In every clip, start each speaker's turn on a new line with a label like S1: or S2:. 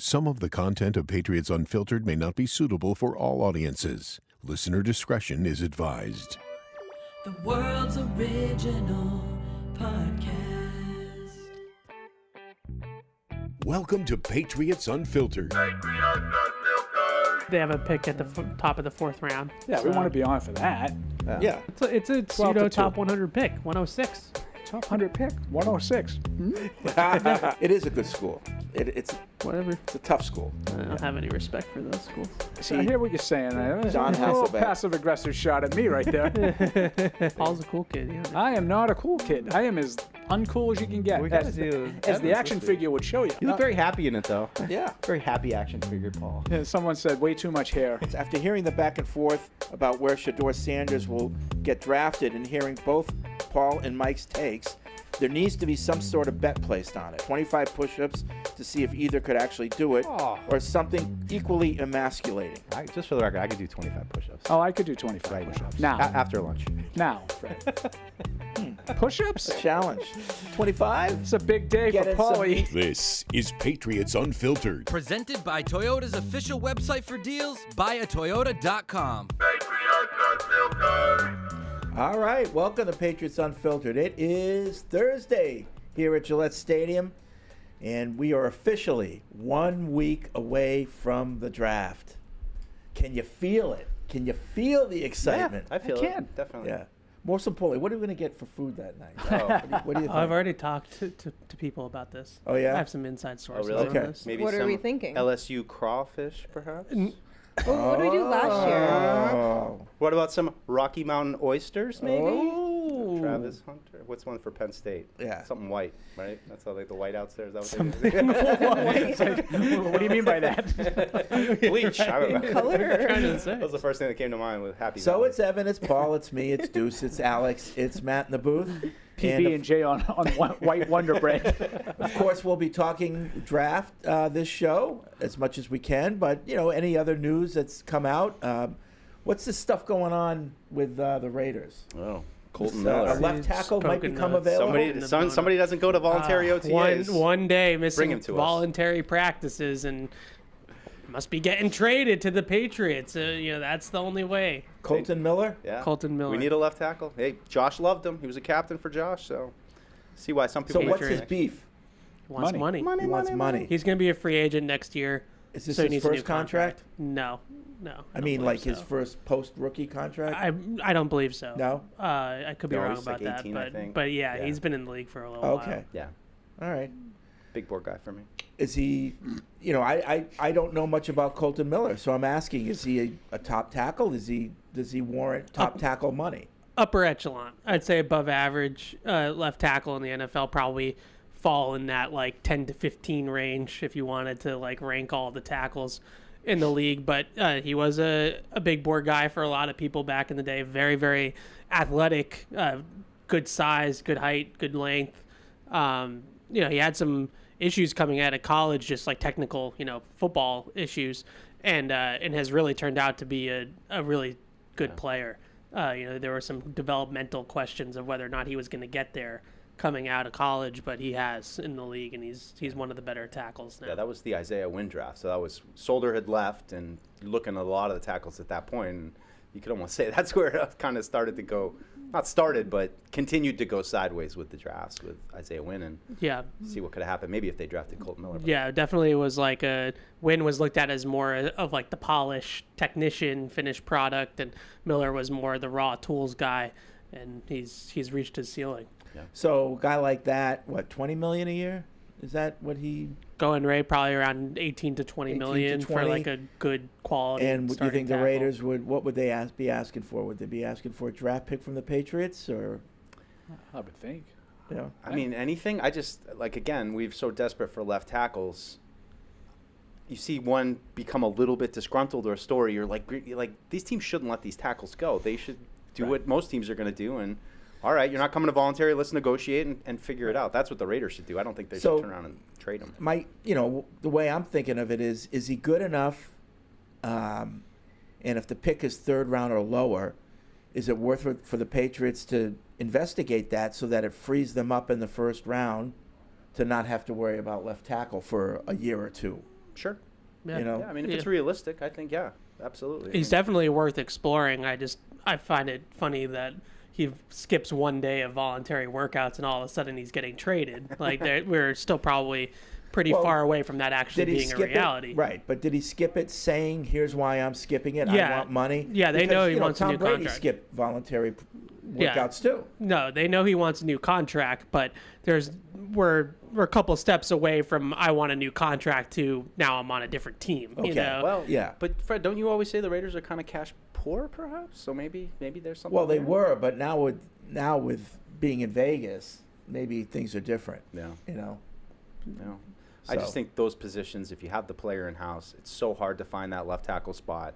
S1: Some of the content of Patriots Unfiltered may not be suitable for all audiences. Listener discretion is advised.
S2: The world's original podcast.
S1: Welcome to Patriots Unfiltered.
S3: They have a pick at the top of the fourth round.
S4: Yeah, we want to be on for that.
S5: Yeah.
S3: It's a
S4: 12
S3: pseudo
S4: to
S3: top
S4: 2.
S3: 100 pick, 106.
S4: Top 100 pick, 106.
S5: It is a good school. It's
S3: Whatever.
S5: a tough school.
S3: I don't have any respect for those schools.
S4: I hear what you're saying.
S5: John
S4: A little
S5: Hasselbeck.
S4: passive-aggressive shot at me right there.
S3: Paul's a cool kid. Yeah.
S4: I am not a cool kid. I am as uncool as you can get,
S6: We gotta
S4: as,
S6: do
S4: as the
S6: Evans
S4: action
S6: this week.
S4: figure would show you.
S6: You look very happy in it, though.
S5: Yeah.
S6: Very happy action figure, Paul.
S4: Yeah, someone said way too much hair.
S5: After hearing the back and forth about where Shedeur Sanders will get drafted and hearing both Paul and Mike's takes, there needs to be some sort of bet placed on it. 25 push-ups to see if either could actually do it,
S6: Oh.
S5: or something equally emasculating.
S6: Just for the record, I could do 25 push-ups.
S4: Oh, I could do 25
S6: Right
S4: push-ups.
S6: now.
S4: Now.
S6: After lunch.
S4: Now, Fred. Push-ups?
S5: Challenge. 25?
S4: It's a big day
S5: Get
S4: for
S5: in some
S4: Paulie.
S5: meat.
S1: This is Patriots Unfiltered.
S7: Presented by Toyota's official website for deals, buyatoyota.com.
S5: All right, welcome to Patriots Unfiltered. It is Thursday here at Gillette Stadium, and we are officially 1 week away from the draft. Can you feel it? Can you feel the excitement?
S6: I feel
S4: can.
S6: it. Definitely.
S5: Yeah. More importantly, what are we going to get for food that night?
S6: Oh,
S5: What do you think?
S3: I've already talked to people about this.
S5: Oh, yeah?
S3: I have some inside sources
S6: really?
S3: on
S5: Okay.
S3: this.
S6: maybe
S8: What are
S6: some
S8: we thinking?
S6: LSU crawfish, perhaps?
S8: Well, what did we do last year?
S5: Oh.
S6: What about some Rocky Mountain oysters, maybe?
S5: Oh.
S6: Travis Hunter. What's one for Penn State?
S5: Yeah.
S6: Something white, right? That's how like the white outs there. Is that what
S4: Something
S6: they do?
S4: It's like, what do you mean by that?
S6: Bleach. I don't know.
S8: Color?
S3: Trying to say.
S6: That was the first thing that came to mind with Happy
S5: So
S6: Valley.
S5: it's Evan, it's Paul, it's me, it's Deuce, it's Alex, it's Matt in the booth.
S4: PB&J on white Wonder Bread.
S5: Of course, we'll be talking draft this show as much as we can, but, you know, any other news that's come out. What's this stuff going on with the Raiders?
S6: Oh, Colton
S5: A
S6: Miller.
S5: left tackle might
S3: Poking
S5: become
S3: the-
S5: available.
S6: Somebody doesn't go to voluntary OTAs.
S3: One day
S6: Bring
S3: missing
S6: him to us.
S3: voluntary practices and must be getting traded to the Patriots. That's the only way.
S5: Colton Miller?
S6: Yeah.
S3: Colton Miller.
S6: We need a left tackle. Hey, Josh loved him. He was a captain for Josh, so see why some
S5: So
S6: people.
S5: what's his beef?
S3: Wants money.
S5: He wants money.
S3: He's going to be a free agent next year.
S5: Is this
S3: so he
S5: his
S3: needs a new
S5: first contract?
S3: No.
S5: I
S3: don't
S5: mean,
S3: believe
S5: like
S3: so.
S5: his first post-rookie contract?
S3: I don't believe so.
S5: No?
S3: I could be
S6: No,
S3: wrong
S6: he's
S3: about
S6: like
S3: that,
S6: 18, I think.
S3: but yeah,
S6: Yeah.
S3: he's been in the league for a little
S5: Okay.
S3: while.
S6: Yeah,
S5: All right.
S6: big board guy for me.
S5: Is he, you know, I don't know much about Colton Miller, so I'm asking, is he a top tackle? Does he warrant top tackle money?
S3: Upper echelon, I'd say above average left tackle in the NFL, probably fall in that like 10 to 15 range if you wanted to like rank all the tackles in the league. But he was a big board guy for a lot of people back in the day. Very, very athletic, good size, good height, good length. He had some issues coming out of college, just like technical, football issues, and has really turned out to be a really good player. There were some developmental questions of whether or not he was going to get there coming out of college, but he has in the league, and he's one of the better tackles now.
S6: Yeah, that was the Isaiah Wynn draft. So that was Solder had left, and you're looking at a lot of the tackles at that point, and you could almost say that's where it kind of started to go. Not started, but continued to go sideways with the drafts with Isaiah Wynn and see what could have happened. Maybe if they drafted Colton Miller. But
S3: Yeah, definitely was like Wynn was looked at as more of like the polished technician, finished product, and Miller was more the raw tools guy, and he's reached his ceiling.
S5: So a guy like that, what, $20 million a year? Is that what he?
S3: Going right, probably around 18 to 20
S5: 18 to
S3: million for
S5: 20.
S3: like a good quality.
S5: And would you
S3: starting
S5: think the
S3: tackle.
S5: Raiders what would they be asking for? Would they be asking for a draft pick from the Patriots, or?
S4: I would think.
S5: You know?
S6: I mean, anything. I just again, we're so desperate for left tackles. You see one become a little bit disgruntled or a story. You're like these teams shouldn't let these tackles go. They should do what most teams are going to do. And all right, you're not coming to voluntary. Let's negotiate and figure it out. That's what the Raiders should do. I don't think they should turn around and trade him.
S5: The way I'm thinking of it is he good enough? And if the pick is third round or lower, is it worth it for the Patriots to investigate that so that it frees them up in the first round to not have to worry about left tackle for a year or two?
S6: Sure.
S3: Yeah.
S5: You know,
S6: Yeah, I mean, if it's realistic, I think, yeah, absolutely.
S3: He's definitely worth exploring. I find it funny that he skips one day of voluntary workouts and all of a sudden he's getting traded. Like we're still probably pretty
S5: Well,
S3: far away from that actually
S5: did he
S3: being a
S5: skip
S3: reality.
S5: it? Right, but did he skip it saying, "Here's why I'm skipping it.
S3: Yeah.
S5: I want money"?
S3: Yeah, they know he wants a
S5: Tom
S3: new
S5: Brady
S3: contract.
S5: skipped voluntary
S3: Yeah.
S5: workouts too.
S3: No, they know he wants a new contract, but we're a couple steps away from I want a new contract to now I'm on a different team.
S5: Okay.
S3: You know?
S6: Well,
S5: Yeah.
S6: But Fred, don't you always say the Raiders are kind of cash poor, perhaps? So maybe there's something.
S5: Well, they
S6: there?
S5: were, but now with being in Vegas, maybe things are different.
S6: Yeah.
S5: You know.
S6: No. I just
S5: So-
S6: think those positions, if you have the player in house, it's so hard to find that left tackle spot.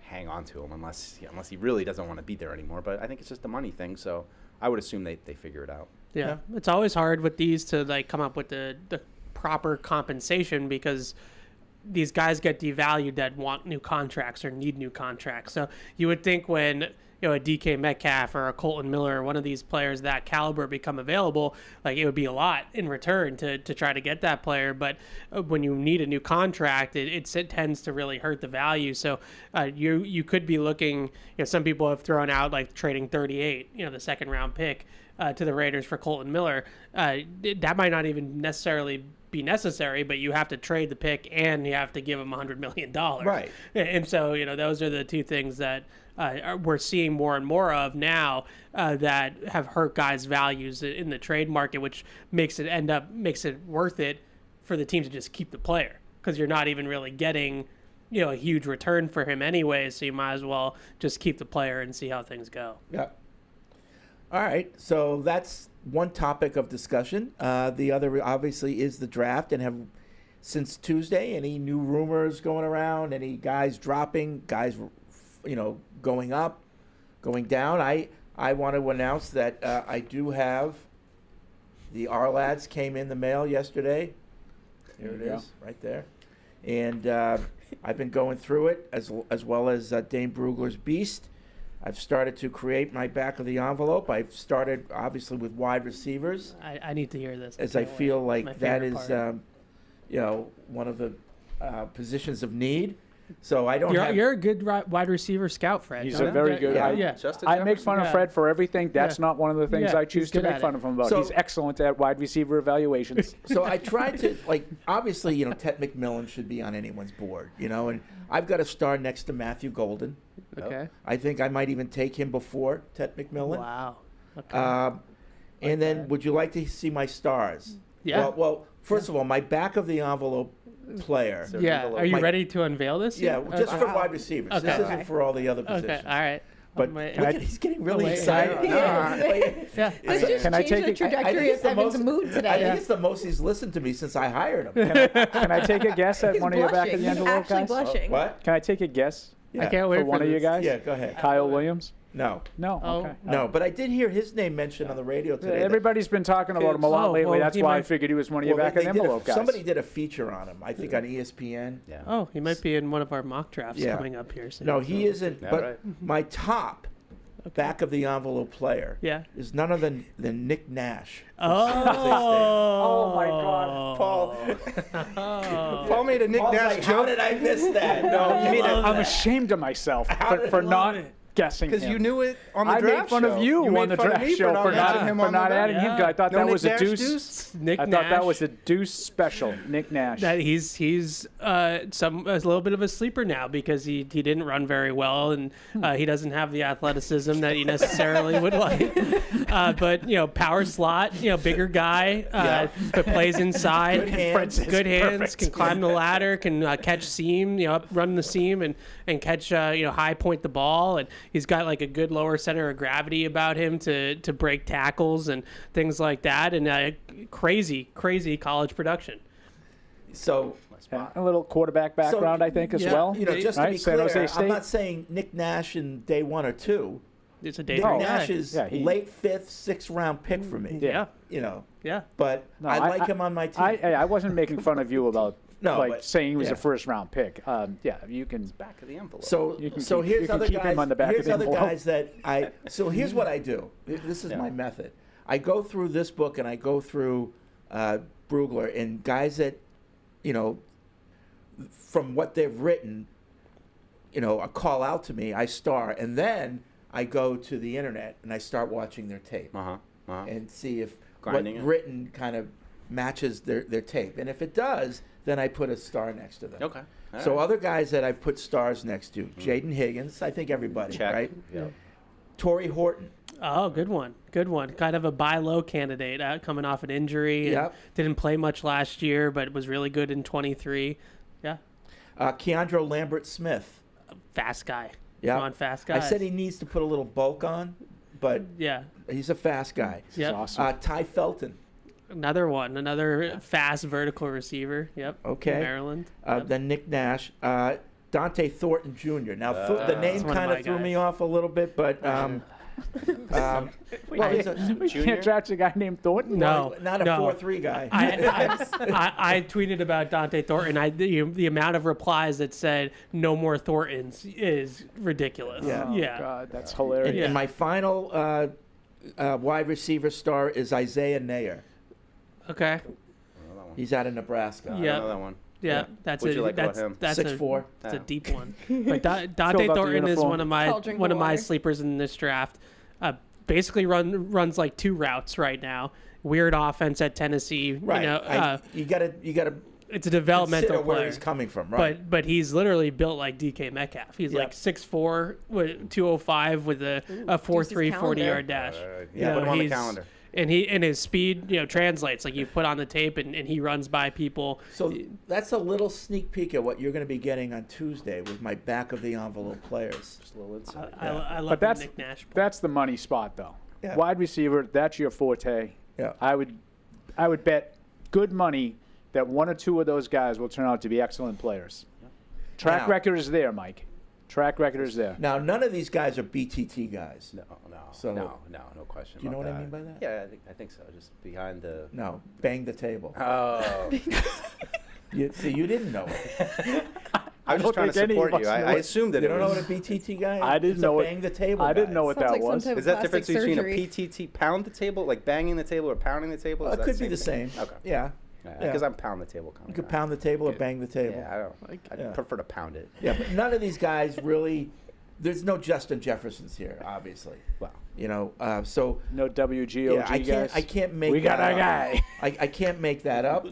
S6: Hang on to him unless he really doesn't want to be there anymore. But I think it's just a money thing. So I would assume they figure it out.
S3: Yeah, it's always hard with these to like come up with the proper compensation because these guys get devalued that want new contracts or need new contracts. So you would think when a DK Metcalf or a Colton Miller or one of these players that caliber become available, like it would be a lot in return to try to get that player. But when you need a new contract, it tends to really hurt the value. So you could be looking. Some people have thrown out like trading 38, the second round pick. To the Raiders for Colton Miller. That might not even necessarily be necessary, but you have to trade the pick and you have to give him $100 million.
S5: Right.
S3: And so, those are the two things that we're seeing more and more of now that have hurt guys' values in the trade market, which makes it worth it for the team to just keep the player because you're not even really getting a huge return for him anyway. So you might as well just keep the player and see how things go.
S5: Yeah. All right, so that's one topic of discussion. The other, obviously, is the draft. And have since Tuesday, any new rumors going around? Any guys dropping? Guys, going up, going down? I want to announce that I do have the R-Lads came in the mail yesterday. Here it is, right there. And I've been going through it as well as Dane Brugler's Beast. I've started to create my back of the envelope. I've started, obviously, with wide receivers.
S3: I need to hear this.
S5: As I feel
S3: My
S5: like that
S3: favorite
S5: is,
S3: part.
S5: one of the positions of need. So I don't have...
S3: You're a good wide receiver scout, Fred.
S4: He's
S3: Don't
S4: a very good.
S5: Yeah.
S4: I make fun of Fred for everything. That's
S3: Yeah.
S4: not one of the things
S3: Yeah,
S4: I choose
S3: he's
S4: to
S3: good
S4: make
S3: at
S4: fun
S3: it.
S4: of him about.
S5: So-
S4: He's excellent at wide receiver evaluations.
S5: So I tried to, obviously, Ted McMillan should be on anyone's board, and I've got a star next to Matthew Golden.
S3: Okay.
S5: I think I might even take him before Ted McMillan.
S3: Wow. Okay.
S5: And then, would you like to see my stars?
S3: Yeah.
S5: Well, first of all, my back of the envelope player.
S3: Yeah. Are you
S5: My-
S3: ready to unveil this?
S5: Yeah,
S3: yet?
S5: just
S3: Okay.
S5: for wide receivers.
S3: Okay.
S5: This isn't for all the other positions.
S3: Okay. All right.
S5: But
S3: Wait,
S5: look at, he's getting really
S3: wait,
S5: excited.
S8: He is.
S3: Yeah.
S8: Let's just
S4: Can I
S8: change
S4: take
S8: the
S4: it-
S8: trajectory of Evan's mood
S5: I
S8: today.
S5: think it's the most he's listened to me since I hired him.
S4: Can I take a guess at
S8: He's
S4: one of your back of
S8: blushing.
S4: the
S8: He's
S4: envelope
S8: actually
S4: guys?
S8: blushing.
S5: What?
S4: Can I take a guess
S5: Yeah.
S3: I can't wait
S4: for one of you
S3: this.
S4: guys?
S5: Yeah, go ahead.
S4: Kyle Williams?
S5: No.
S4: No.
S3: Oh.
S4: Okay.
S5: No, but I did hear his name mentioned on the radio today.
S4: Everybody's been talking about him a lot
S3: Oh,
S4: lately.
S3: well,
S4: That's
S3: he
S4: why I
S3: might-
S4: figured he was one of your
S5: Well,
S4: back of
S5: they
S4: the
S5: did
S4: envelope guys.
S5: somebody did a feature on him, I think on ESPN.
S6: Yeah.
S3: Oh, he might be in one of our mock drafts
S5: Yeah.
S3: coming up here soon.
S5: No, he isn't.
S6: Yeah,
S5: But
S6: right.
S5: my top back of the envelope player
S3: Yeah.
S5: is none other than Nick Nash.
S3: Oh.
S4: my God.
S6: Paul. Paul made a Nick
S5: Paul's
S6: Nash
S5: like, how
S6: joke
S5: did I miss that?
S6: No, you made a-
S4: I'm ashamed of myself
S5: did
S4: for
S5: I
S4: not
S3: love it?
S4: guessing
S6: because
S4: him.
S6: you knew it on the
S4: I
S6: draft
S4: made fun
S6: show.
S4: of you on
S6: made
S4: the
S6: fun of
S4: draft
S6: me
S4: show
S6: for not mentioning him on the draft.
S4: adding him.
S3: Yeah.
S4: I thought
S6: No
S4: that
S6: Nick
S4: was a
S6: Nash
S4: deuce.
S6: deuce?
S3: Nick
S4: I
S3: Nash.
S4: thought that was a deuce special. Nick Nash.
S3: That he's a little bit of a sleeper now because he didn't run very well and he doesn't have the athleticism that he necessarily would like. But power slot, bigger guy, but plays inside.
S5: Good hands.
S3: Perfect. Can climb the ladder, can catch seam, run the seam and catch high point the ball, and he's got like a good lower center of gravity about him to break tackles and things like that, and crazy college production.
S5: So,
S4: Yeah, a little quarterback background, I think, as
S3: yeah,
S4: well.
S5: just to
S4: Right?
S5: be
S4: San Jose
S5: clear,
S4: State?
S5: I'm not saying Nick Nash in day 1 or 2.
S3: It's a day
S5: Nick
S3: three
S5: Nash
S3: guy.
S5: is
S4: Yeah, he-
S5: late 5th, 6th round pick for me.
S3: Yeah. Yeah.
S5: But
S4: No,
S5: I like him on my team.
S4: I wasn't making fun of you about
S5: No, but-
S4: saying he was
S5: yeah.
S4: a first round pick. Yeah, you can.
S6: Back of the envelope.
S5: So,
S4: You can
S5: so
S4: keep-
S5: here's
S4: you can
S5: other
S4: keep
S5: guys.
S4: him on the back of
S5: here's
S4: the
S5: other
S4: envelope.
S5: guys that I. So here's what I do. This is my method. I go through this book and I go through Brugler and guys that, from what they've written, a call out to me, I star, and then I go to the internet and I start watching their tape and see if
S6: Grinding
S5: what
S6: it.
S5: written kind of matches their tape. And if it does, then I put a star next to them.
S6: Okay. All
S5: So
S6: right.
S5: other guys that I've put stars next to, Jaden Higgins, I think everybody,
S6: Check.
S5: right?
S6: Yeah.
S5: Torrey Horton.
S3: Oh, good one. Good one. Kind of a buy low candidate coming off an injury. And
S5: Yep.
S3: Didn't play much last year, but was really good in 23. Yeah.
S5: Keandro Lambert-Smith.
S3: Fast guy.
S5: Yeah.
S3: Come on, fast guy.
S5: I said he needs to put a little bulk on, but
S3: Yeah.
S5: he's a fast guy.
S3: Yep.
S4: Awesome.
S5: Ty Felton.
S3: Another one. Another fast vertical receiver. Yep.
S5: Okay.
S3: Maryland. Yep.
S5: Then Nick Nash. Dante Thornton Jr. Now, the name
S3: That's one of
S5: kind
S3: my
S5: of threw me
S3: guys.
S5: off a little bit, but well, he's
S4: We
S6: Junior?
S4: can't draft a guy named Thornton.
S3: No.
S5: not a
S3: no.
S5: 4-3 guy.
S3: I tweeted about Dante Thornton. The amount of replies that said no more Thorntons is ridiculous.
S5: Yeah.
S4: Oh,
S3: Yeah.
S4: God, that's hilarious.
S3: Yeah.
S5: And my final wide receiver star is Isaiah Nair.
S3: Okay.
S5: He's out of Nebraska.
S6: I
S3: Yeah.
S6: don't know that one.
S3: Yeah. That's
S6: What'd
S3: a
S6: you like about
S3: that's
S6: him?
S3: that's
S5: 6'4".
S3: That's a
S6: Yeah.
S3: deep one. But Dante
S4: Filled out the
S3: Thornton is
S4: uniform.
S3: one of my
S8: Tall drink
S3: one
S8: of
S3: of my
S8: water.
S3: sleepers in this draft. Basically runs like two routes right now. Weird offense at Tennessee.
S5: Right. You gotta
S3: It's a developmental
S5: consider where
S3: player.
S5: he's coming from, right?
S3: But he's literally built like DK Metcalf. He's
S5: Yep.
S3: like 6'4", with 205 with a 4.3
S8: calendar.
S3: 40-yard dash.
S5: Yeah.
S6: Put him on the
S3: he's-
S6: calendar.
S3: And his speed, translates. Like you put on the tape and he runs by people.
S5: So that's a little sneak peek at what you're going to be getting on Tuesday with my back of the envelope players.
S6: Just a little insight.
S3: I love
S4: But
S3: the
S4: that's
S3: Nick Nash.
S4: that's the money spot though.
S5: Yeah.
S4: Wide receiver, that's your forte.
S5: Yeah.
S4: I would bet good money that one or two of those guys will turn out to be excellent players. Track
S5: Now-
S4: record is there, Mike. Track record is there.
S5: Now, none of these guys are BTT guys.
S6: No,
S5: So-
S6: no question.
S5: Do you know
S6: about
S5: what I
S6: that.
S5: mean by that?
S6: Yeah, I think so. Just behind the.
S5: No, bang the table.
S6: Oh,
S5: You didn't know it.
S6: I was just
S4: don't
S6: trying to
S4: think any
S6: support
S4: of
S6: you.
S4: us
S6: I
S4: know it.
S6: assumed that
S5: You
S6: it
S5: don't know
S6: was.
S5: what a BTT guy is?
S4: I didn't
S5: It's
S4: know
S5: a
S4: it.
S5: bang the table
S4: I
S5: guy.
S4: didn't know what
S8: Sounds
S4: that
S8: like some
S4: was.
S8: type
S6: Is that the
S8: plastic
S6: difference between
S8: surgery.
S6: a PTT pound the table, like banging the table, or pounding the table? Is
S5: It
S6: that
S5: could be the
S6: thing?
S5: same.
S6: Okay.
S5: Yeah.
S6: Because I'm pound the table kind
S5: You
S6: of
S5: could
S6: guy.
S5: pound the table or bang the table.
S6: Yeah, I
S5: Yeah.
S6: prefer to pound it.
S5: Yeah, but none of these guys really. There's no Justin Jeffersons here, obviously.
S6: Well,
S5: So
S4: No WGOG
S5: yeah,
S4: guys.
S5: I can't make.
S4: We got
S5: that
S4: a
S5: up.
S4: guy.
S5: I can't make that up.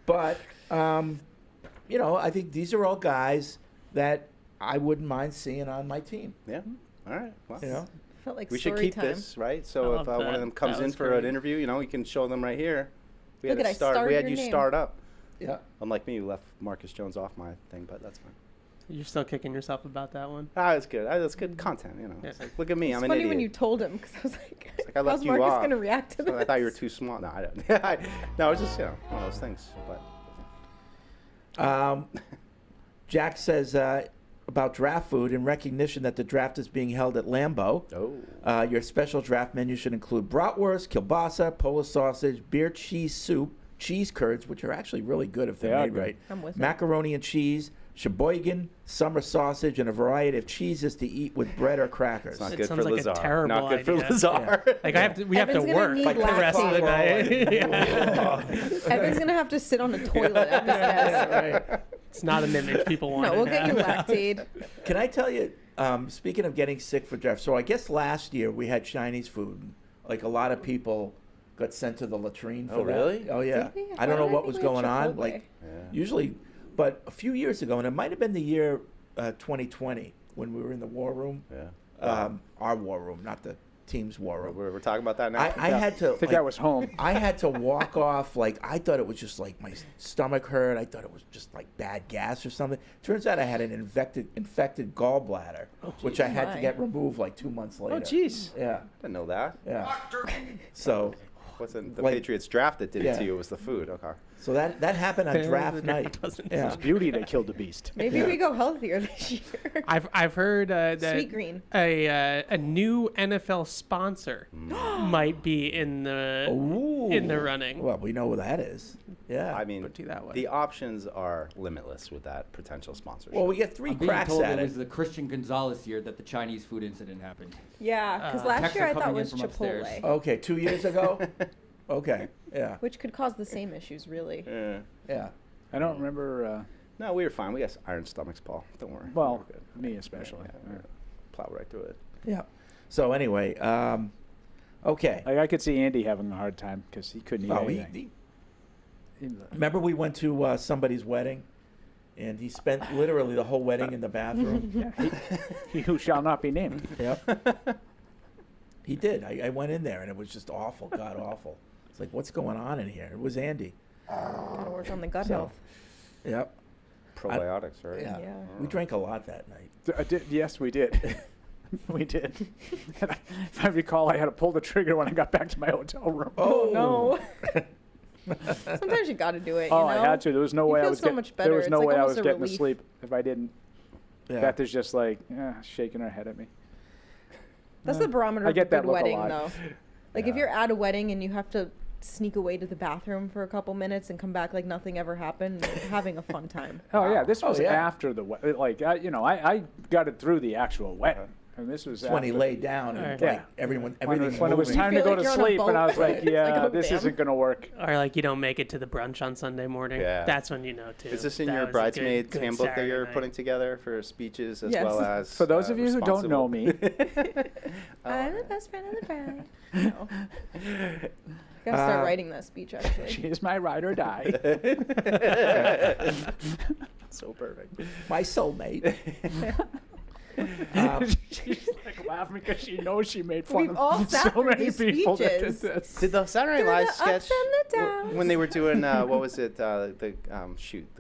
S5: But I think these are all guys that I wouldn't mind seeing on my team.
S6: yeah. All right. Well,
S8: Felt like
S6: we should
S8: story
S6: keep
S8: time.
S6: this, right?
S3: I
S6: So if
S3: love
S6: one
S3: that.
S6: of them comes
S3: That
S6: in
S3: was
S6: for
S3: great.
S6: an interview, you can show them right here. We
S8: Look
S6: had
S8: at,
S6: to
S8: I
S6: start.
S8: starred
S6: We had
S8: your
S6: you
S8: name.
S6: start up.
S5: Yeah.
S6: Unlike me, you left Marcus Jones off my thing, but that's fine.
S3: You're still kicking yourself about that one.
S6: That's good. That's good content.
S3: Yeah.
S6: It's like, look at me.
S8: It's
S6: I'm an
S8: funny
S6: idiot.
S8: when you told him because I was like,
S6: It's like I left
S8: how's
S6: you
S8: Marcus
S6: off.
S8: going to react to this?
S6: I thought you were too small. No, I don't. No, it's just one of those things. But
S5: Jack says about draft food in recognition that the draft is being held at Lambeau. Your special draft menu should include bratwurst, kielbasa, Polish sausage, beer cheese soup, cheese curds, which are actually really good if
S4: They
S5: they're
S4: are
S5: made
S4: good.
S5: right,
S8: I'm with it.
S5: macaroni and cheese, sheboygan, summer sausage, and a variety of cheeses to eat with bread or crackers.
S6: it's not
S3: It
S6: good
S3: sounds
S6: for
S3: like a
S6: Lazar.
S3: terrible
S6: Not good
S3: idea.
S6: for Lazar.
S3: Like we have to
S8: Evan's gonna
S3: work
S8: need
S3: like the rest of the
S8: lactate.
S3: night. Yeah.
S8: Evan's going to have to sit on a toilet at his desk.
S5: Right.
S3: It's not an image people want.
S8: No, we'll get you Lactaid.
S5: Can I tell you, speaking of getting sick for draft, so I guess last year we had Chinese food. Like a lot of people got sent to the latrine for
S6: Oh,
S5: that.
S6: really?
S5: Oh, yeah.
S8: Did we?
S5: I don't know
S8: Why did
S5: what
S8: I
S5: was
S8: think we
S5: going
S8: had
S5: on.
S8: Chipotle?
S5: Like, usually, but a few years ago, and it might have been the year 2020 when we were in the war room.
S6: Yeah.
S5: Our war room, not the team's war room.
S6: We're talking about that now.
S5: I had to.
S4: I think I was home.
S5: I had to walk off. Like I thought it was just like my stomach hurt. I thought it was just like bad gas or something. Turns out I had an infected gallbladder, which I had to
S8: My.
S5: get removed like 2 months later.
S6: Oh, jeez.
S5: Yeah,
S6: Didn't know that.
S5: yeah. So
S6: What's in the
S5: Like-
S6: Patriots draft that did it
S5: Yeah.
S6: to you was the food. Okay.
S5: that happened on draft
S3: The draft
S5: night.
S3: doesn't-
S5: Yeah.
S4: Beauty, they killed the beast.
S8: Maybe we go healthier this year.
S3: I've heard that
S8: Sweet green.
S3: a new NFL sponsor might be in the
S5: Ooh.
S3: running.
S5: Well, we know what that is. Yeah.
S6: I mean,
S3: Put it that way.
S6: the options are limitless with that potential sponsorship.
S5: well, we get 3
S9: I'm being
S5: cracks
S9: told
S5: at
S9: it was
S5: it.
S9: the Christian Gonzalez year that the Chinese food incident happened.
S8: Yeah, because last
S9: Texts
S8: year
S9: are
S8: I thought
S9: coming in
S8: was
S9: from upstairs.
S8: Chipotle,
S5: Okay, 2 years ago. Okay. Yeah.
S8: which could cause the same issues, really.
S6: Yeah.
S5: Yeah.
S4: I don't remember
S6: No, we were fine. We got iron stomachs, Paul. Don't worry.
S4: Well,
S6: We're good.
S4: me especially.
S6: Yeah. Plow right through it.
S5: Yeah. So anyway, okay.
S4: Like, I could see Andy having a hard time because he couldn't eat
S5: Oh,
S4: anything.
S5: Remember we went to somebody's wedding, and he spent literally the whole wedding in the bathroom.
S4: Yeah, he who shall not be named.
S5: Yep. He did. I went in there, and it was just awful, god awful. It's like, what's going on in here? It was Andy.
S8: Gotta work on the gut
S5: So,
S8: health.
S5: Yep.
S6: Probiotics, right?
S5: Yeah.
S8: Yeah.
S5: We drank a lot that night.
S4: Yes, we did. We did. And if I recall, I had to pull the trigger when I got back to my hotel room.
S8: Oh no. Sometimes you gotta do it.
S4: Oh,
S8: you know?
S4: I had to. There was no
S8: You
S4: way I
S8: feel
S4: was
S8: so
S4: getting.
S8: much
S4: There
S8: better.
S4: was
S8: It's
S4: no
S8: like
S4: way I
S8: almost
S4: was
S8: a
S4: getting to
S8: relief.
S4: sleep if I didn't.
S5: Yeah.
S4: Beth is just like shaking her head at me.
S8: That's the barometer
S4: I
S8: of
S4: get
S8: a
S4: that
S8: good
S4: look a
S8: wedding,
S4: lot.
S8: though. Like if you're at a wedding and you have to sneak away to the bathroom for a couple minutes and come back like nothing ever happened, you're having a fun time.
S4: Oh yeah, this was
S5: yeah.
S4: after the like I got it through the actual wedding. And this was
S5: It's when he
S4: after.
S5: laid down and
S4: Yeah.
S5: like everything
S4: When
S5: was
S4: it was
S5: moving.
S4: time to
S8: feel
S4: go
S8: like
S4: to
S8: you're on a
S4: sleep, and I was
S8: boat.
S4: like,
S8: It's
S4: yeah,
S8: like, oh,
S4: this
S8: damn.
S4: isn't gonna work.
S3: Or like you don't make it to the brunch on Sunday morning.
S6: Yeah.
S3: That's when you know too.
S6: Is this in
S3: That
S6: your
S3: was a
S6: bridesmaids
S3: good
S6: handbook that
S3: Saturday
S6: you're
S3: night.
S6: putting together for speeches as
S8: Yes.
S6: well as
S4: For those of you who don't know me,
S8: I'm the best friend of the bride. No. Gotta start writing that speech actually.
S4: she is my ride or die.
S6: so perfect.
S5: My soulmate.
S4: She's like laughing because she knows she made fun
S8: We've all
S4: of
S8: sat
S4: so
S8: through
S4: many
S8: these
S4: people that did
S8: speeches.
S4: this.
S6: Did the Saturday
S8: Through
S6: Night Live
S8: the
S6: sketch
S8: ups and the downs.
S6: when they were doing what was it the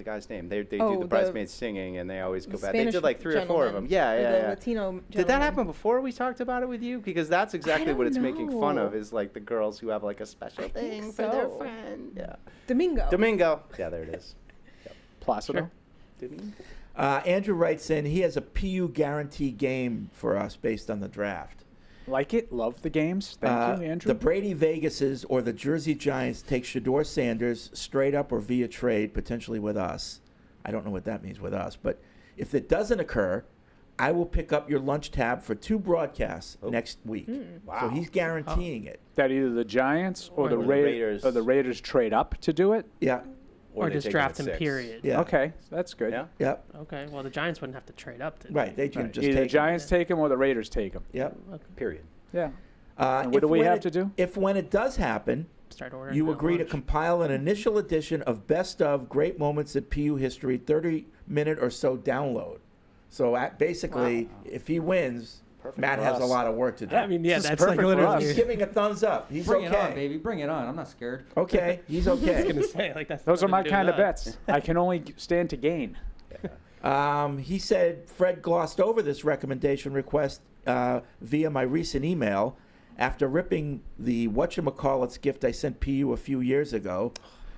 S6: guy's name they do
S8: Oh,
S6: the
S8: the
S6: bridesmaids singing and they always go back. They
S8: Spanish
S6: did like 3 or 4 of them.
S8: gentleman,
S6: Yeah,
S8: or
S6: yeah,
S8: the
S6: yeah.
S8: Latino
S6: Did that
S8: gentleman.
S6: happen before we talked about it with you? Because that's exactly what it's making fun
S8: know.
S6: of is like the girls who have like a special
S8: think
S6: thing for their
S8: so.
S6: friend. Yeah.
S8: Domingo.
S6: Domingo. Yeah, there it is.
S4: Placido.
S6: Domingo.
S5: Andrew writes in, he has a PU guarantee game for us based on the draft.
S4: Like it, love the games. Thank you, Andrew.
S5: The Brady Vegases or the Jersey Giants take Shador Sanders straight up or via trade, potentially with us. I don't know what that means with us, but if it doesn't occur, I will pick up your lunch tab for 2 broadcasts next week. So he's guaranteeing it.
S4: That either the Giants or the
S6: the
S4: Raiders or the Raiders trade up to do it.
S5: Yeah.
S3: Or
S6: they
S3: just
S6: take
S3: draft
S6: him
S3: him,
S6: at 6.
S3: period.
S5: Yeah.
S4: Okay, that's good.
S6: Yeah.
S5: Yep.
S3: Okay. Well, the Giants wouldn't have to trade up to.
S5: Right. They can
S4: Right.
S5: just
S4: Either the
S5: take
S4: Giants take him or the Raiders take him.
S5: Yep.
S6: Period.
S4: Yeah. And what
S5: If
S4: do we
S5: when
S4: have
S5: it-
S4: to do?
S5: If when it does happen,
S3: Start ordering.
S5: you
S3: now,
S5: agree to
S3: lunch.
S5: compile an initial edition of Best of Great Moments at PU History, 30-minute or so download. So basically, if he wins, Matt
S6: for
S5: has a
S6: us.
S5: lot of work to do.
S3: I mean, yeah,
S4: This is
S3: that's like
S4: perfect for us.
S5: He's
S3: literally.
S5: giving a thumbs up. He's
S9: Bring
S5: okay.
S9: it on, baby. Bring it on. I'm not scared.
S5: Okay, he's
S3: I was
S5: okay.
S3: gonna say like that's.
S4: Those are my
S3: nothing to do
S4: kind of
S3: with
S4: bets.
S3: us.
S4: I can only stand to gain.
S5: He said Fred glossed over this recommendation request via my recent email after ripping the whatchamacallit's gift I sent PU a few years ago.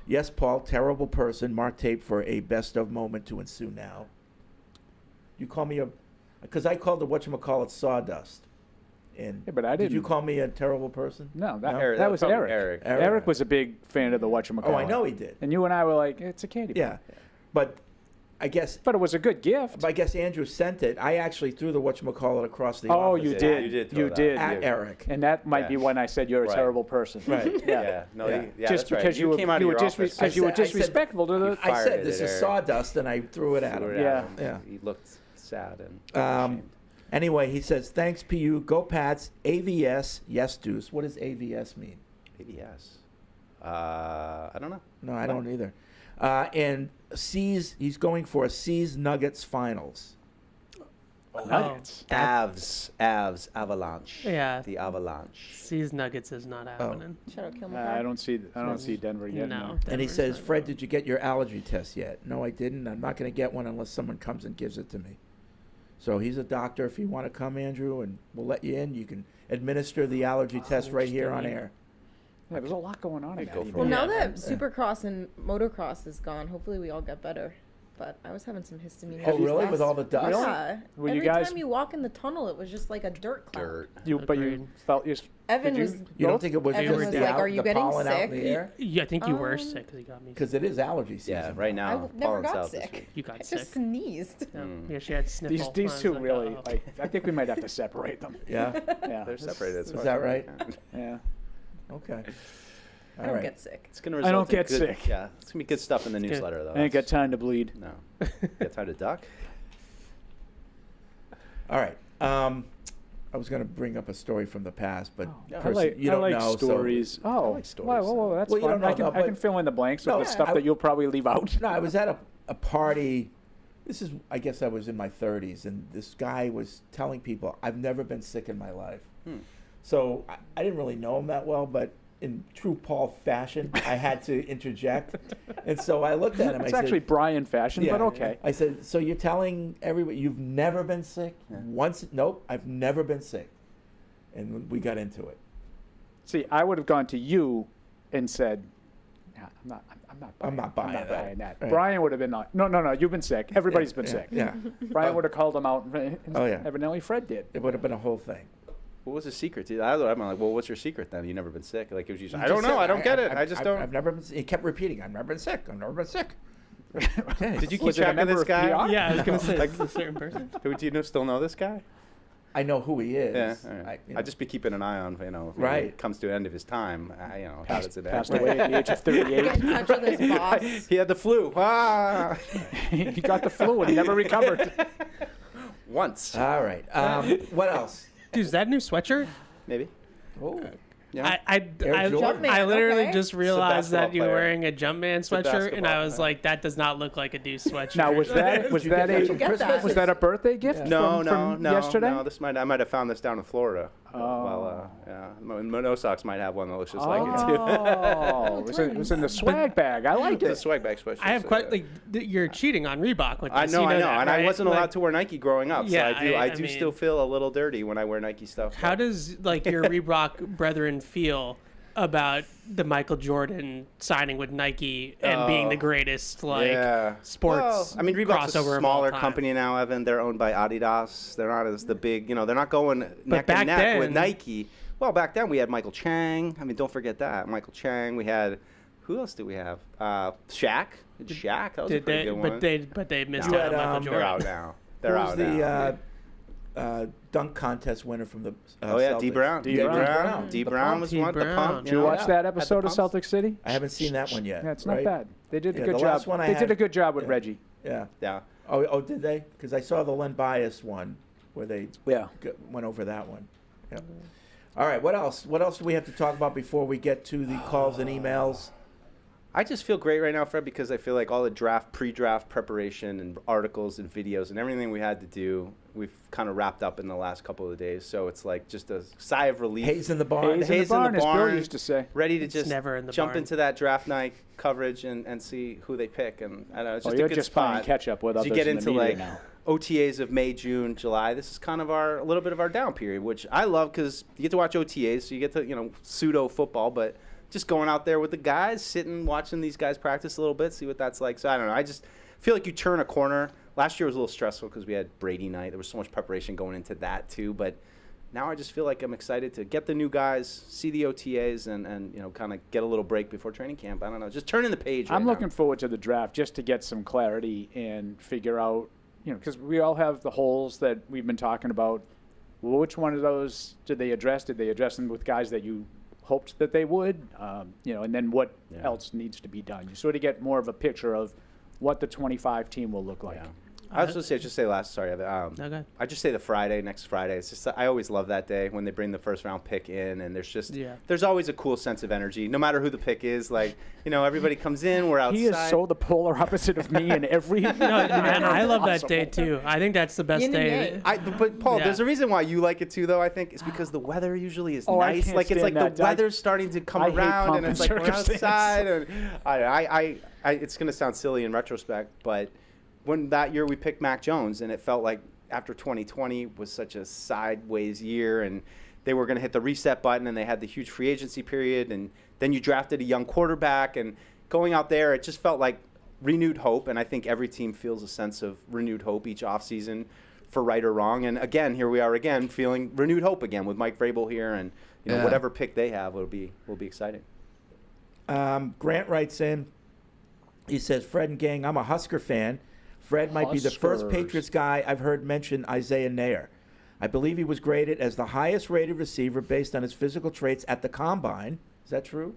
S5: Yes, Paul, terrible person. Mark tape for a best of moment to ensue now. You call me because I called the whatchamacallit sawdust. And
S4: Yeah, but I
S5: did you
S4: didn't.
S5: call me a terrible person?
S4: No, that,
S5: No?
S6: Eric,
S4: that was
S6: probably
S4: Eric.
S6: Eric.
S4: Eric was a big fan of the whatchamacallit.
S5: Oh, I know he did.
S4: And you and I were like, it's a candy bar.
S5: Yeah, but I guess
S4: But it was a good gift.
S5: Andrew sent it. I actually threw the whatchamacallit across the
S4: Oh,
S5: office.
S4: you
S6: Yeah,
S4: did.
S6: you did throw
S4: You
S6: that.
S4: did.
S5: At Eric.
S4: And that might be
S6: Yeah.
S4: when I said you're a
S6: Right.
S4: terrible person.
S5: Right.
S6: Yeah.
S4: Yeah.
S6: No.
S5: Yeah.
S6: Yeah.
S4: Just
S6: that's right.
S4: because you were
S6: came out
S4: you
S6: of
S4: were
S6: your
S4: just
S6: office.
S4: because you were
S5: I said-
S4: disrespectful to the.
S5: I
S6: fired
S5: said
S6: it
S5: this
S6: at
S5: is
S6: Eric.
S5: sawdust, and I threw it at
S6: Threw
S5: him.
S6: it
S4: Yeah.
S6: at him.
S5: Yeah.
S6: He looked sad and ashamed.
S5: Anyway, he says, thanks, PU. Go Pats. AVS. Yes, Deuce. What does AVS mean?
S6: ABS. I don't know.
S5: No, I don't either. And C's, he's going for a C's Nuggets finals.
S4: Nuggets.
S6: Avs, Avalanche.
S3: Yeah.
S6: The Avalanche.
S3: Seas Nuggets is not happening.
S8: Shout out Kill
S4: I don't see Denver getting
S3: No.
S4: there.
S5: And he
S3: Denver's
S5: says,
S3: not
S5: Fred,
S3: going.
S5: did you get your allergy test yet? No, I didn't. I'm not going to get one unless someone comes and gives it to me. So he's a doctor. If you want to come, Andrew, and we'll let you in, you can administer the allergy test right here on air.
S4: Yeah, there's a lot going on in that.
S6: Go for
S4: email.
S8: Well, now
S6: Yeah.
S8: that Supercross and motocross is gone, hopefully we all get better. But I was having some histamine.
S5: Oh,
S8: issues
S5: really?
S8: last-
S5: With all the dust?
S8: Yeah.
S4: Were you
S8: Every
S4: guys-
S8: time you walk in the tunnel, it was just like a dirt cloud.
S6: Dirt.
S4: But you
S3: Agreed.
S4: felt you.
S8: Evan
S4: did
S8: was.
S5: You don't
S4: both?
S5: think it was
S8: Evan
S5: just
S8: was
S5: the,
S8: like,
S5: out,
S8: "Are you
S5: the
S8: getting
S5: pollen out in
S8: sick?"
S5: the air?
S3: Yeah, I think you were
S8: Um,
S3: sick because you got me.
S5: Because it is allergy season.
S6: Yeah, right
S8: I
S6: now.
S8: never
S6: pollen's
S8: got
S6: out this
S8: sick.
S6: week.
S3: You got
S8: I
S3: sick.
S8: just sneezed.
S3: Yeah.
S6: Mm.
S3: Yeah, she had sniffles.
S4: These
S3: I
S4: two
S3: was like,
S4: really
S3: uh-oh.
S4: like. I think we might have to separate them.
S5: Yeah?
S4: Yeah.
S6: They're separated.
S5: Is that right?
S4: Yeah.
S5: Okay.
S8: I don't get sick.
S6: It's gonna
S4: I
S6: result
S4: don't
S6: in
S4: get
S6: good,
S4: sick.
S6: Yeah, it's gonna be good stuff in the newsletter though.
S4: I ain't got time to bleed.
S6: No, you got time to duck.
S5: All right. I was going to bring up a story from the past, but you
S4: I
S5: don't
S4: like
S5: know.
S4: stories.
S5: So.
S4: Like stories. Well, that's
S5: Well, you
S4: fun.
S5: don't know,
S4: I can fill in the blanks with
S5: No,
S4: the stuff that you'll probably leave out.
S5: No, I was at a party. I guess I was in my 30s, and this guy was telling people, I've never been sick in my life. So I didn't really know him that well, but in true Paul fashion, I had to interject. And so I looked at him.
S4: It's
S5: I
S4: actually
S5: said,
S4: Brian fashion, but okay.
S5: I said, so you're telling everybody you've never been sick? Once? Nope, I've never been sick. And we got into it.
S4: See, I would have gone to you and said, nah, I'm not buying that.
S5: Right.
S4: Brian would have been like, no, you've been sick. Everybody's been sick.
S5: Yeah.
S4: Brian would have called him out. And
S5: yeah.
S4: Evidently Fred did.
S5: It would have been a whole thing.
S6: What was his secret? I'm like, well, what's your secret then? You've never been sick. Like, it was usually, I don't know. I don't get it. I just don't.
S5: I've never been. He kept repeating, "I've never been sick. I've never been sick." Okay.
S6: Did you keep
S4: Was it a
S6: track of
S4: member
S6: this
S4: of
S6: guy?
S4: PR?
S3: Yeah, I was gonna say it's a certain person.
S6: Do you still know this guy?
S5: I know who he is.
S6: Yeah, all right. I'd just be keeping an eye on, when it comes to the end of his time, how does it end?
S4: Passed away at the age of 38.
S8: Get in touch with his boss.
S6: He had the flu. Ah!
S4: He got the flu and he never recovered.
S6: Once.
S5: All right. What else?
S3: Dude, is that a new sweatshirt?
S6: Maybe.
S5: Oh.
S6: Yeah.
S3: I
S5: Jordan?
S3: I literally
S8: Okay.
S3: just realized
S6: basketball
S3: that you were
S6: player.
S3: wearing a Jumpman
S6: It's a
S3: sweatshirt, and I
S6: basketball
S3: was
S6: player.
S3: like, that does not look like a Deuce sweatshirt.
S4: Now, was that
S5: Did you get that from
S8: Get
S5: Christmas?
S8: that.
S4: was that a birthday gift
S6: No,
S4: from yesterday?
S6: No, I might have found this down in Florida.
S4: Oh.
S6: Well, yeah. No Sox might have one that looks just like it too.
S4: Oh, it was in the swag bag. I like
S6: It's a
S4: it.
S6: swag bag sweatshirt.
S3: I have
S6: so,
S3: quite
S6: yeah.
S3: like you're cheating on Reebok with this.
S6: I know,
S3: you know that,
S6: and I
S3: right?
S6: wasn't
S3: Like,
S6: allowed to wear Nike growing up,
S3: Yeah,
S6: so I
S3: I
S6: do
S3: mean-
S6: still feel a little dirty when I wear Nike stuff.
S3: How
S6: but-
S3: does like your Reebok brethren feel about the Michael Jordan signing with Nike and being the greatest sports?
S6: Well, I mean, Reebok's a
S3: crossover of all
S6: smaller
S3: time?
S6: company now, Evan. They're owned by Adidas. They're not as the big, they're not going neck
S3: back
S6: and neck with
S3: then-
S6: Nike. Well, back then we had Michael Chang. I mean, don't forget that. Michael Chang. We had, who else did we have? Shaq. Shaq. That was a pretty good one.
S3: But they missed
S5: You
S3: out
S5: had,
S3: on Michael
S6: They're
S3: Jordan.
S6: out now. They're
S5: Who was
S6: out
S5: the
S6: now.
S5: dunk contest winner from the
S6: Oh yeah, D
S5: Celtics?
S6: Brown.
S4: D. Brown.
S6: D
S5: The
S6: Brown
S5: pump.
S6: was
S3: D.
S6: one. The
S3: Brown.
S6: pump.
S4: Did you watch that
S6: At the
S4: episode of
S6: pumps.
S4: Celtic City?
S5: I haven't seen that one yet.
S4: Yeah, it's not
S5: right?
S4: bad. They did a
S5: Yeah,
S4: good
S5: the
S4: job.
S5: last one I
S4: They
S5: had-
S4: did a good job with
S5: yeah.
S4: Reggie.
S5: Yeah.
S6: Yeah.
S5: Oh, did they? Because I saw the Len Bias one where they
S4: Yeah.
S5: went over that one. Yep. All right. What else? What else do we have to talk about before we get to the calls and emails?
S6: I just feel great right now, Fred, because I feel like all the pre-draft preparation and articles and videos and everything we had to do, we've kind of wrapped up in the last couple of days. So it's like just a sigh of relief.
S5: Hayes in the barn.
S4: Hayes in the
S6: Hayes in the
S4: barn, as Bill
S6: barn.
S4: used to say.
S6: Ready to
S3: It's
S6: just
S3: never in the
S6: jump
S3: barn.
S6: into that draft night coverage and see who they pick. And I don't know, it's
S4: Oh,
S6: just
S4: you're
S6: a good
S4: just
S6: spot.
S4: playing catch up with
S6: As
S4: others
S6: you get
S4: in the
S6: into
S4: media
S6: like
S4: now.
S6: OTAs of May, June, July. This is kind of a little bit of our down period, which I love because you get to watch OTAs, so you get to pseudo football, but just going out there with the guys, sitting, watching these guys practice a little bit, see what that's like. So I don't know. I just feel like you turn a corner. Last year was a little stressful because we had Brady night. There was so much preparation going into that too, but now I just feel like I'm excited to get the new guys, see the OTAs, and kind of get a little break before training camp. I don't know. Just turning the page.
S4: I'm
S6: right
S4: looking
S6: now.
S4: forward to the draft just to get some clarity and figure out, because we all have the holes that we've been talking about. Well, which one of those did they address? Did they address them with guys that you hoped that they would? And then what else needs to be done? You sort of get more of a picture of what the 25 team will look like.
S6: Yeah. I was just say last. Sorry,
S3: Okay.
S6: I just say next Friday. It's just I always love that day when they bring the first round pick in, and there's always a cool sense of energy, no matter who the pick is. Like everybody comes in, we're outside.
S4: He is so the polar opposite of me in every.
S3: No, man, I love that
S4: possible.
S3: day too. I think that's the best
S8: Yin and
S3: day.
S8: yang.
S6: But Paul,
S3: Yeah.
S6: there's a reason why you like it too, though. I think it's because the weather usually is
S4: Oh, I
S6: nice.
S4: can't
S6: Like it's
S4: stand
S6: like the
S4: that.
S6: weather's starting to come
S4: I hate
S6: around,
S4: pomp
S6: and it's
S4: and
S6: like we're
S4: circumstance.
S6: outside. And I it's gonna sound silly in retrospect, but when that year we picked Mac Jones, and it felt like after 2020 was such a sideways year, and they were going to hit the reset button, and they had the huge free agency period, and then you drafted a young quarterback, and going out there, it just felt like renewed hope, and I think every team feels a sense of renewed hope each offseason for right or wrong, and again, here we are again feeling renewed hope again with Mike Vrabel here, and whatever pick they have will be exciting.
S5: Grant writes in. He says, Fred and gang, I'm a Husker fan. Fred might be the first
S4: Huskers.
S5: Patriots guy I've heard mention Isaiah Nair. I believe he was graded as the highest rated receiver based on his physical traits at the Combine. Is that true?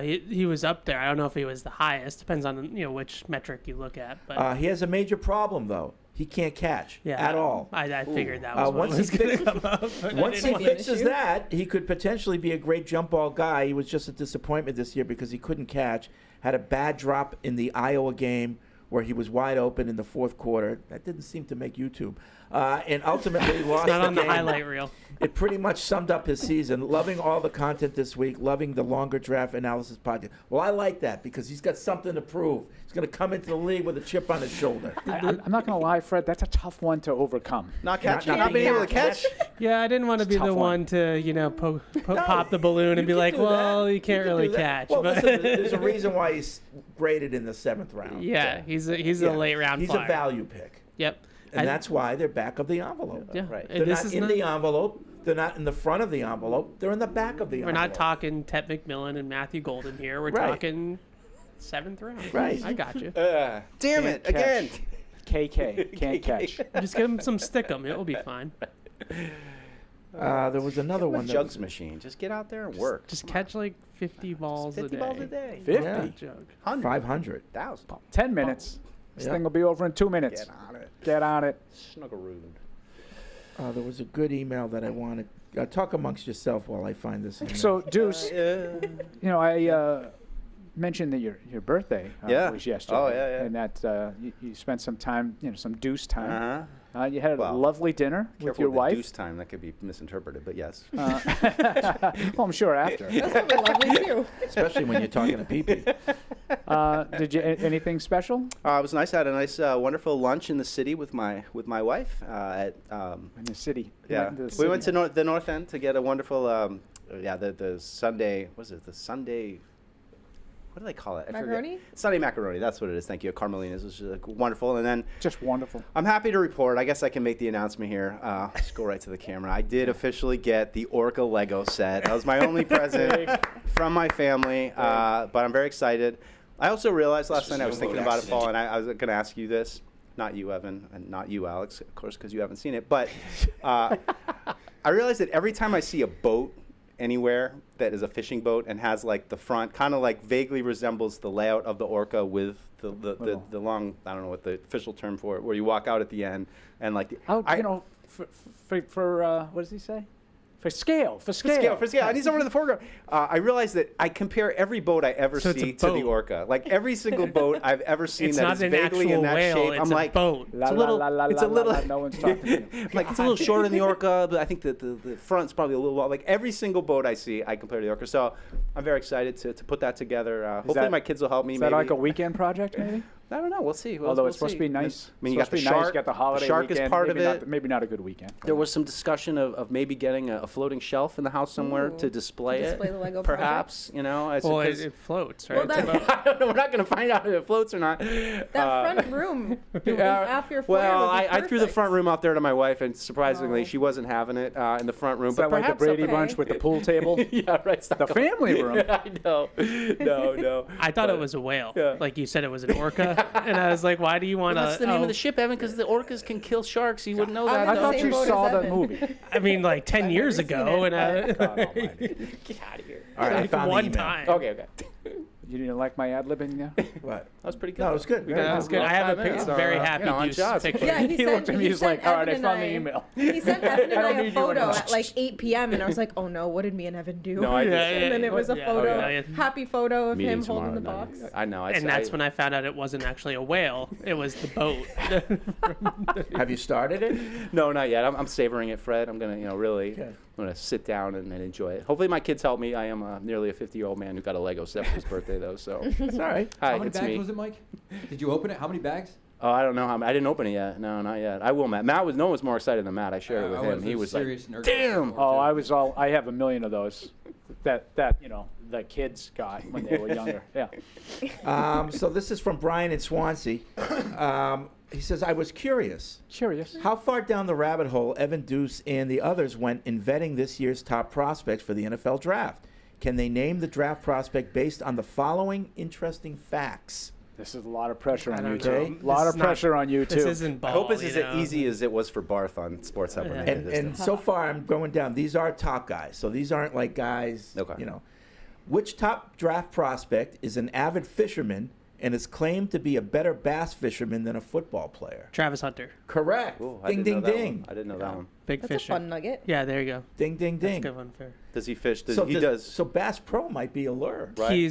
S3: He was up there. I don't know if he was the highest. Depends on which metric you look at. But
S5: He has a major problem though. He can't catch at all.
S3: I figured that was what
S5: once
S3: was
S5: he
S3: going to
S5: fix-
S3: come up. but I
S5: Once he
S3: didn't-
S5: fixes that, he could potentially be a great jump ball guy. He was just a disappointment this year because he couldn't catch. Had a bad drop in the Iowa game where he was wide open in the fourth quarter. That didn't seem to make YouTube. And ultimately lost
S3: Not
S5: the
S3: on the
S5: game.
S3: highlight reel.
S5: It pretty much summed up his season. Loving all the content this week. Loving the longer draft analysis podcast. Well, I like that because he's got something to prove. He's going to come into the league with a chip on his shoulder.
S4: I'm not going to lie, Fred. That's a tough one to overcome.
S6: Not catching,
S5: not
S6: not being
S5: being
S6: able to catch.
S3: Yeah, I didn't want to be
S4: It's a
S3: the
S4: tough
S3: one to pop the balloon and be
S5: You
S3: like,
S5: can do that.
S3: well, you can't
S5: can
S3: really
S5: do that.
S3: catch.
S5: Well,
S3: but
S5: listen, there's a reason why he's graded in the 7th round.
S3: yeah, he's a
S5: Yeah.
S3: late round
S5: He's
S3: flyer.
S5: a value pick.
S3: Yep.
S5: And that's why they're back of the envelope.
S3: Yeah.
S6: Right.
S5: They're
S3: This
S5: not
S3: is
S5: in
S3: not,
S5: the envelope. They're not in the front of the envelope. They're in the back of the
S3: we're
S5: envelope.
S3: not talking Ted McMillan and Matthew Golden here. We're
S5: Right.
S3: talking 7th round.
S5: Right.
S3: I got you.
S6: Damn
S4: Can't
S6: it,
S4: catch.
S6: again.
S4: KK can't catch.
S3: Just give him some stickum. It will be fine.
S5: There was another one. that
S6: Jugs
S5: was-
S6: machine. Just get out there and work.
S3: Just catch like 50 balls
S6: 50
S3: a day.
S6: balls a day.
S4: 50.
S5: Yeah.
S3: Jug.
S5: 500.
S6: 1,000.
S4: 10 minutes. This
S5: Yeah.
S4: thing will be over in 2 minutes.
S6: Get on it.
S4: Get on it.
S6: Snuggeroo.
S5: There was a good email that I wanted. Talk amongst yourself while I find this email.
S4: So, Deuce, I mentioned that your birthday
S6: Yeah.
S4: was yesterday.
S6: Oh, yeah.
S4: And that you spent some time, some Deuce time.
S6: Uh-huh.
S4: You had a
S6: Well,
S4: lovely dinner with
S6: Careful
S4: your
S6: with the
S4: wife.
S6: deuce time. That could be misinterpreted, but yes.
S4: Well, I'm sure after.
S8: That's probably lovely too.
S5: Especially when you're talking to people.
S4: Did you anything special
S6: It was nice. I had a nice, wonderful lunch in the city with my wife.
S4: in the city? You
S6: Yeah,
S4: went to the
S6: we
S4: city.
S6: went to the North End to get a wonderful. The Sunday. Was it the Sunday? What do they call it? I forget.
S8: Macaroni?
S6: Sunday macaroni. That's what it is. Thank you, Carmelina's. It was wonderful. And then
S4: Just wonderful.
S6: I'm happy to report. I guess I can make the announcement here. Just go right to the camera. I did officially get the Orca Lego set. That was my only present from my family, but I'm very excited. I also realized last night I was thinking about it, Paul, and I was going to ask you this. Not you, Evan, and not you, Alex, of course, because you haven't seen it. But I realized that every time I see a boat anywhere that is a fishing boat and has like the front kind of like vaguely resembles the layout of the Orca with the long, I don't know what the official term for it, where you walk out at the end and like
S4: For what does he say? For scale.
S6: For scale. I need someone in the foreground. I realized that I compare every boat I ever
S3: So it's a
S6: see to the
S3: boat.
S6: Orca. Like every single boat I've ever seen
S3: It's
S6: that
S3: not
S6: is
S3: an
S6: vaguely
S3: actual
S6: in that
S3: whale.
S6: shape.
S3: It's
S6: I'm
S3: a
S6: like,
S3: boat.
S4: La,
S6: it's a
S4: la,
S6: little.
S4: la, la,
S6: It's
S4: la,
S6: a
S4: la,
S6: little.
S4: la, no one's talking to you.
S6: I'm like it's a little shorter than the Orca, but I think that the front's probably a little long. Like every single boat I see, I compare to the Orca. So I'm very excited to put that together. Hopefully
S4: that-
S6: my kids will help me.
S4: Is
S6: maybe.
S4: that like a weekend project, maybe?
S6: I don't know. We'll see.
S4: Although
S6: We'll
S4: it's supposed
S6: see.
S4: to be nice.
S6: I mean, you got
S4: Supposed
S6: the
S4: to be nice.
S6: shark.
S4: You got the holiday
S6: shark
S4: weekend.
S6: is part
S4: maybe
S6: of it.
S4: Maybe not a good weekend.
S6: There was some discussion of maybe getting a floating shelf in the house somewhere to display it.
S8: Display the Lego
S6: Perhaps, you know.
S3: Well,
S6: 'cause-
S3: it floats,
S8: Well,
S3: right?
S8: that-
S6: I don't know. We're not going to find out if it floats or not.
S8: That front room off your foyer
S6: Well,
S8: would be
S6: I threw the
S8: perfect.
S6: front room out there to my wife, and surprisingly,
S8: Oh.
S6: she wasn't having it in the front room.
S4: Is that like the
S6: perhaps
S4: Brady
S8: okay.
S4: Bunch with the pool table?
S6: yeah, right.
S4: The family room.
S6: I know. No.
S3: I thought it was a whale.
S6: Yeah.
S3: Like you said, it was an orca, and I was like, "Why do you want to?"
S6: That's the name of the ship, Evan, because the orcas can kill sharks. You wouldn't know
S8: I'm
S6: that.
S8: in
S4: I
S8: the
S6: though.
S4: thought
S8: same
S4: you
S8: boat as
S4: saw that
S8: Evan.
S4: movie.
S3: I mean, like 10 years
S8: never seen
S3: ago,
S8: it.
S3: and
S4: God almighty.
S6: Get out of here.
S5: All right, I
S3: like
S5: found the
S3: one
S5: email.
S3: time.
S6: Okay.
S4: You didn't like my ad-libbing there?
S5: What?
S6: That was pretty good.
S5: No, it was good.
S6: We
S5: Very
S6: got
S3: That was
S6: about
S3: good. I have
S6: 5
S3: a
S6: minutes,
S3: picture.
S6: so,
S3: Very
S6: you
S3: happy
S6: know, on
S3: Deuce
S6: shots.
S3: picture.
S8: Yeah,
S4: He looked at me, he's like,
S8: sent
S4: all right, I
S8: Evan
S4: found
S8: and
S4: the email.
S8: He sent Evan and
S4: I
S8: I
S4: don't
S8: a
S4: need you
S8: photo
S4: anymore.
S8: at like 8 p.m. and I was like, oh no, what did me and Evan do?
S6: No, I did.
S8: And then it was a
S3: Yeah,
S8: photo,
S3: yeah.
S8: happy photo of
S6: Meeting
S8: him holding the
S6: tomorrow
S8: box.
S6: night. I know.
S3: And that's when I found out it wasn't actually a whale. It was the boat.
S5: Have you started it?
S6: No, not yet. I'm savoring it, Fred. I'm gonna, really.
S5: Okay.
S6: I'm gonna sit down and enjoy it. Hopefully, my kids help me. I am nearly a 50-year-old man who got a Lego set for his birthday, though. So,
S5: It's all right.
S6: hi,
S9: How many
S6: it's
S9: bags
S6: me.
S9: was it, Mike? Did you open it? How many bags?
S6: Oh, I don't know. I didn't open it yet. No, not yet. I will, Matt. No one was more excited than Matt. I shared it with him. He was like, "Damn!"
S4: Oh, I have a million of those that the kids got when they were younger. Yeah.
S5: So this is from Brian in Swansea. He says, I was curious.
S4: Curious.
S5: How far down the rabbit hole Evan Deuce and the others went in vetting this year's top prospects for the NFL draft? Can they name the draft prospect based on the following interesting facts?
S4: This is a lot of pressure
S3: I
S4: on you,
S3: don't know.
S4: too. A lot
S3: This
S4: of
S3: is not-
S4: pressure on you,
S3: This
S4: too.
S3: isn't ball.
S6: I hope it's
S3: you
S6: as
S3: know?
S6: easy as it was for Barth on Sports Hub.
S5: And so far, I'm going down. These are top guys. So these aren't like guys,
S6: Okay.
S5: Which top draft prospect is an avid fisherman and is claimed to be a better bass fisherman than a football player?
S3: Travis Hunter,
S5: Correct.
S6: Ooh, I
S5: Ding,
S6: didn't
S5: ding,
S6: know that
S5: ding.
S6: one. I didn't know that one.
S3: big
S8: That's
S3: fisher.
S8: a fun nugget.
S3: Yeah, there you go.
S5: Ding, ding,
S3: That's a
S5: ding.
S3: good one. Fair.
S6: Does he fish?
S5: So
S6: He does.
S5: So Bass Pro might be a lure.
S6: Right.
S3: He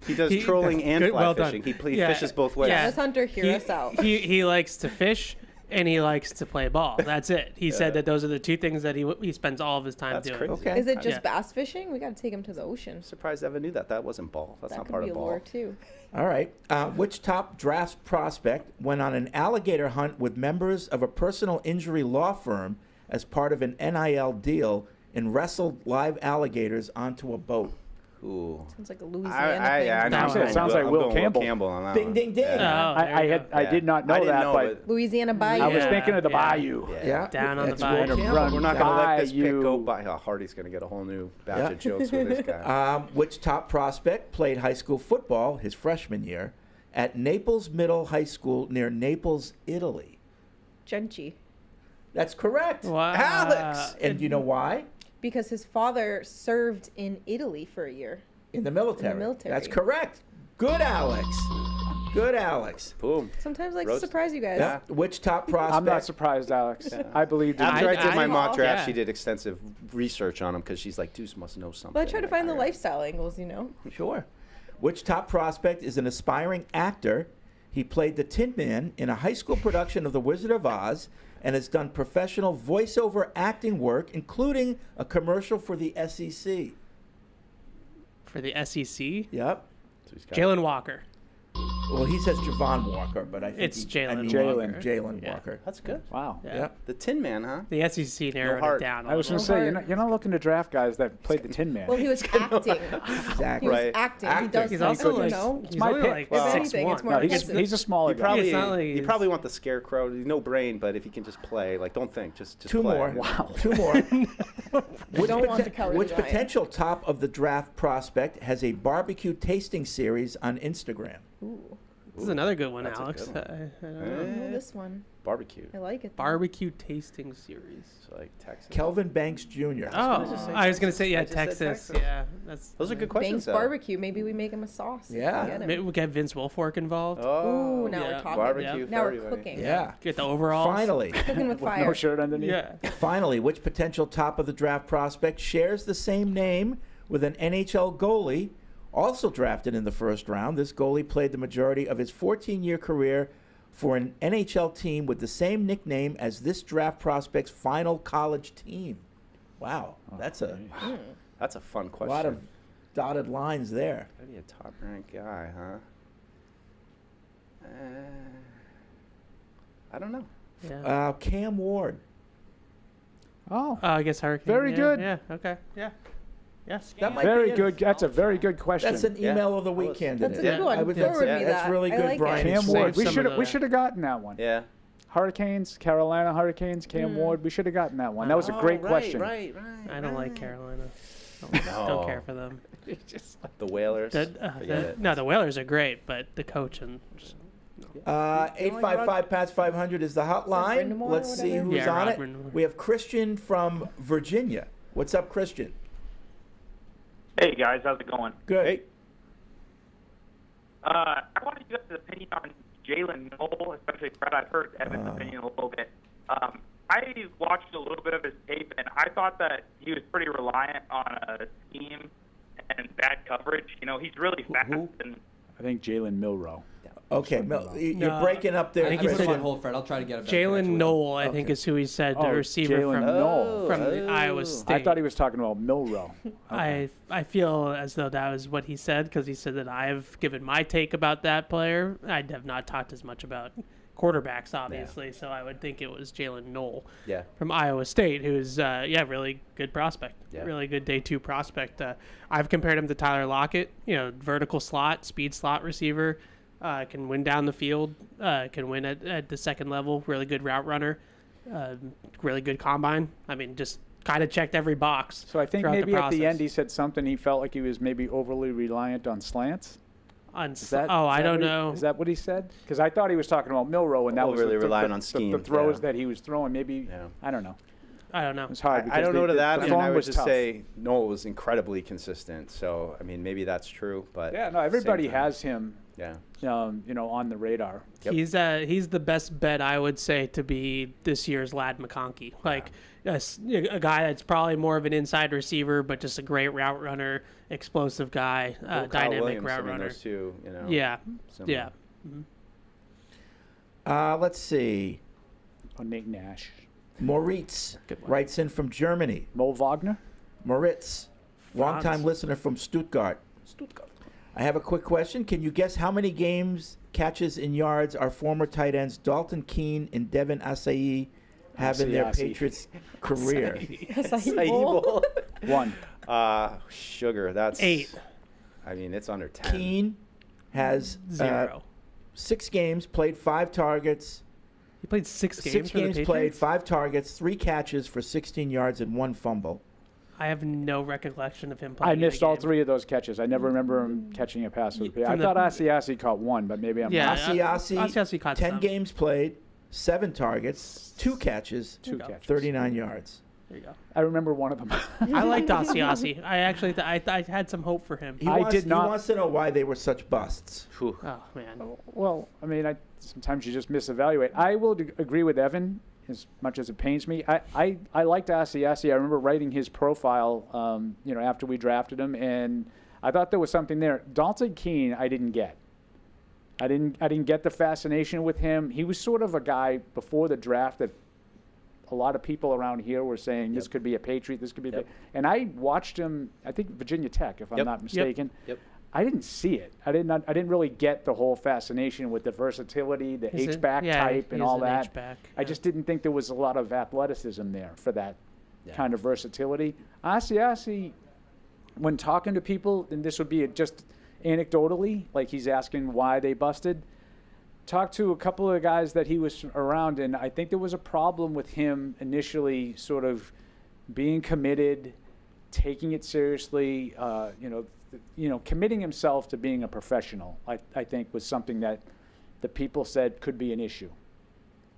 S6: He does trolling and
S3: good-
S6: fly
S3: well done.
S6: fishing. He
S3: Yeah.
S6: fishes both ways.
S3: Yeah.
S8: Travis Hunter, hear us out.
S3: He likes to fish and he likes to play ball. That's it. He said that those are the two things that he spends all of his time
S6: That's
S3: doing.
S6: crazy.
S5: Okay.
S8: Is it just
S3: Yeah.
S8: bass fishing? We got to take him to the ocean.
S6: I'm surprised Evan knew that. That wasn't ball. That's
S8: That
S6: not
S8: could
S6: part
S8: be
S6: of
S8: a
S6: ball.
S8: lure too.
S5: All right. Which top draft prospect went on an alligator hunt with members of a personal injury law firm as part of an NIL deal and wrestled live alligators onto a boat?
S6: Ooh.
S8: Sounds like a Louisiana thing.
S6: I know.
S3: That
S6: I'm
S3: one.
S6: going
S4: It sounds like
S6: I'm
S4: Will
S6: going
S4: Campbell.
S6: Campbell on that
S5: Ding,
S6: one.
S5: ding, ding.
S3: Oh, there you go.
S4: I did not know
S6: I didn't
S4: that,
S6: know,
S4: but
S8: Louisiana Bayou.
S4: I was
S3: Yeah.
S4: thinking of the
S3: Yeah.
S4: Bayou.
S5: Yeah.
S3: Down on the
S5: That's
S3: bayou.
S5: Will
S3: Gonna
S5: Campbell.
S6: We're not going to let this pick
S4: Bayou.
S6: go by. Oh, Hardy's going to get a whole new batch of jokes with this guy.
S5: Which top prospect played high school football his freshman year at Naples Middle High School near Naples, Italy?
S8: Genchi.
S5: That's correct.
S3: Wow.
S5: Alex. And you know why?
S8: Because his father served in Italy for a year.
S5: In the military.
S8: military.
S5: That's correct. Good, Alex. Good, Alex.
S6: Boom.
S8: Sometimes I like to
S6: Roast.
S8: surprise you guys.
S6: Yeah.
S5: Which top prospect?
S4: I'm not surprised, Alex. I believed in
S6: After
S4: you.
S6: I did my
S3: I-
S6: mock draft,
S3: yeah.
S6: she did extensive research on him because she's like, Deuce must know something.
S8: Well, I try to
S6: Like,
S8: find the
S6: I-
S8: lifestyle angles, you know.
S5: Sure. Which top prospect is an aspiring actor? He played the Tin Man in a high school production of The Wizard of Oz and has done professional voiceover acting work, including a commercial for the SEC.
S3: For the SEC,
S5: Yep.
S6: So he's got-
S3: Jalen Walker.
S5: Well, he says Javon Walker, but I think
S3: It's Jalen
S4: Jalen.
S3: Walker.
S5: Jalen
S3: Yeah.
S5: Walker.
S6: That's good.
S4: Wow.
S3: Yeah.
S5: Yep.
S6: The Tin Man, huh?
S3: The SEC narrowed
S6: heart.
S3: it down.
S4: I was going to say, you're not looking to draft guys that played the Tin Man.
S8: Well, he was acting.
S5: Exactly.
S8: He was
S6: Right.
S8: acting.
S5: Acting.
S8: He does
S3: He's
S8: like,
S3: also
S8: you
S3: like,
S8: know.
S3: he's
S4: my
S3: only
S4: pick.
S3: like
S8: If
S3: 6'1".
S8: anything, it's more
S4: no,
S8: impressive.
S4: he's a smaller
S6: You
S4: guy.
S6: probably,
S3: it's not like
S6: you
S3: he's-
S6: probably want the Scarecrow. No brain, but if he can just play, like, don't think, just
S5: Two
S6: play.
S5: more.
S4: Wow.
S5: Two more. Which,
S8: don't want the cowardly
S5: which
S8: giant.
S5: potential top of the draft prospect has a barbecue tasting series on Instagram?
S8: Ooh,
S3: This is another good one,
S6: That's a
S3: Alex.
S6: good one.
S3: I don't
S8: I
S3: know.
S8: know this one.
S6: Barbecue.
S8: I like it. though.
S3: Barbecue tasting series.
S6: So, like, Texas.
S5: Kelvin Banks Jr.
S3: Oh,
S6: just say
S3: I was gonna say
S6: Texas.
S3: yeah,
S6: I just said
S3: Texas.
S6: Texas.
S3: Yeah, that's
S6: Those are good
S8: Banks
S6: questions, though.
S8: barbecue. Maybe we make him a sauce. if we
S5: Yeah.
S8: get him.
S3: Maybe we get Vince Wilfork involved.
S6: Oh,
S8: Ooh, now
S3: yeah.
S8: we're talking.
S6: barbecue.
S8: Now we're
S6: for everybody.
S8: cooking.
S5: Yeah.
S3: Get the overalls.
S5: Finally.
S8: Cooking with
S4: With
S8: fire.
S4: no shirt underneath.
S3: Yeah.
S5: Finally, which potential top of the draft prospect shares the same name with an NHL goalie also drafted in the first round? This goalie played the majority of his 14-year career for an NHL team with the same nickname as this draft prospect's final college team. Wow, that's a
S6: That's a fun question.
S5: lot of dotted lines there.
S6: Gotta be a top-ranked guy, huh? I don't know.
S3: Yeah.
S5: Cam Ward.
S4: Oh,
S3: I guess Hurricane.
S4: Very
S3: yeah,
S4: good.
S3: Yeah. Okay. Yeah. Yes.
S5: That might
S4: very
S5: be it.
S4: good. That's a very good question.
S5: That's an
S6: Yeah.
S5: email of the
S6: That
S5: week
S6: was-
S5: candidate.
S8: That's a
S3: Yeah.
S8: good one.
S5: I would-
S8: Forward
S5: that's,
S8: me
S5: that's
S8: that.
S5: really
S8: I
S5: good,
S8: like
S5: Brian.
S8: It.
S4: Cam
S3: Save
S4: Ward. We
S3: some
S4: should
S3: of
S4: we
S3: the-
S4: should have gotten that one.
S6: Yeah.
S4: Hurricanes, Carolina Hurricanes, Cam Ward. We should have gotten that one. That was a great question.
S6: Right.
S3: I don't like Carolina.
S6: No.
S3: Don't care for them.
S6: The Whalers. Forget it.
S3: No, the Whalers are great, but the coach and
S5: 855-PATS-500 is the hotline.
S8: Brindamore or
S5: Let's see
S8: whatever?
S5: who's
S3: Yeah,
S5: on
S3: Rod
S5: it.
S3: Brindamore.
S5: We have Christian from Virginia. What's up, Christian?
S10: Hey guys, how's it going?
S5: Good.
S6: Hey.
S10: I wanted you guys' opinion on Jalen Noel, especially Fred. I've heard Evan's opinion a little bit. I watched a little bit of his tape, and I thought that he was pretty reliant on a scheme and bad coverage. You know, he's really fast.
S5: who?
S10: And
S4: I think Jalen Milrow.
S5: Okay, you're
S3: No,
S5: breaking up there,
S9: I think he's put him on
S5: Christian.
S9: hold, Fred. I'll try to get him.
S3: Jalen Noel, I think,
S5: Okay.
S3: is who he said, the
S4: Oh,
S3: receiver
S4: Jalen
S3: from
S4: Noel.
S3: from the Iowa State.
S4: I thought he was talking about Milrow.
S3: I feel as though that was what he said because he said that I've given my take about that player. I have not talked as much about quarterbacks, obviously, so I would think it was Jalen Noel
S6: Yeah.
S3: from Iowa State, who's really good prospect,
S6: Yeah.
S3: really good day 2 prospect. I've compared him to Tyler Lockett, vertical slot, speed slot receiver, can win down the field, can win at the second level, really good route runner, really good combine. I mean, just kind of checked every box.
S4: So I think
S3: throughout
S4: maybe at the
S3: process.
S4: end he said something. He felt like he was maybe overly reliant on slants.
S3: Is
S4: That,
S3: I
S4: is that
S3: don't
S4: what he-
S3: know.
S4: Is that what he said? Because I thought he was talking about Milrow, and that was
S6: Overly
S4: the,
S6: reliant on
S4: the
S6: scheme,
S4: throws
S6: yeah.
S4: that he was throwing. Maybe
S6: Yeah.
S4: I don't know.
S3: I don't know.
S4: It's hard.
S6: I
S4: because
S6: don't know to that.
S4: The
S6: I mean, I
S4: phone
S6: would
S4: was
S6: just
S4: tough.
S6: say Noah was incredibly consistent. So, I mean, maybe that's true. But
S4: Yeah, no, everybody
S6: same time.
S4: has him,
S6: Yeah.
S4: on the radar.
S6: Yep.
S3: He's the best bet, I would say, to be this year's Lad McConkey. Like a guy that's probably more of an inside receiver, but just a great route runner, explosive guy,
S6: Kyle
S3: dynamic
S6: Williams,
S3: route
S6: I mean,
S3: runner.
S6: those two,
S3: Yeah,
S6: similar.
S3: yeah.
S5: Let's see.
S4: Oh, Nate Nash.
S5: Moritz
S3: Good one.
S5: writes in from Germany.
S4: Mo Wagner?
S5: Moritz, longtime listener from Stuttgart. I have a quick question. Can you guess how many games, catches, and yards our former tight ends Dalton Keene and Devin Asai have in their
S4: Asiasi.
S5: Patriots career?
S8: Acai bowl.
S4: One.
S6: Sugar. That's
S3: 8.
S6: I mean, it's under 10.
S5: Keene has
S3: 0.
S5: 6 games, played 5 targets.
S3: He played 6 games
S5: 6
S3: for the
S5: games played,
S3: Patriots?
S5: 5 targets, 3 catches for 16 yards and 1 fumble.
S3: I have no recollection of him playing.
S4: I
S3: in a
S4: missed all
S3: game.
S4: 3 of those catches. I never remember him catching a pass. I
S3: From the-
S4: thought Asiasi caught 1, but maybe I'm
S3: Yeah,
S4: wrong.
S3: Asiasi caught
S5: 10
S3: some.
S5: games played, 7 targets, 2 catches,
S4: 2 catches.
S5: 39 yards.
S3: There you go.
S4: I remember one of them.
S3: I liked Asiasi. I actually I had some hope for him.
S5: He
S4: I
S5: wants,
S4: did not-
S5: He wants to know why they were such busts.
S6: Whew.
S3: Oh man.
S4: Well, I mean, sometimes you just misevaluate. I will agree with Evan as much as it pains me. I liked Asiasi. I remember writing his profile, after we drafted him, and I thought there was something there. Dalton Keene, I didn't get. I didn't get the fascination with him. He was sort of a guy before the draft that a lot of people around here were saying this could be a Patriot, this could be. And I watched him. I think Virginia Tech, if I'm not mistaken.
S6: Yep.
S4: I didn't see it. I didn't really get the whole fascination with the versatility, the H-back type, and all that. I just didn't think there was a lot of athleticism there for that kind of versatility. Asiasi, when talking to people, and this would be just anecdotally, like he's asking why they busted, talked to a couple of guys that he was around, and I think there was a problem with him initially sort of being committed, taking it seriously, committing himself to being a professional, I think was something that the people said could be an issue.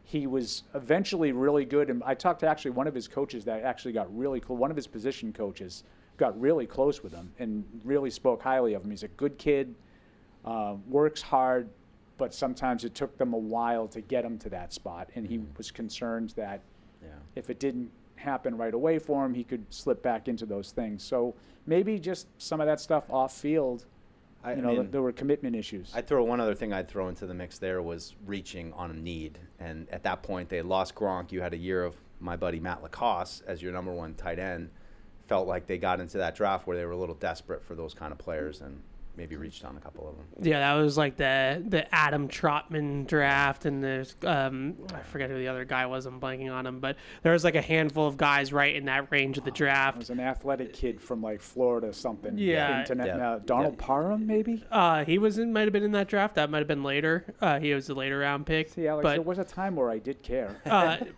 S4: He was eventually really good, and I talked to actually one of his coaches that actually got really close, one of his position coaches got really close with him and really spoke highly of him. He's a good kid, works hard, but sometimes it took them a while to get him to that spot, and he was concerned that if it didn't happen right away for him, he could slip back into those things. So maybe just some of that stuff off field, there were commitment issues.
S6: I'd throw one other thing I'd throw into the mix there was reaching on a need. And at that point, they had lost Gronk. You had a year of my buddy Matt Lacoste as your number 1 tight end. Felt like they got into that draft where they were a little desperate for those kind of players and maybe reached on a couple of them.
S3: Yeah, that was like the Adam Trotman draft, and there's I forget who the other guy was. I'm blanking on him, but there was like a handful of guys right in that range of the
S4: It
S3: draft.
S4: was an athletic kid from like Florida, something.
S3: Yeah.
S4: Donald Parham, maybe.
S3: He might have been in that draft. That might have been later. He was a later round pick.
S4: See, Alex, there was a time where I did care.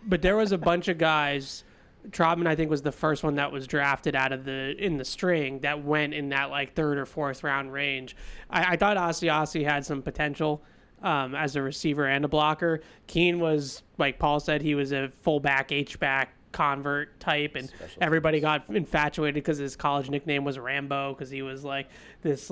S3: But there was a bunch of guys. Trotman, I think, was the first one that was drafted in the string that went in that like 3rd or 4th round range. I thought Asiasi had some potential as a receiver and a blocker. Keene was, like Paul said, he was a fullback, H-back convert type, and everybody got infatuated because his college nickname was Rambo because he was like this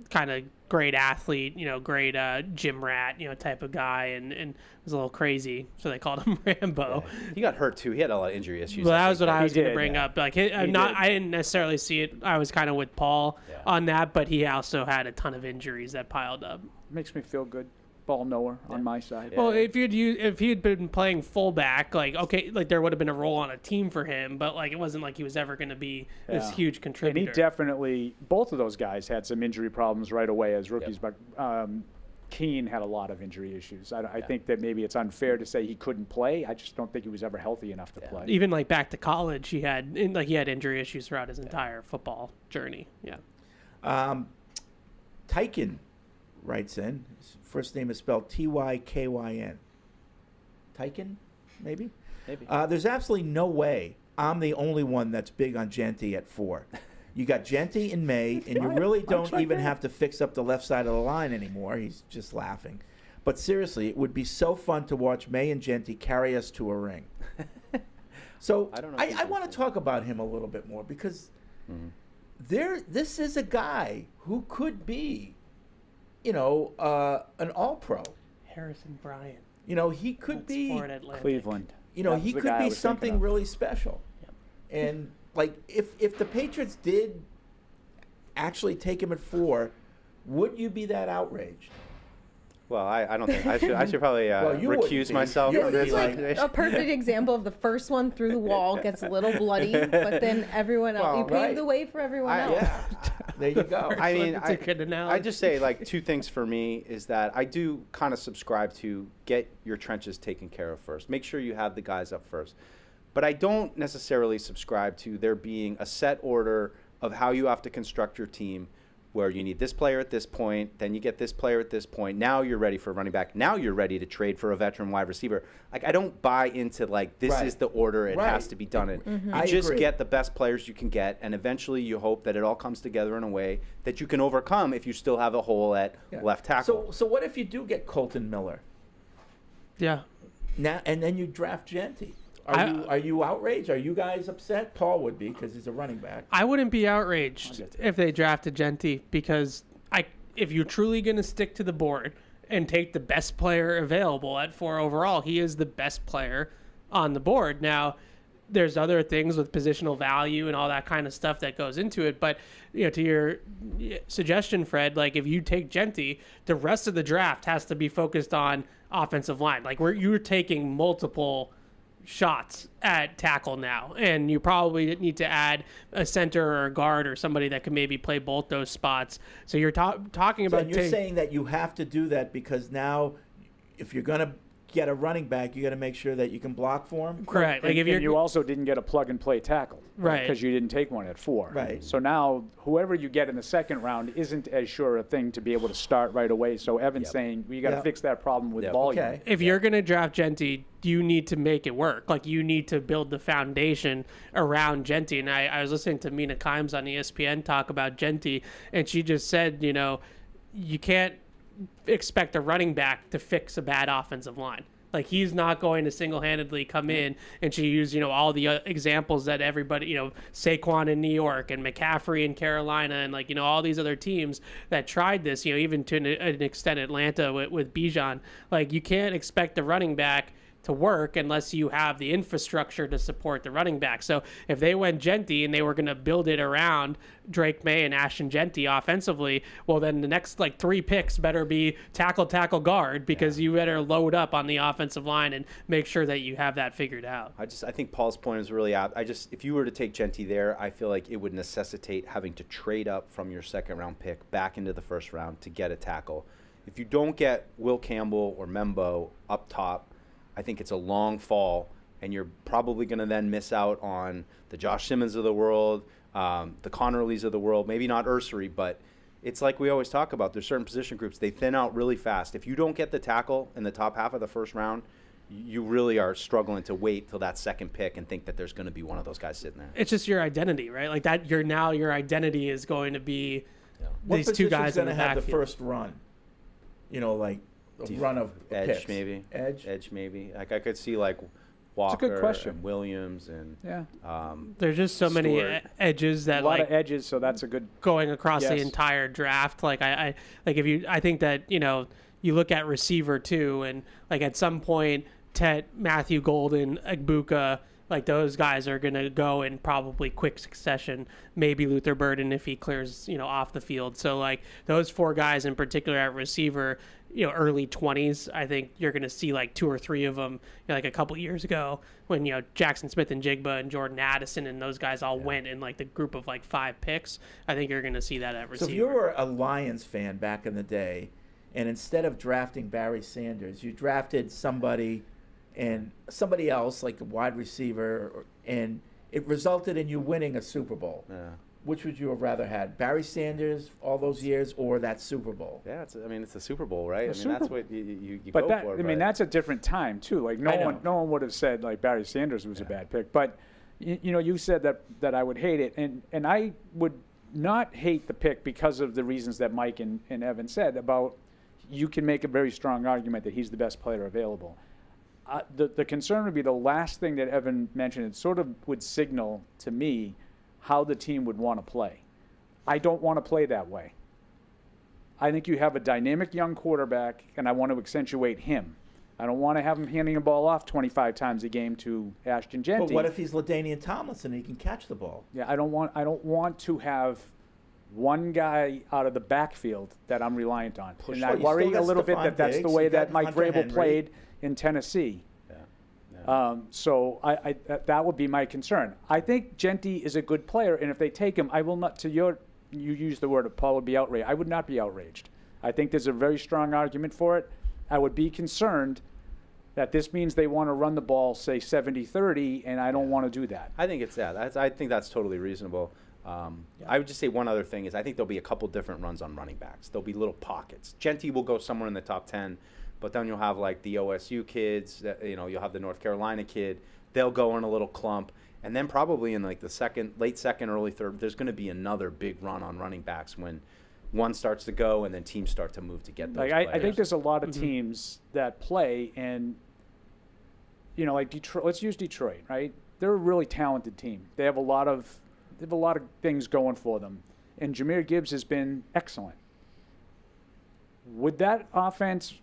S3: kind of great athlete, great gym rat, type of guy, and was a little crazy, so they called him Rambo.
S6: Yeah. He got hurt too. He had a lot of injury issues.
S3: Well, that was what I was going to bring
S4: yeah.
S3: up. Like, I didn't necessarily see it. I was kind of with Paul on that, but he also had a ton of injuries that piled up.
S4: Makes me feel good. Ball knower on my side.
S3: Well, if he'd been playing fullback, there would have been a role on a team for him, but like it wasn't like he was ever going to be this huge
S4: And
S3: contributor.
S4: he definitely, both of those guys had some injury problems right away as rookies, but Keene had a lot of injury issues. I think that maybe it's unfair to say he couldn't play. I just don't think he was ever healthy enough to play.
S3: Even like back to college, he had injury issues throughout his entire football journey. Yeah.
S5: Tyken writes in. His first name is spelled Tykyn. Tyken, maybe?
S6: Maybe.
S5: There's absolutely no way I'm the only one that's big on Genty at 4. You got Genty in May, and you really don't even have to fix up the left side of the line anymore. He's just laughing. But seriously, it would be so fun to watch May and Genty carry us to a ring. So
S6: I don't know if
S5: I want to talk about him a little bit more because this is a guy who could be, an all-pro.
S3: Harrison Bryant.
S5: He could
S3: That's
S5: be
S3: Florida Atlantic.
S4: Cleveland.
S5: he
S4: That was the
S5: could
S4: guy I
S5: be
S4: was thinking
S5: something
S4: of.
S5: really special.
S3: Yep.
S5: And like if the Patriots did actually take him at 4, would you be that outraged?
S6: Well, I don't think I should probably
S5: Well, you wouldn't
S6: recuse
S5: be.
S6: myself
S5: You
S6: from
S5: would
S6: this
S5: be
S8: This is like
S6: situation.
S8: a perfect example of the first one through the wall gets a little bloody, but then everyone else,
S6: Well,
S8: you pave
S5: right.
S8: the way for everyone else.
S5: Yeah, there you go.
S6: I mean,
S3: It's a good analogy.
S6: I just say like 2 things for me is that I do kind of subscribe to get your trenches taken care of first. Make sure you have the guys up first. But I don't necessarily subscribe to there being a set order of how you have to construct your team where you need this player at this point, then you get this player at this point. Now you're ready for a running back. Now you're ready to trade for a veteran wide receiver. Like, I don't buy into like this
S5: Right.
S6: is the order it
S5: Right.
S6: has to be done in. You
S5: I
S6: just
S5: agree.
S6: get the best players you can get, and eventually you hope that it all comes together in a way that you can overcome if you still have a hole at
S5: Yeah.
S6: left tackle.
S5: So what if you do get Colton Miller
S3: Yeah.
S5: now, and then you draft Genty?
S3: I-
S5: Are you outraged? Are you guys upset? Paul would be because he's a running back.
S3: I wouldn't be outraged
S4: get to
S3: if they drafted Genty because if you're truly going to stick to the board and take the best player available at 4 overall, he is the best player on the board. Now, there's other things with positional value and all that kind of stuff that goes into it. But to your suggestion, Fred, like if you take Genty, the rest of the draft has to be focused on offensive line. Like you're taking multiple shots at tackle now, and you probably need to add a center or a guard or somebody that can maybe play both those spots. So you're talking
S5: So
S3: about
S5: you're saying that you have to do that because now, if you're going to get a running back, you got to make sure that you can block for him.
S3: correct. Like if
S4: And
S3: you're
S4: you also didn't get a plug-and-play tackle.
S3: Right.
S4: Because you didn't take one at 4.
S5: Right.
S4: So now whoever you get in the second round isn't as sure a thing to be able to start right away. So Evan's saying we got to
S5: Yep.
S4: fix that problem with
S6: Yep.
S4: volume.
S5: Okay.
S3: if you're going to draft Genty, you need to make it work. Like you need to build the foundation around Genty. And I was listening to Mina Kimes on ESPN talk about Genty, and she just said, you can't expect a running back to fix a bad offensive line. Like he's not going to single-handedly come in, and she used, all the examples that everybody, Saquon in New York and McCaffrey in Carolina and all these other teams that tried this, even to an extent Atlanta with Bijan. Like you can't expect the running back to work unless you have the infrastructure to support the running back. So if they went Genty and they were going to build it around Drake May and Ashton Genty offensively, well then the next 3 picks better be tackle guard because you better load up on the offensive line and make sure that you have that figured out.
S6: I think Paul's point is really apt. If you were to take Genty there, I feel like it would necessitate having to trade up from your second round pick back into the first round to get a tackle. If you don't get Will Campbell or Membo up top, I think it's a long fall, and you're probably going to then miss out on the Josh Simmons of the world, the Connerleys of the world, maybe not Ursery, but it's like we always talk about. There's certain position groups, they thin out really fast. If you don't get the tackle in the top half of the first round, you really are struggling to wait till that second pick and think that there's going to be one of those guys sitting there.
S3: It's just your identity, right? Like that your identity is going to be
S5: What
S3: these two guys in
S5: going
S3: the
S5: to have the
S3: backfield.
S5: first run? A run of
S6: Edge,
S5: picks.
S6: maybe.
S5: Edge.
S6: Maybe. Like I could see like Walker
S4: question.
S6: and Williams and
S4: Yeah.
S3: There's just so many
S6: Stewart.
S3: edges that
S4: A lot of edges, so that's a good.
S3: going across the
S4: Yes.
S3: entire draft. Like I think that you look at receiver too, and like at some point, Tet, Matthew Golden, Agbuka, like those guys are gonna go in probably quick succession. Maybe Luther Burden if he clears off the field. So like those 4 guys in particular at receiver, early 20s. I think you're gonna see like 2 or 3 of them. Like a couple years ago when Jackson Smith and Jigba and Jordan Addison and those guys all went in like the group of like 5 picks. I think you're gonna see that at receiver.
S5: So if you were a Lions fan back in the day, and instead of drafting Barry Sanders, you drafted somebody else, like a wide receiver, and it resulted in you winning a Super Bowl.
S6: yeah.
S5: Which would you have rather had, Barry Sanders all those years or that Super Bowl?
S6: Yeah, it's a Super Bowl, right?
S4: The
S6: That's
S4: Super
S6: what you
S4: But
S6: go
S4: that,
S6: for.
S4: I mean, that's a different time too. Like no
S5: I know.
S4: one would have said like Barry Sanders was a bad pick. But you said that I would hate it, and I would not hate the pick because of the reasons that Mike and Evan said about you can make a very strong argument that he's the best player available. The concern would be the last thing that Evan mentioned. It sort of would signal to me how the team would want to play. I don't want to play that way. I think you have a dynamic young quarterback, and I want to accentuate him. I don't want to have him handing the ball off 25 times a game to Ashton Genty.
S5: But what if he's LaDainian Tomlinson and he can catch the ball?
S4: Yeah, I don't want to have one guy out of the backfield that I'm reliant on. And I worry a little bit that that's the way that Mike Vrabel played in Tennessee. So that would be my concern. I think Genty is a good player, and if they take him, I will not. You used the word Paul would be outraged. I would not be outraged. I think there's a very strong argument for it. I would be concerned that this means they want to run the ball, say 70-30, and I don't want to do that.
S6: I think it's that. I think that's totally reasonable. I would just say one other thing is I think there'll be a couple different runs on running backs. There'll be little pockets. Genty will go somewhere in the top 10, but then you'll have like the OSU kids. You'll have the North Carolina kid. They'll go in a little clump, and then probably in like the late second, early third, there's going to be another big run on running backs when one starts to go and then teams start to move to get those players.
S4: I think there's a lot of teams that play, and like Detroit. Let's use Detroit, right? They're a really talented team. They have a lot of things going for them, and Jahmyr Gibbs has been excellent. Would that offense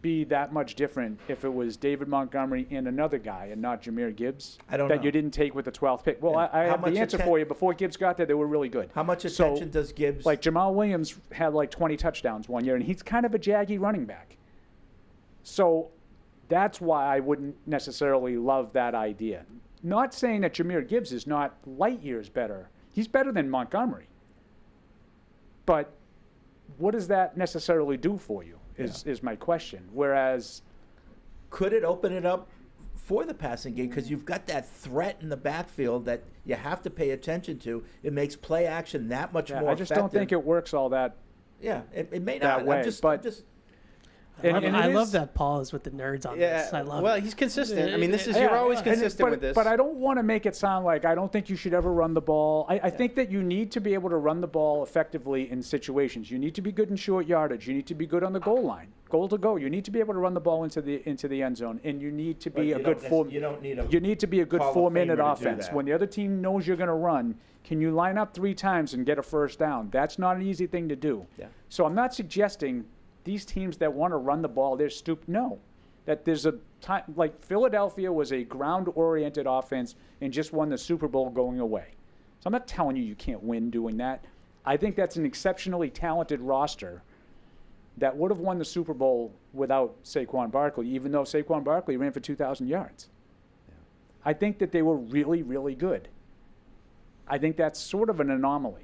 S4: be that much different if it was David Montgomery and another guy and not Jahmyr Gibbs?
S5: I don't know.
S4: That you didn't take with the 12th pick. Well, I have the answer for you. Before Gibbs got there, they were really good.
S5: How much attention does Gibbs?
S4: Like Jamal Williams had like 20 touchdowns one year, and he's kind of a jaggy running back. So that's why I wouldn't necessarily love that idea. Not saying that Jahmyr Gibbs is not light years better. He's better than Montgomery. But what does that necessarily do for you is my question. Whereas,
S5: could it open it up for the passing game? Because you've got that threat in the backfield that you have to pay attention to. It makes play action that much more effective.
S4: I just don't think it works all that.
S5: Yeah, it may
S4: that
S5: not.
S4: way.
S5: I'm just
S3: I love that Paul is with the nerds on this. I love it.
S6: Well, he's consistent. I mean, you're always consistent with this.
S4: But I don't want to make it sound like I don't think you should ever run the ball. I think that you need to be able to run the ball effectively in situations. You need to be good in short yardage. You need to be good on the goal line, goal to go. You need to be able to run the ball into the end zone, and you need to be a good You need to be a good 4-minute offense. When the other team knows you're going to run, can you line up 3 times and get a first down? That's not an easy thing to do.
S6: Yeah.
S4: So I'm not suggesting these teams that want to run the ball, they're stupid. No. That there's a time, like Philadelphia was a ground-oriented offense and just won the Super Bowl going away. So I'm not telling you can't win doing that. I think that's an exceptionally talented roster that would have won the Super Bowl without Saquon Barkley, even though Saquon Barkley ran for 2,000 yards. Yeah. I think that they were really, really good. I think that's sort of an anomaly.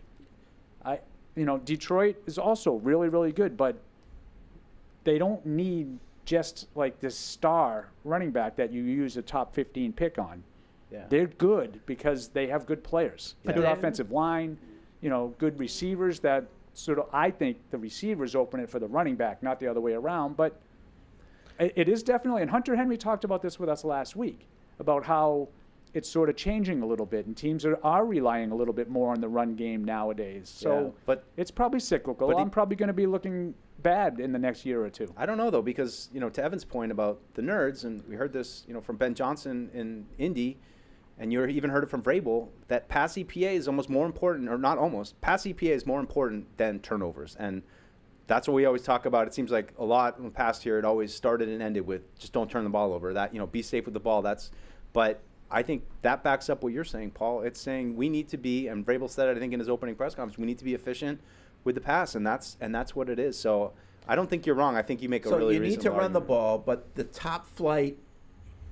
S4: Detroit is also really, really good, but they don't need just like this star running back that you use a top 15 pick on.
S6: Yeah.
S4: They're good because they have good players, good offensive line, good receivers that sort of, I think the receivers open it for the running back, not the other way around. But it is definitely, and Hunter Henry talked about this with us last week, about how it's sort of changing a little bit, and teams are relying a little bit more on the run game nowadays. So
S6: but
S4: it's probably cyclical. I'm probably going to be looking bad in the next year or two.
S6: I don't know, though, because, to Evan's point about the nerds, and we heard this, from Ben Johnson in Indy, and you even heard it from Vrabel, that pass EPA is almost more important, or not almost, pass EPA is more important than turnovers. And that's what we always talk about. It seems like a lot in the past year, it always started and ended with just don't turn the ball over. That, be safe with the ball. But I think that backs up what you're saying, Paul. It's saying we need to be, and Vrabel said it, I think, in his opening press conference, we need to be efficient with the pass, and that's what it is. So I don't think you're wrong. I think you make a really reasonable
S5: So you need to run
S6: argument.
S5: the ball, but the top flight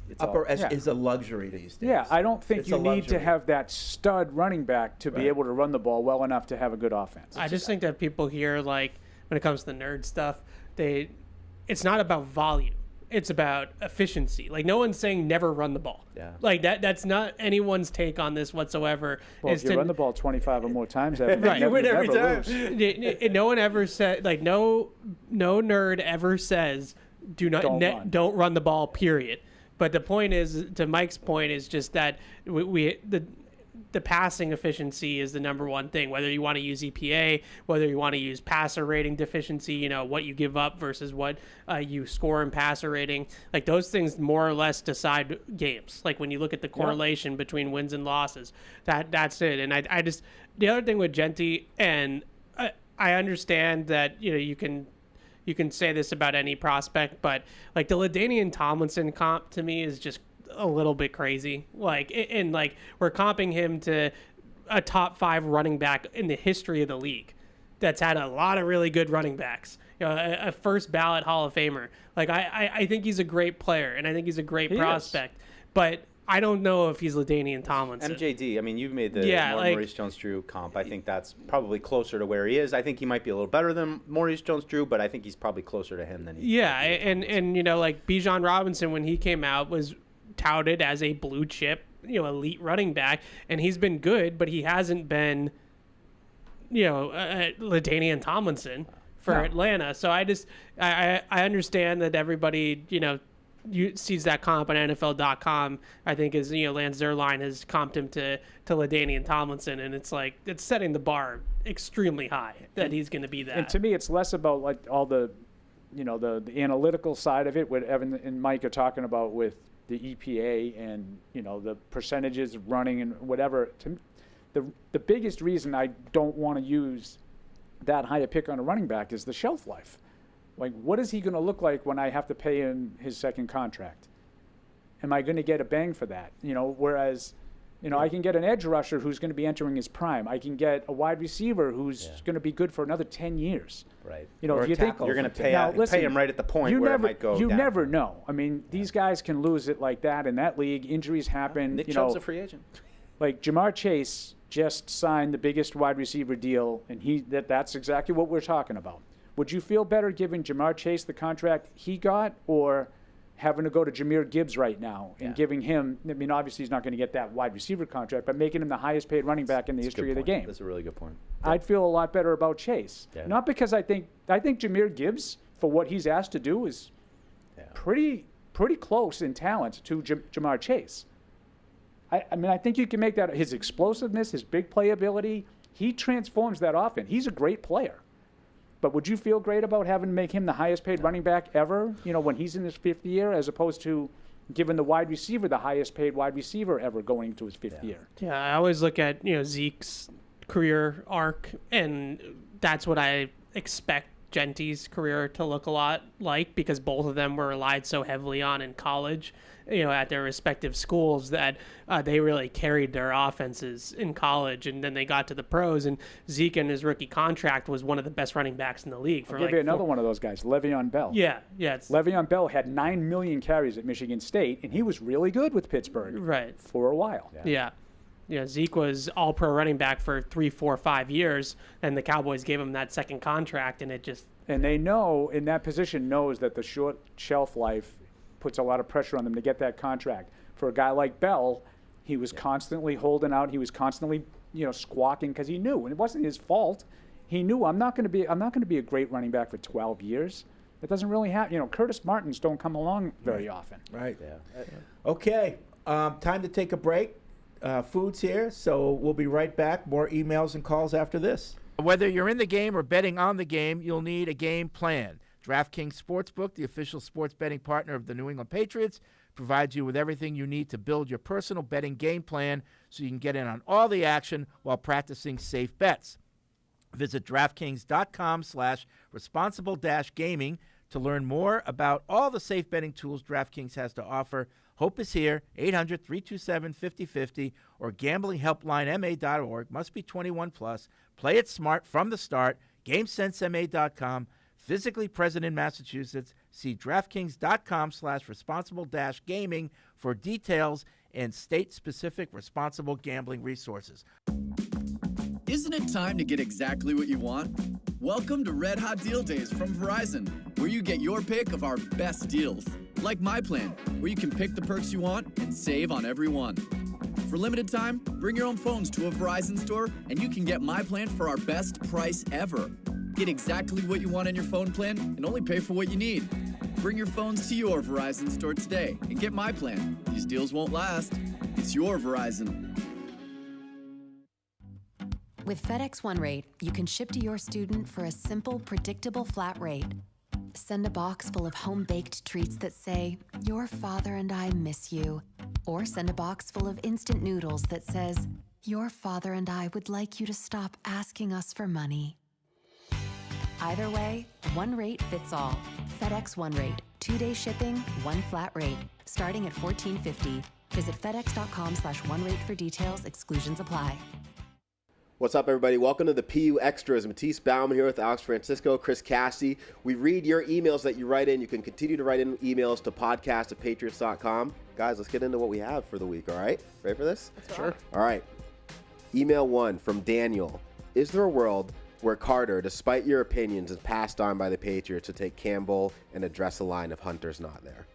S5: is a luxury these days.
S4: Yeah, I don't think you need to have that stud running back to be able to run the ball well enough to have a good offense.
S3: I just think that people here, like, when it comes to the nerd stuff, it's not about volume. It's about efficiency. Like, no one's saying never run the ball.
S6: Yeah.
S3: Like, that's not anyone's take on this whatsoever.
S4: Well, if you run the ball 25 or more times, you
S3: win every
S4: time.
S3: No one ever said, like, no nerd ever says don't run the ball, period. But the point is, to Mike's point, is just that the passing efficiency is the number one thing, whether you want to use EPA, whether you want to use passer rating deficiency, what you give up versus what you score in passer rating. Like, those things more or less decide games. Like, when you look at the correlation between wins and losses, that's it. And I just, the other thing with Genty, and I understand that, you can say this about any prospect, but like the LaDainian Tomlinson comp to me is just a little bit crazy. Like, and like we're comping him to a top 5 running back in the history of the league that's had a lot of really good running backs. A first ballot Hall of Famer. Like, I think he's a great player, and I think he's a great prospect, but I don't know if he's LaDainian Tomlinson.
S6: MJD, I mean, you've made the Maurice Jones-Drew comp. I think that's probably closer to where he is. I think he might be a little better than Maurice Jones-Drew, but I think he's probably closer to him than he.
S3: Yeah, and like Bijan Robinson, when he came out, was touted as a blue chip, elite running back, and he's been good, but he hasn't been, LaDainian Tomlinson for Atlanta. So I understand that everybody, sees that comp on NFL.com. I think is Lance Zierlein has comped him to LaDainian Tomlinson, and it's like it's setting the bar extremely high that he's going to be that.
S4: And to me, it's less about like all the, the analytical side of it. What Evan and Mike are talking about with the EPA and the percentages running and whatever. The biggest reason I don't want to use that high a pick on a running back is the shelf life. Like, what is he going to look like when I have to pay him his second contract? Am I going to get a bang for that? Whereas, I can get an edge rusher who's going to be entering his prime. I can get a wide receiver who's going to be good for another 10 years.
S6: Right.
S4: Or
S6: if you think you're going to pay him right at the point where it might go
S4: You
S6: down.
S4: never know. I mean, these guys can lose it like that in that league. Injuries happen.
S6: Nick Chubb's a free agent.
S4: Like Jamar Chase just signed the biggest wide receiver deal, and that's exactly what we're talking about. Would you feel better giving Jamar Chase the contract he got, or having to go to Jahmyr Gibbs right now and giving him, I mean, obviously he's not going to get that wide receiver contract, but making him the highest paid running back in the history of the game?
S6: That's a really good point.
S4: I'd feel a lot better about Chase. Yeah. Not because I think Jahmyr Gibbs, for what he's asked to do, is pretty close in talent to Jamar Chase. I mean, I think you can make that his explosiveness, his big playability, he transforms that offense. He's a great player. But would you feel great about having to make him the highest paid running back ever, when he's in his 5th year, as opposed to giving the wide receiver the highest paid wide receiver ever going into his 5th year?
S3: Yeah, I always look at, Zeke's career arc, and that's what I expect Genty's career to look a lot like, because both of them were relied so heavily on in college, at their respective schools, that they really carried their offenses in college, and then they got to the pros, and Zeke in his rookie contract was one of the best running backs in the league.
S4: I'll give you another one of those guys, Le'Veon Bell.
S3: Yeah.
S4: Le'Veon Bell had 9 million carries at Michigan State, and he was really good with Pittsburgh for a while.
S3: Yeah, Zeke was all-pro running back for 3, 4, 5 years, and the Cowboys gave him that second contract, and it just...
S4: And they know, in that position, knows that the short shelf life puts a lot of pressure on them to get that contract. For a guy like Bell, he was constantly holding out. He was constantly, squawking because he knew, and it wasn't his fault. He knew, I'm not going to be a great running back for 12 years. That doesn't really happen. Curtis Martins don't come along very often.
S5: Right. Yeah. Okay. Time to take a break. Food's here, so we'll be right back. More emails and calls after this.
S11: Whether you're in the game or betting on the game, you'll need a game plan. DraftKings Sportsbook, the official sports betting partner of the New England Patriots, provides you with everything you need to build your personal betting game plan so you can get in on all the action while practicing safe bets. Visit DraftKings.com/responsible-gaming to learn more about all the safe betting tools DraftKings has to offer. Hope is here, 800-327-5050 or gamblinghelplinema.org. Must be 21 plus. Play it smart from the start. GameSenseMA.com. Physically present in Massachusetts. See DraftKings.com/responsible-gaming for details and state-specific responsible gambling resources.
S12: Isn't it time to get exactly what you want? Welcome to Red Hot Deal Days from Verizon, where you get your pick of our best deals. Like My Plan, where you can pick the perks you want and save on every one. For limited time, bring your own phones to a Verizon store and you can get My Plan for our best price ever. Get exactly what you want in your phone plan and only pay for what you need. Bring your phones to your Verizon store today and get My Plan. These deals won't last. It's your Verizon.
S13: With FedEx One Rate, you can ship to your student for a simple, predictable flat rate. Send a box full of home-baked treats that say, "Your father and I miss you." Or send a box full of instant noodles that says, "Your father and I would like you to stop asking us for money." Either way, one rate fits all. FedEx One Rate. 2-day shipping, one flat rate. Starting at $14.50. Visit FedEx.com/OneRate for details. Exclusions apply.
S14: What's up, everybody? Welcome to the PU Extras. Matisse Bauman here with Alex Francisco, Chris Cassidy. We read your emails that you write in. You can continue to write in emails to podcast@patriots.com. Guys, let's get into what we have for the week, all right? Ready for this?
S3: Sure.
S14: All right. Email 1 from Daniel. Is there a world where Carter, despite your opinions, is passed on by the Patriots to take Campbell and address a line if Hunter's not there?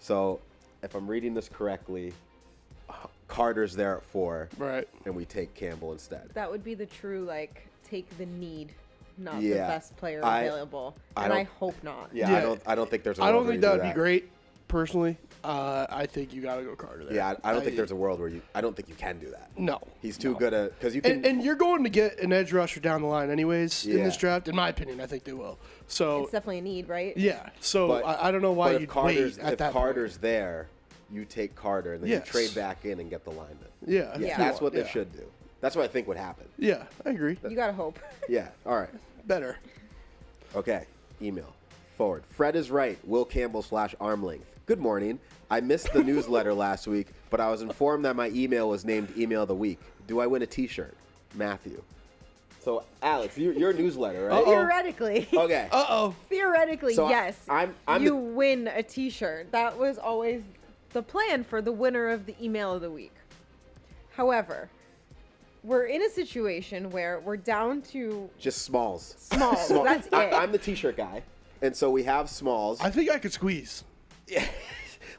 S14: So, if I'm reading this correctly, Carter's there at 4,
S15: right?
S14: And we take Campbell instead.
S8: That would be the true, like, take the need, not
S14: Yeah.
S8: the best player available. And I hope not.
S14: Yeah, I don't think there's a
S15: I
S14: world
S15: don't
S14: where
S15: think
S14: you
S15: that
S14: do
S15: would be great, personally. I think you got to go Carter there.
S14: Yeah, I don't think there's a world where I don't think you can do that.
S15: No.
S14: He's too good at, because you can.
S15: And you're going to get an edge rusher down the line anyways in this
S14: Yeah.
S15: draft. In my opinion, I think they will. So
S8: It's definitely a need, right?
S15: yeah. So
S14: But-
S15: I don't know why
S14: but
S15: you'd
S14: if Carter's,
S15: wait at
S14: if
S15: that
S14: Carter's there, you take Carter and then
S15: Yes.
S14: you trade back in and get the lineman.
S15: Yeah, if you
S14: That's
S15: want,
S14: what they
S15: yeah.
S14: should do. That's what I think would happen.
S15: Yeah, I agree.
S8: You gotta hope.
S14: Yeah. All right.
S15: Better.
S14: Okay. Email. Forward. Fred is right. Will Campbell /arm length. Good morning. I missed the newsletter last week, but I was informed that my email was named Email of the Week. Do I win a T-shirt? Matthew. So, Alex, your newsletter, right?
S8: Theoretically.
S14: Okay.
S8: Theoretically,
S14: So
S8: yes.
S14: I'm
S8: you
S14: the-
S8: win a T-shirt. That was always the plan for the winner of the Email of the Week. However, we're in a situation where we're down to
S14: Just Smalls.
S8: Smalls. That's it.
S14: I'm the T-shirt guy, and so we have Smalls.
S15: I think I could squeeze.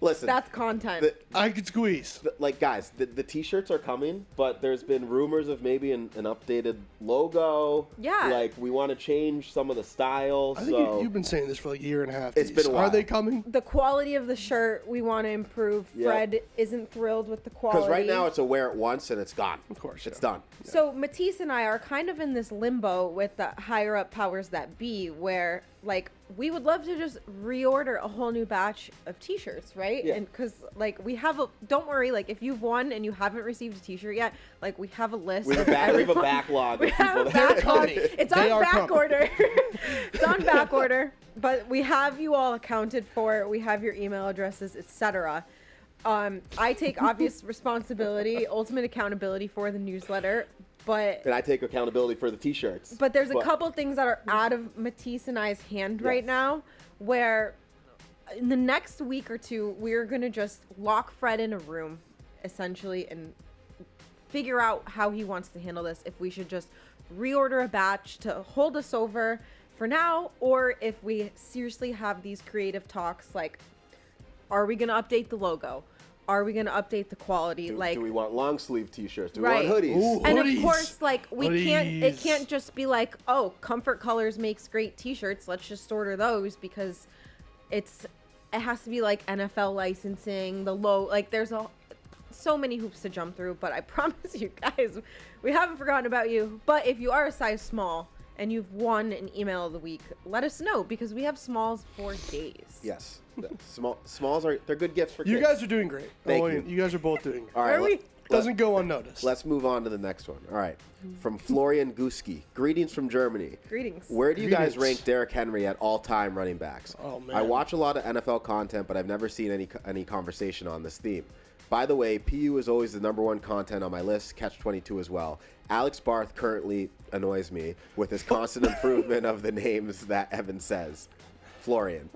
S14: Listen,
S8: That's content.
S15: I could squeeze.
S14: Guys, the T-shirts are coming, but there's been rumors of maybe an updated logo.
S8: Yeah.
S14: Like, we want to change some of the styles.
S15: I think you've been saying this for like a year and a half.
S14: It's been a while.
S15: Are they coming?
S8: The quality of the shirt we want to improve.
S14: Yeah.
S8: Fred isn't thrilled with the quality.
S14: Because right now it's a wear it once and it's gone.
S15: Of course.
S14: It's done.
S8: So Matisse and I are kind of in this limbo with the higher up powers that be, where like we would love to just reorder a whole new batch of T-shirts, right?
S14: Yeah.
S8: And because like we have don't worry, like if you've won and you haven't received a T-shirt yet, like we have a list.
S14: We have
S8: of
S14: we have a
S8: everyone.
S14: backlog
S8: We
S14: of
S8: have
S14: people
S8: a
S14: that
S8: backlog. It's
S15: They
S8: on
S15: are
S8: back
S15: coming.
S8: order. It's on back order, but we have you all accounted for. We have your email addresses, etc. I take obvious responsibility, ultimate accountability for the newsletter, but
S14: and I take accountability for the T-shirts.
S8: but there's a couple things that are out of Matisse and I's hand right now, where in the next week or two, we're going to just lock Fred in a room, essentially, and figure out how he wants to handle this. If we should just reorder a batch to hold us over for now, or if we seriously have these creative talks, like, are we going to update the logo? Are we going to update the quality?
S14: Do we want long sleeve T-shirts? Do we
S8: Right.
S14: want hoodies?
S15: Ooh,
S8: And
S15: hoodies.
S8: of course, like we can't. It
S15: Hoodies.
S8: can't just be like, oh, Comfort Colors makes great T-shirts. Let's just order those because it has to be like NFL licensing. There's so many hoops to jump through. But I promise you guys, we haven't forgotten about you. But if you are a size small and you've won an Email of the Week, let us know because we have smalls for days.
S14: Yes. Smalls they're good gifts for kids.
S15: You guys are doing great.
S14: Thank
S15: Owen,
S14: you.
S15: You guys are both doing great.
S14: All right.
S8: Are we?
S15: Doesn't go unnoticed.
S14: Let's move on to the next one. All right. From Florian Guski. Greetings from Germany.
S8: Greetings.
S14: Where do you guys
S15: Greetings.
S14: rank Derrick Henry at all-time running backs?
S15: Oh, man.
S14: I watch a lot of NFL content, but I've never seen any conversation on this theme. By the way, PU is always the #1 content on my list, Catch 22 as well. Alex Barth currently annoys me with his constant improvement of the names that Evan says. Florian.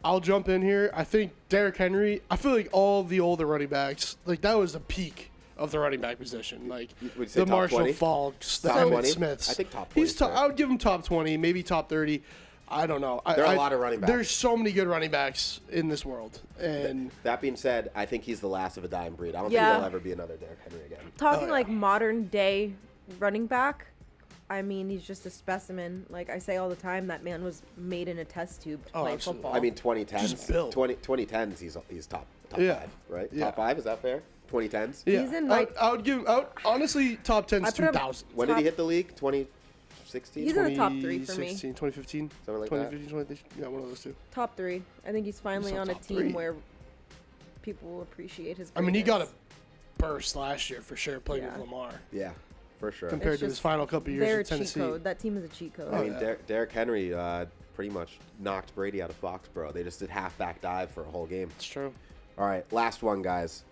S15: I'll jump in here. I think Derrick Henry, I feel like all the older running backs, like that was the peak of the running back position. Like
S14: Would you say
S15: the
S14: top
S15: Marshall
S14: 20?
S15: Falks, the
S14: Top
S15: Emmitt
S14: 20?
S15: Smiths.
S14: I think top 20
S15: He's
S14: is fair.
S15: I would give him top 20, maybe top 30. I don't know.
S14: There are a lot of running backs.
S15: There's so many good running backs in this world. And
S14: That being said, I think he's the last of a dying breed. I don't
S8: Yeah.
S14: think there'll ever be another Derrick Henry again.
S8: Talking like modern day running back, I mean, he's just a specimen. Like I say all the time, that man was made in a test tube to play
S15: absolutely.
S8: football.
S14: I mean, 2010s.
S15: Just built.
S14: 2010s, he's top
S15: Yeah.
S14: 5, right?
S15: Yeah.
S14: Top 5, is that fair? 2010s?
S15: Yeah.
S8: He's in my-
S15: I would give him out. Honestly, top 10
S8: I
S15: is
S8: put him
S15: 2000.
S14: When did he hit the league? 2016?
S8: He's in the top 3 for me.
S15: 2016, 2015,
S14: Something like
S15: 2015, 2015. Yeah, one of those two.
S8: Top 3. I think he's finally
S15: He's
S8: on a
S15: top
S8: team
S15: 3.
S8: where people will appreciate his.
S15: I mean, he got a
S8: greatness.
S15: burst last year for sure playing
S8: Yeah.
S15: with Lamar.
S14: Yeah, for sure.
S15: Compared
S8: It's
S15: to his
S8: just
S15: final couple years
S8: They're
S15: at
S8: a cheat
S15: Tennessee.
S8: code. That team is a cheat code.
S14: I mean, Derrick Henry pretty much knocked Brady out of Foxborough. They just did halfback dive for a whole game.
S15: It's true.
S14: All right, last one, guys.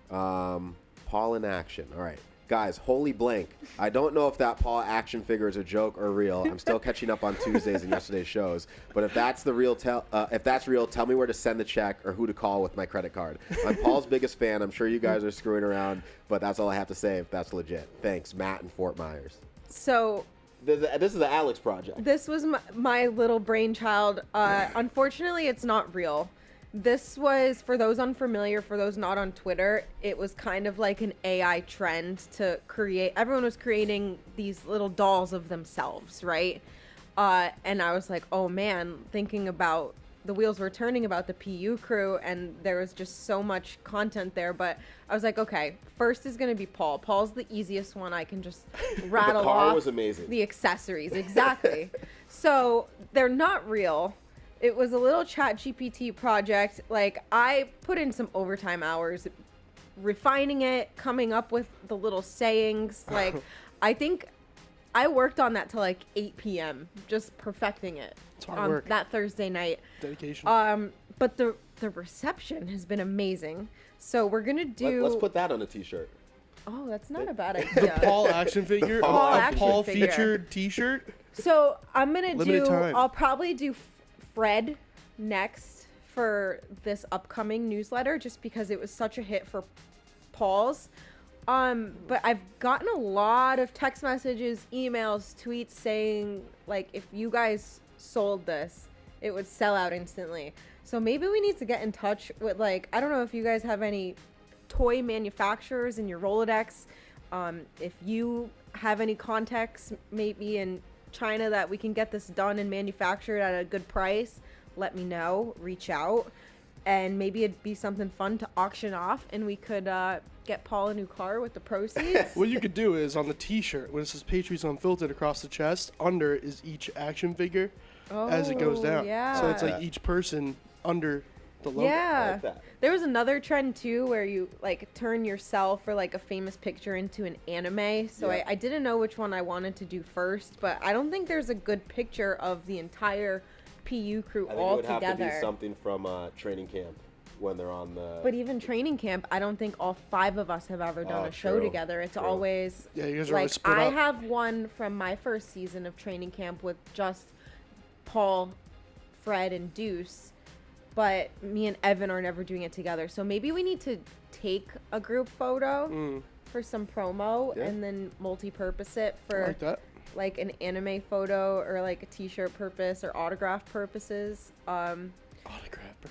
S14: Paul in action. All right. Guys, holy blank. I don't know if that Paul action figure is a joke or real. I'm still catching up on Tuesdays and yesterday's shows. But if that's the real, if that's real, tell me where to send the check or who to call with my credit card. I'm Paul's biggest fan. I'm sure you guys are screwing around, but that's all I have to say if that's legit. Thanks, Matt in Fort Myers.
S8: So
S14: This is the Alex project.
S8: this was my little brainchild. Unfortunately, it's not real. This was, for those unfamiliar, for those not on Twitter, it was kind of like an AI trend to create. Everyone was creating these little dolls of themselves, right? And I was like, oh man, thinking about the wheels were turning about the PU crew, and there was just so much content there. But I was like, okay, first is going to be Paul. Paul's the easiest one. I can just rattle
S14: The car
S8: off
S14: was amazing.
S8: the accessories. Exactly. So they're not real. It was a little ChatGPT project. Like, I put in some overtime hours refining it, coming up with the little sayings. Like, I think I worked on that till like 8 p.m. just perfecting it
S15: It's hard
S8: on
S15: work.
S8: that Thursday night.
S15: Dedication.
S8: But the reception has been amazing. So we're gonna do.
S14: Let's put that on a T-shirt.
S8: Oh, that's not a bad
S15: The
S8: idea.
S15: Paul action figure,
S8: Paul
S15: a
S8: action
S15: Paul
S8: figure.
S15: featured T-shirt.
S8: So I'm gonna
S15: Limited
S8: do.
S15: time.
S8: I'll probably do Fred next for this upcoming newsletter, just because it was such a hit for Paul's. But I've gotten a lot of text messages, emails, tweets saying like, if you guys sold this, it would sell out instantly. So maybe we need to get in touch with, like, I don't know if you guys have any toy manufacturers in your Rolodex. If you have any contacts maybe in China that we can get this done and manufactured at a good price, let me know. Reach out, and maybe it'd be something fun to auction off, and we could get Paul a new car with the proceeds.
S15: What you could do is on the T-shirt, when it says Patriots Unfiltered across the chest, under is each action figure as it goes down.
S8: yeah.
S15: So it's like each person under the logo.
S8: Yeah. There was another trend too where you like turn yourself or like a famous picture into an anime. So
S14: Yeah.
S8: I didn't know which one I wanted to do first, but I don't think there's a good picture of the entire PU crew
S14: I think
S8: all
S14: it would have to be
S8: together.
S14: something from training camp when they're on the.
S8: But even training camp, I don't think all 5 of us have ever done
S14: Oh,
S8: a show
S14: true,
S8: together. It's
S14: true.
S8: always
S15: Yeah, you guys are
S8: like
S15: always split
S8: I
S15: up.
S8: have one from my first season of training camp with just Paul, Fred, and Deuce, but me and Evan are never doing it together. So maybe we need to take a group photo for some promo
S15: Yeah.
S8: and then multi-purpose it
S15: I
S8: for
S15: like that.
S8: like an anime photo or like a t-shirt purpose or autograph purposes.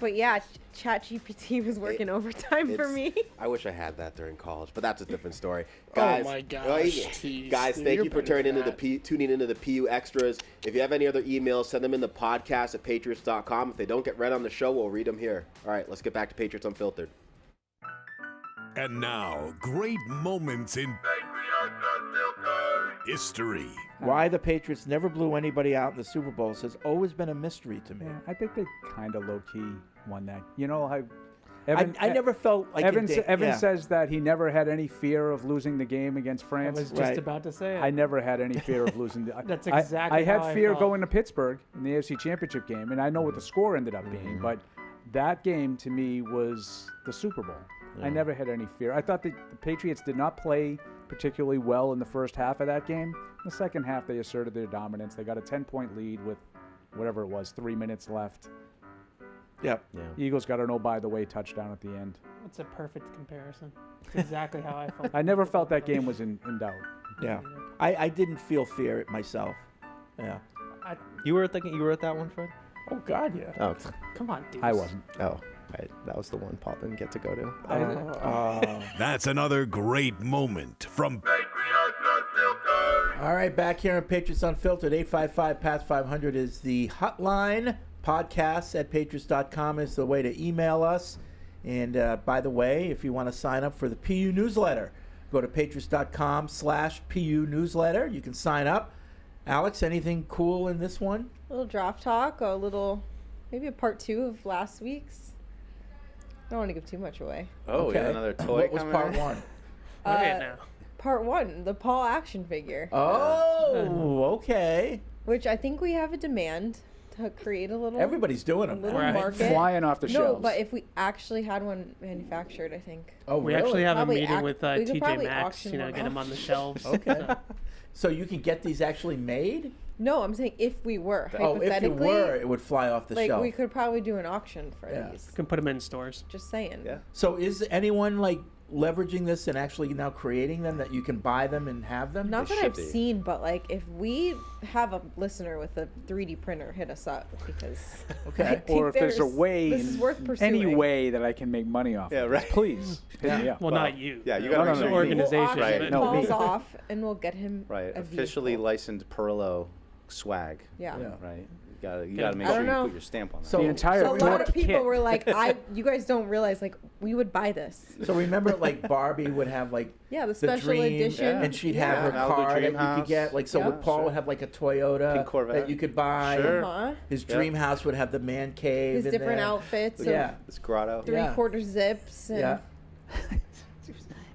S8: But yeah, ChatGPT was working overtime for
S14: It's-
S8: me.
S14: I wish I had that during college, but that's a different story.
S15: Oh
S14: Guys,
S15: my gosh, jeez,
S14: guys,
S15: dude,
S14: thank
S15: you're
S14: you for
S15: better
S14: tuning
S15: than
S14: into the tuning into the PU Extras. If you have any other emails, send them in the podcast at patriots.com. If they don't get read on the show, we'll read them here. All right, let's get back to Patriots Unfiltered.
S1: And now, great moments in history.
S5: Why the Patriots never blew anybody out in the Super Bowls has always been a mystery to me.
S16: Yeah, I think they kind of low-key won that. You know how
S5: I never felt like
S16: Evan,
S5: it did-
S16: Evan
S5: yeah.
S16: says that he never had any fear of losing the game against France.
S3: was just about to say it.
S16: I never had any fear of losing.
S3: That's
S16: I
S3: exactly
S16: had
S3: how I
S16: fear
S3: felt.
S16: going to Pittsburgh in the AFC Championship game, and I know what the score ended up being, but that game to me was the Super Bowl. I never had any fear. I thought the Patriots did not play particularly well in the first half of that game. In the second half, they asserted their dominance. They got a 10-point lead with whatever it was, 3 minutes left.
S5: Yep.
S16: Eagles got an oh-by-the-way touchdown at the end.
S3: That's a perfect comparison. It's exactly how I felt.
S16: I never felt that game was in doubt.
S5: Yeah. I didn't feel fear myself. Yeah.
S17: You were at that one, Fred?
S5: Oh, God, yeah.
S17: Oh,
S3: Come on, dude.
S16: I wasn't.
S17: Oh, that was the one Paul didn't get to go to.
S1: That's another great moment from
S5: All right, back here on Patriots Unfiltered, 855-PATH-500 is the hotline. Podcasts at patriots.com is the way to email us. And by the way, if you want to sign up for the PU newsletter, go to patriots.com/PU newsletter. You can sign up. Alex, anything cool in this one?
S8: A little draft talk, maybe a part 2 of last week's. I don't want to give too much away.
S6: Oh,
S5: Okay.
S6: we got another toy
S5: What was
S6: coming
S5: part
S6: in?
S5: 1?
S3: now.
S8: Part 1, the Paul action figure.
S5: Oh, okay.
S8: Which I think we have a demand to create a little.
S5: Everybody's doing them.
S8: little
S5: Right.
S8: market.
S16: Flying off the
S8: No,
S16: shelves.
S8: but if we actually had one manufactured, I think.
S5: Oh,
S3: We
S5: really?
S3: actually have
S8: Probably
S3: a meeting
S8: ac-
S3: with
S8: we could
S3: TJ
S8: probably
S3: Maxx,
S8: auction
S3: you know,
S8: one
S3: get them
S8: off.
S3: on the shelves.
S5: Okay. So you can get these actually made?
S8: No, I'm saying if we were.
S5: Oh, if you
S8: hypothetically,
S5: were, it would fly off the
S8: like
S5: shelf.
S8: we could probably do an auction for
S5: Yeah.
S8: these.
S3: Can put them in stores.
S8: Just saying.
S6: Yeah.
S5: So is anyone like leveraging this and actually now creating them that you can buy them and have them?
S8: Not that I've seen, but like if we have a listener with a 3D printer, hit us up because.
S5: Okay.
S8: I think
S16: Or if there's a way,
S8: this is worth pursuing.
S16: any way that I can make money off
S6: Yeah,
S16: of
S6: right.
S16: this, please hit me up.
S3: Well, not you.
S6: Yeah, you
S16: No,
S6: got
S16: no,
S6: to
S16: no.
S6: make
S3: Organization.
S8: We'll auction
S6: Right.
S16: No,
S8: Paul's
S16: me.
S8: off, and we'll get him.
S6: Right.
S8: a
S6: Officially
S8: vehicle.
S6: licensed Perillo swag.
S8: Yeah.
S5: Yeah.
S6: Right. You gotta make
S8: I
S6: sure
S8: don't
S6: you
S8: know.
S6: put your stamp on that.
S5: So
S16: The entire
S8: So a lot of
S16: book
S8: people
S16: kit.
S8: were like, you guys don't realize, like, we would buy this.
S5: So remember, like Barbie would have like
S8: Yeah, the
S5: the
S8: special
S5: dream,
S8: edition.
S5: and she'd
S8: Yeah.
S5: have her
S6: Malibu
S5: car that
S6: Dream
S5: you
S6: House.
S5: could get. Like so,
S8: Yeah.
S5: Paul
S6: Sure.
S5: would have like a Toyota
S6: Pink Corvette.
S5: that you could buy.
S6: Sure.
S8: Uh-huh.
S5: His
S6: Yeah.
S5: dream house would have the man cave.
S8: His
S5: in
S8: different
S5: there.
S8: outfits.
S5: Yeah.
S6: This grotto.
S5: Yeah.
S8: 3/4 zips. And
S5: Yeah.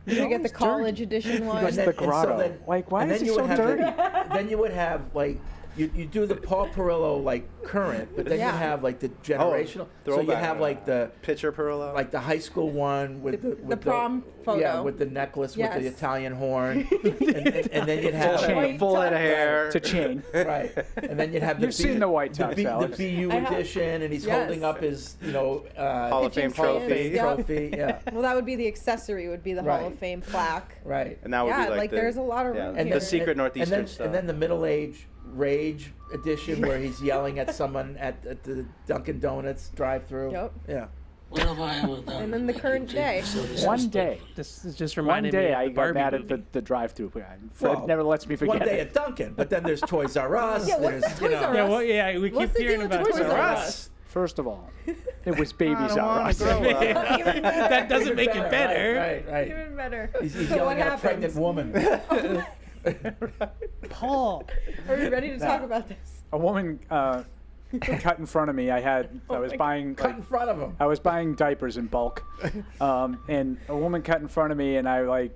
S8: You could get the college edition one.
S16: Just the
S5: and so
S16: grotto.
S5: then-
S16: Like, why
S5: and
S16: is
S5: then
S16: it
S5: you
S16: so
S5: would have
S16: dirty?
S5: then you would have like you do the Paul Perillo like current, but then
S8: Yeah.
S5: you have like the generational. so you
S6: throwback.
S5: have like the
S6: Pitcher Perillo.
S5: like the high school one with
S8: The prom photo.
S5: Yeah, with the necklace with the
S8: Yes.
S5: Italian horn, and then you'd have
S16: chain.
S6: full head of hair.
S16: It's a chain.
S5: right, and then you'd have the
S16: You've seen the white tux,
S5: the
S16: Alex.
S5: BU
S8: I have.
S5: edition, and he's
S8: Yes.
S5: holding up his
S6: Hall of Fame
S8: Pitching
S6: trophy.
S8: stands, yeah.
S5: trophy. Yeah,
S8: Well, that would be the accessory. Would be the Hall
S5: Right.
S8: of Fame plaque.
S5: right.
S6: And that would
S8: Yeah,
S6: be like the,
S8: there's a lot of
S6: yeah,
S8: room
S6: the
S8: here.
S6: secret Northeastern
S5: and then,
S6: stuff.
S5: And then the middle-age rage edition where he's yelling at someone at the Dunkin' Donuts drive-through.
S8: Yep.
S5: Yeah.
S8: And then the current day.
S16: One day.
S3: This is just
S16: One
S3: reminding me
S16: day
S3: of
S16: I
S3: the
S16: got
S3: Barbie
S16: mad
S3: movie.
S16: at the drive-through. Fred
S5: Well,
S16: never lets me forget
S5: One day
S16: it.
S5: at Dunkin', but then there's Toys R Us.
S8: Yeah, what's
S5: there's,
S8: the Toys R
S3: Yeah,
S8: Us?
S3: well, yeah, we
S8: What's
S3: keep
S8: the
S3: hearing
S8: deal with
S3: about
S8: Toys
S3: Toys
S8: R
S3: R
S8: Us?
S3: Us.
S16: First of all, it was Babies
S6: I don't
S16: R
S6: wanna
S16: Us.
S6: grow up.
S3: That doesn't
S5: Even
S3: make it better.
S5: Right.
S8: Even better.
S5: He's
S8: So what
S5: yelling at a
S8: happened?
S5: pregnant woman.
S3: Paul.
S8: Are we ready to talk about this?
S16: A woman cut in front of me. I was buying
S5: Cut in front of him.
S16: I was buying diapers in bulk, and a woman cut in front of me, and I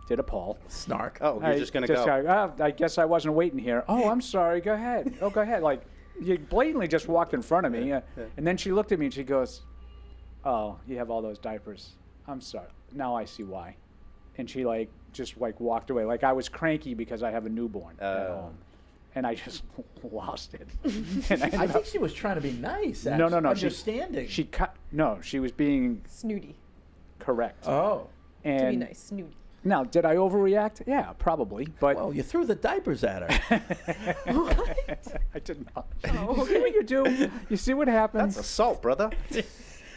S16: did a Paul.
S5: Snark.
S6: Oh, you're just gonna go.
S16: I guess I wasn't waiting here. Oh, I'm sorry. Go ahead. Oh, go ahead. Like, you blatantly just walked in front of me. And then she looked at me and she goes, "Oh, you have all those diapers. I'm sorry. Now I see why." And she just walked away. Like I was cranky because I have a newborn at home. And I just lost it. And
S5: I think she was trying to be nice.
S16: no.
S5: Understanding.
S16: She was being
S8: Snooty.
S16: correct.
S5: Oh.
S8: To be
S16: And
S8: nice, snooty.
S16: now, did I overreact? Yeah, probably. But
S5: Well, you threw the diapers at her.
S16: I did not. Oh, see what you do? You see what happens?
S6: That's assault, brother.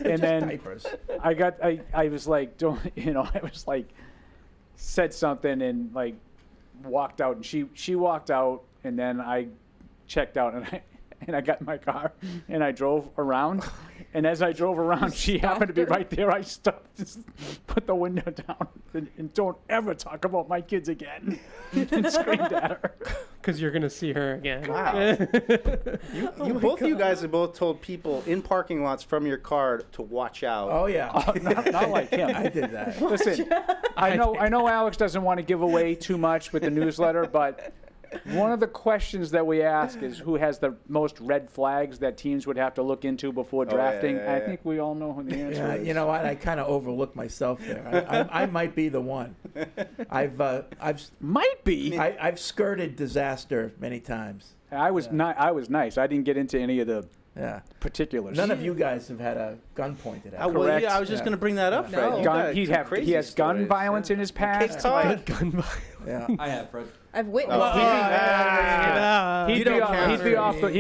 S16: And then
S5: diapers.
S16: I was like, I was like, said something and walked out, and she walked out, and then I checked out, and I got in my car and I drove around, and as I drove around, she happened to be right there. I stopped, just put the window down, and don't ever talk about my kids again, and screamed at her.
S3: Because you're gonna see her again.
S6: Wow. Both of you guys have both told people in parking lots from your car to watch out.
S5: Oh yeah.
S16: Not like him.
S5: I did that.
S16: Listen, I know Alex doesn't want to give away too much with the newsletter, but one of the questions that we ask is who has the most red flags that teams would have to look into before drafting.
S6: yeah.
S16: I think we all know who the answer
S5: Yeah,
S16: is.
S5: you know what? I kind of overlooked myself there. I might be the one. I've skirted disaster many times.
S16: I was nice. I didn't get into any of the particulars.
S5: None of you guys have had a gun pointed at.
S6: Well,
S16: Correct.
S6: yeah, I was just going to bring that up, Fred.
S8: No.
S6: You
S16: Gun,
S6: got
S16: he
S6: some crazy
S16: has gun
S6: stories.
S16: violence in his past.
S6: Case Todd.
S3: Gun violence.
S5: Yeah.
S9: I have, Fred.
S8: I've witnessed.
S16: He'd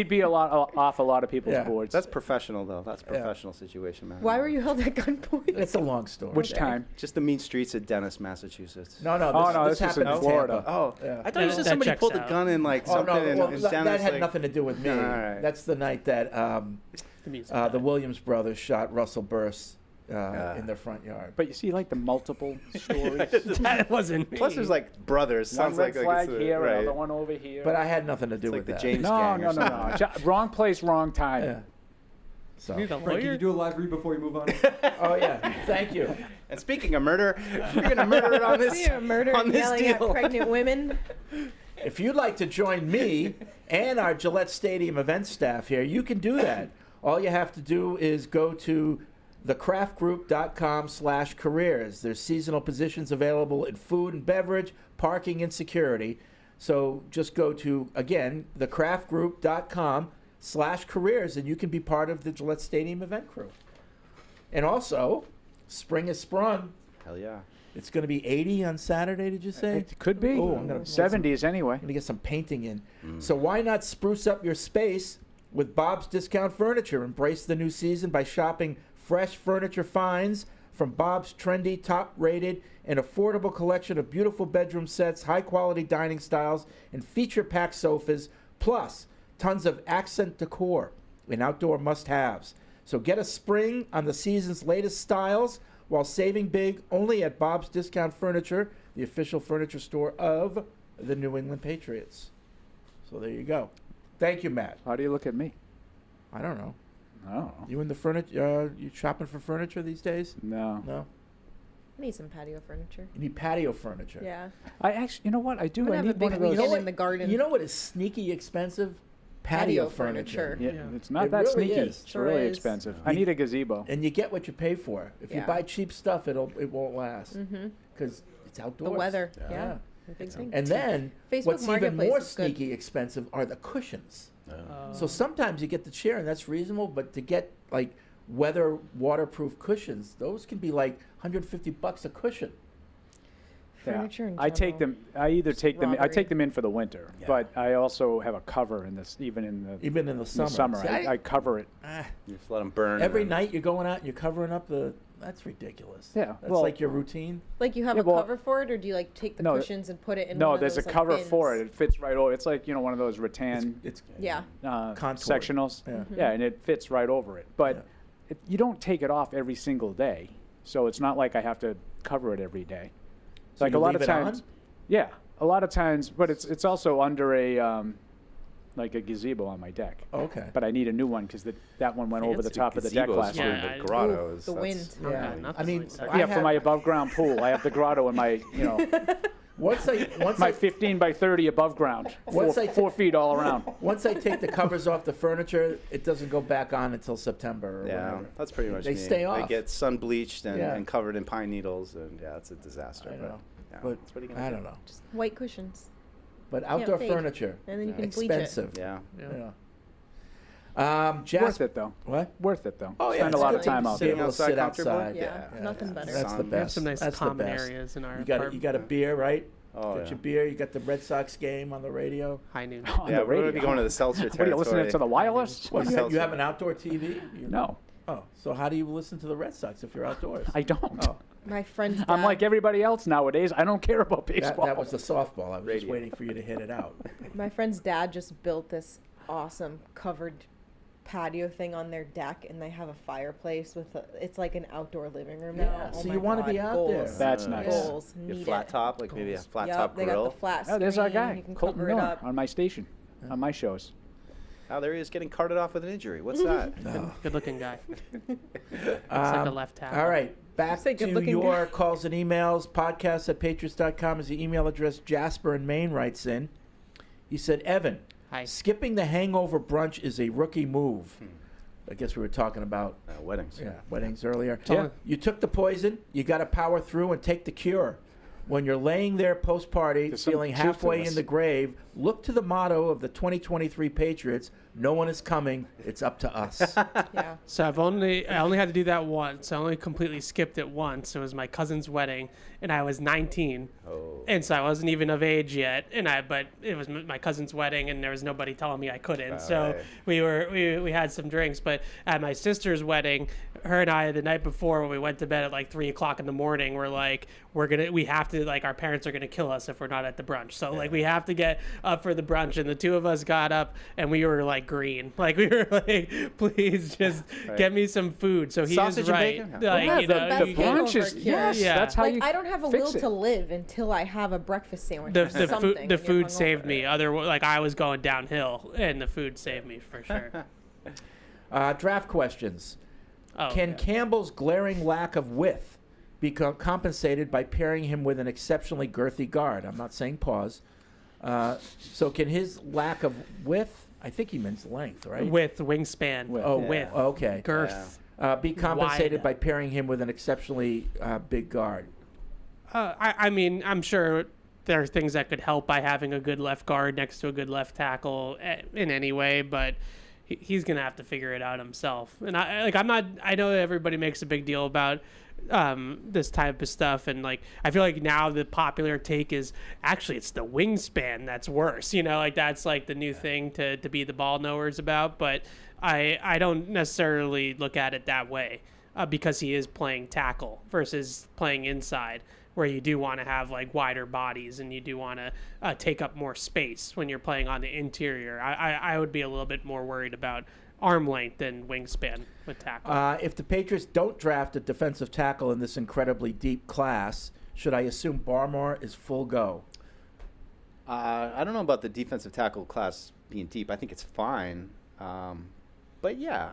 S16: be off a lot of people's
S5: Yeah.
S16: boards.
S6: That's professional, though. That's a professional situation, man.
S8: Why were you held at gunpoint?
S5: It's a long story.
S16: Which time?
S6: Just the mean streets of Dennis, Massachusetts.
S5: No,
S16: this was
S5: happened
S16: in
S5: in
S16: Florida.
S5: Tampa.
S6: Oh,
S5: Yeah.
S6: I thought you said
S3: That
S6: somebody
S3: checks
S6: pulled a
S3: out.
S6: gun in
S5: Oh,
S6: something
S5: no,
S6: in
S5: well,
S6: Dennis.
S5: that had nothing to do with me.
S6: All right.
S5: That's the night that
S3: The music
S5: the
S3: guy.
S5: Williams brothers shot Russell Burst in their front yard.
S16: But you see, like the multiple stories.
S3: That wasn't me.
S6: Plus, there's like brothers.
S16: One
S6: Sounds
S16: red
S6: like
S16: flag
S6: it's,
S16: here,
S6: right.
S16: another one over here.
S5: But I had nothing to do
S6: It's
S5: with
S6: like
S5: that.
S6: the James
S16: no,
S6: gang
S16: no,
S6: or
S16: no,
S6: something.
S16: no. Wrong place, wrong time.
S5: Yeah. So.
S3: You need a
S9: Frank, can you
S3: lawyer?
S9: do a live read before you move on?
S5: Oh yeah, thank you.
S6: And speaking of murder, we're gonna murder it on this.
S8: You're a murder
S6: on this
S8: yelling
S6: deal.
S8: at pregnant women.
S5: If you'd like to join me and our Gillette Stadium event staff here, you can do that. All you have to do is go to thecraftgroup.com/careers. There's seasonal positions available in food and beverage, parking, and security. So just go to, again, thecraftgroup.com/careers, and you can be part of the Gillette Stadium event crew. And also, spring has sprung.
S6: Hell yeah.
S5: It's going to be 80 on Saturday, did you say?
S16: It could be.
S5: Oh, I'm gonna
S16: 70s anyway.
S5: I'm going to get some painting in. So why not spruce up your space with Bob's Discount Furniture? Embrace the new season by shopping fresh furniture finds from Bob's trendy, top-rated, and affordable collection of beautiful bedroom sets, high-quality dining styles, and feature-packed sofas, plus tons of accent decor and outdoor must-haves. So get a spring on the season's latest styles while saving big only at Bob's Discount Furniture, the official furniture store of the New England Patriots. So there you go. Thank you, Matt.
S16: How do you look at me?
S5: I don't know.
S16: Oh.
S5: You in the furniture? You shopping for furniture these days?
S16: No.
S5: No.
S8: I need some patio furniture.
S5: You need patio furniture.
S8: Yeah.
S16: I actually, you know what? I do.
S8: I'm gonna
S16: I
S8: have a
S16: need
S8: big
S16: one of those.
S8: weekend in the garden.
S5: You know what is sneaky expensive? Patio furniture.
S16: Yeah, it's not
S5: It
S16: that
S5: really
S16: sneaky.
S5: is.
S16: It's
S8: Sure
S16: really
S8: is.
S16: expensive. I need a gazebo.
S5: And you get what you pay for. If you
S8: Yeah.
S5: buy cheap stuff, it won't last
S8: Mhm.
S5: because it's
S8: The
S5: outdoors.
S8: weather. Yeah. The big thing.
S5: And then
S8: Facebook
S5: what's even
S8: Marketplace
S5: more
S8: is good.
S5: sneaky expensive are the cushions. So sometimes you get the chair and that's reasonable, but to get like weather waterproof cushions, those can be like $150 a cushion.
S8: Furniture in
S16: I take
S8: general.
S16: them. I either take them. I
S8: robbery.
S16: take them in for the winter, but I also have a cover in this. Even in the summer,
S5: See,
S16: I cover it.
S6: You just let them burn.
S5: Every
S6: and
S5: night you're going out and you're covering up the. That's ridiculous.
S16: Yeah,
S5: That's
S16: well-
S5: like your routine.
S8: Like you have
S16: Yeah,
S8: a
S16: well-
S8: cover for it, or do you like take the
S16: No,
S8: cushions and put it in?
S16: No,
S8: one of
S16: there's
S8: those,
S16: a
S8: like,
S16: cover
S8: bins?
S16: for it. It fits right over. It's like one of those rattan.
S8: Yeah.
S5: Contoured.
S16: Sectionals.
S5: Yeah. Mhm.
S16: Yeah, and it fits right over it. But you don't take it off every single day, so it's not like I have to cover it every day.
S5: So
S16: Like
S5: you
S16: a lot
S5: leave
S16: of
S5: it
S16: times.
S5: on?
S16: Yeah, a lot of times, but it's also under a like a gazebo on my deck.
S5: Okay.
S16: But I need a new one because that one went over the
S6: Fancy
S16: top of the deck
S6: gazebos
S16: last
S6: for
S16: week.
S6: the grottos.
S8: The
S6: That's-
S8: wind.
S5: Yeah. I mean,
S16: Yeah, for my above ground pool, I have the grotto in my
S5: once
S16: my 15 by 30 above ground,
S5: Once I
S16: 4 feet all around.
S5: Once I take the covers off the furniture, it doesn't go back on until September. Or
S6: Yeah,
S5: whatever.
S6: that's pretty much
S5: They
S6: me.
S5: stay off.
S6: They get sun bleached and,
S5: Yeah.
S6: and covered in pine needles, and yeah, it's a disaster.
S5: I
S6: but,
S5: know.
S6: yeah,
S5: But
S6: that's what are you gonna
S5: I
S6: do?
S5: don't know.
S8: White cushions.
S5: But
S8: Can't
S5: outdoor
S8: fade.
S5: furniture,
S8: And then you can bleach it.
S5: expensive.
S6: Yeah.
S16: Worth it though.
S5: What?
S16: Worth it though.
S5: Oh, yeah,
S16: Spend a
S5: it's
S16: lot
S5: good
S16: of
S5: to
S16: time
S5: be
S16: out
S5: able
S16: there.
S5: to sit
S6: comfortably?
S5: outside.
S8: Yeah, nothing better.
S5: That's the
S6: Sun.
S5: best.
S3: We have some nice
S5: That's the
S3: common
S5: best.
S3: areas in our
S5: You got a
S3: apartment.
S5: beer, right?
S6: Oh,
S5: Got
S6: yeah.
S5: your beer. You got the Red Sox game on the radio.
S3: High noon.
S16: On
S6: Yeah,
S16: the
S6: we're going to be
S16: radio.
S6: going to the seltzer
S16: What are
S6: territory.
S16: you listening to the wireless?
S5: Well,
S6: Seltzer.
S5: you have an outdoor TV?
S16: No,
S5: Oh, so how do you listen to the Red Sox if you're outdoors?
S16: I don't.
S5: Oh,
S8: My friend's dad.
S16: I'm like everybody else nowadays. I don't care about baseball.
S5: that was the softball. I was just
S6: Radio.
S5: waiting for you to hit it out.
S8: My friend's dad just built this awesome covered patio thing on their deck, and they have a fireplace with it's like an outdoor living room now.
S5: Yeah,
S8: Oh
S5: so
S8: my
S5: you want to
S8: God,
S5: be out
S8: goals.
S5: there.
S16: That's nice.
S8: Goals.
S6: Your
S8: Need
S6: flat
S8: it.
S6: top, like maybe a flat
S8: Yep,
S6: top
S8: they
S6: grill.
S8: got the flat
S16: Oh, there's our
S8: screen,
S16: guy,
S8: You can
S16: Colton
S8: cover it
S16: Miller,
S8: up.
S16: on my station, on my shows.
S6: Oh, there he is getting carted off with an injury. What's that?
S3: Good looking guy. Looks like a left tackle.
S5: All right, back
S8: Say
S5: to
S8: good-looking
S5: your
S8: guy.
S5: calls and emails. Podcast@patriots.com is the email address. Jasper in Maine writes in. He said, Evan,
S3: Hi.
S5: skipping the hangover brunch is a rookie move. I guess we were talking about
S6: Weddings.
S5: weddings earlier.
S16: Yeah.
S5: You took the poison. You got to power through and take the cure. When you're laying there post-party,
S16: There's some
S5: feeling
S16: truth to
S5: halfway
S16: this.
S5: in the grave, look to the motto of the 2023 Patriots: "No one is coming. It's up to us."
S8: Yeah.
S3: So I only had to do that once. I only completely skipped it once. It was my cousin's wedding, and I was 19, and so I wasn't even of age yet. But it was my cousin's wedding, and there was nobody telling me I couldn't. So
S6: right.
S3: we had some drinks. But at my sister's wedding, her and I the night before when we went to bed at like 3 o'clock in the morning, we're like, we have to, like, our parents are gonna kill us if we're not at the brunch. So like we have to get up for the brunch, and the two of us got up and we were like green, like we were like, please just get me some food. So he
S6: Sausage
S3: is
S6: and
S3: right.
S6: bacon?
S3: Like,
S8: Well,
S3: you
S8: that's
S3: know,
S8: the
S3: you
S8: best
S3: get-
S8: hangover cure.
S16: That's how
S8: like,
S16: you
S8: I don't have a
S16: fix
S8: will
S16: it.
S8: to live until I have a breakfast sandwich
S3: the
S8: or something.
S3: the
S8: when you're
S3: food saved
S8: hungover.
S3: me. Like I was going downhill, and the food saved me for sure.
S5: Draft questions.
S3: Oh,
S5: Can
S3: yeah.
S5: Campbell's glaring lack of width be compensated by pairing him with an exceptionally girthy guard? I'm not saying pause. So can his lack of width, I think he means length, right?
S3: With wingspan.
S5: Width. Okay.
S3: Girth.
S5: Be compensated
S3: Wide.
S5: by pairing him with an exceptionally big guard.
S3: I mean, I'm sure there are things that could help by having a good left guard next to a good left tackle in any way, but he's gonna have to figure it out himself. And I know that everybody makes a big deal about this type of stuff, and like I feel like now the popular take is actually it's the wingspan that's worse. You know, like that's like the new thing to be the ball knowers about. But I don't necessarily look at it that way because he is playing tackle versus playing inside, where you do want to have like wider bodies and you do want to take up more space when you're playing on the interior. I would be a little bit more worried about arm length than wingspan with tackle.
S5: If the Patriots don't draft a defensive tackle in this incredibly deep class, should I assume Barmore is full go?
S6: I don't know about the defensive tackle class being deep. I think it's fine. But yeah,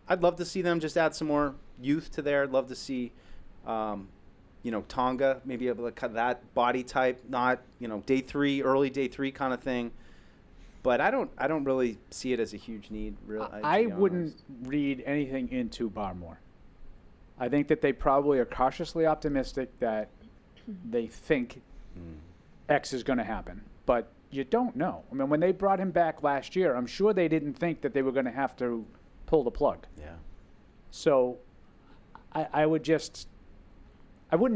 S6: I'd love to see them just add some more youth to there. I'd love to see, Tonga maybe able to cut that body type, not early day three kind of thing. But I don't really see it as a huge need.
S16: I wouldn't read anything into Barmore. I think that they probably are cautiously optimistic that they think X is going to happen, but you don't know. I mean, when they brought him back last year, I'm sure they didn't think that they were going to have to pull the plug.
S6: Yeah.
S16: So I wouldn't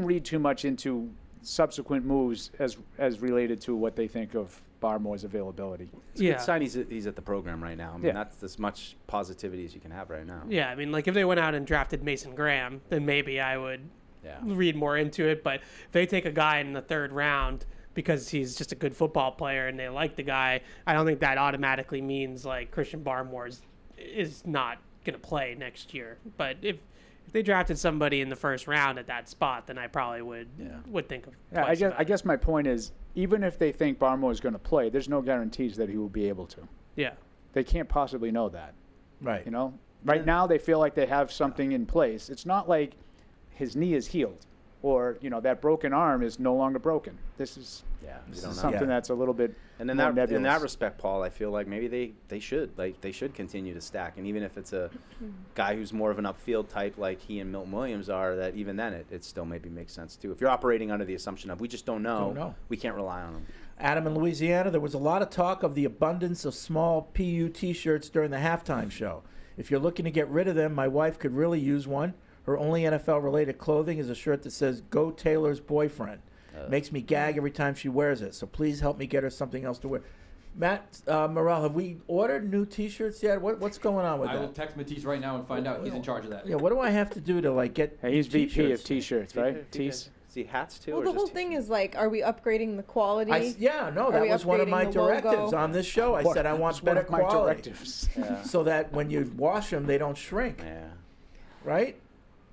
S16: read too much into subsequent moves as related to what they think of Barmore's availability.
S6: It's a good sign he's at the program right now. I mean, that's as much positivity as you can have right now.
S3: Yeah, I mean, like if they went out and drafted Mason Graham, then maybe I would read more into it. But if they take a guy in the third round because he's just a good football player and they like the guy, I don't think that automatically means like Christian Barmore is not going to play next year. But if they drafted somebody in the first round at that spot, then I probably would think of twice about
S16: I guess my point is, even if they think Barmore is going to play, there's no guarantees that he will be able to.
S3: Yeah.
S16: They can't possibly know that.
S5: Right.
S16: Right now they feel like they have something in place. It's not like his knee is healed or, that broken arm is no longer broken. This is something that's a little bit
S6: And in
S16: more nebulous.
S6: in that respect, Paul, I feel like maybe they should continue to stack, and even if it's a guy who's more of an upfield type like he and Milton Williams are, that even then it still maybe makes sense too. If you're operating under the assumption of we just don't know. We can't rely on him.
S5: Adam in Louisiana, there was a lot of talk of the abundance of small PU T-shirts during the halftime show. If you're looking to get rid of them, my wife could really use one. Her only NFL-related clothing is a shirt that says "Go Taylor's Boyfriend." Makes me gag every time she wears it, so please help me get her something else to wear. Matt Morrell, have we ordered new T-shirts yet? What's going on with
S9: I
S5: that?
S9: will text Matisse right now and find out. He's in charge of that.
S5: Yeah, what do I have to do to get?
S16: Hey, he's VP
S5: T-shirts?
S16: of T-shirts, right? Tees.
S6: See hats too.
S8: Well, the whole thing is like, are we upgrading the quality?
S5: That
S8: Are we
S5: was one of
S8: upgrading
S5: my
S8: the logo?
S5: directives on this show. I said I want
S16: It's one
S5: better
S16: of my
S5: quality,
S16: directives.
S5: so that when you wash them, they don't shrink.
S6: Yeah.
S5: Right?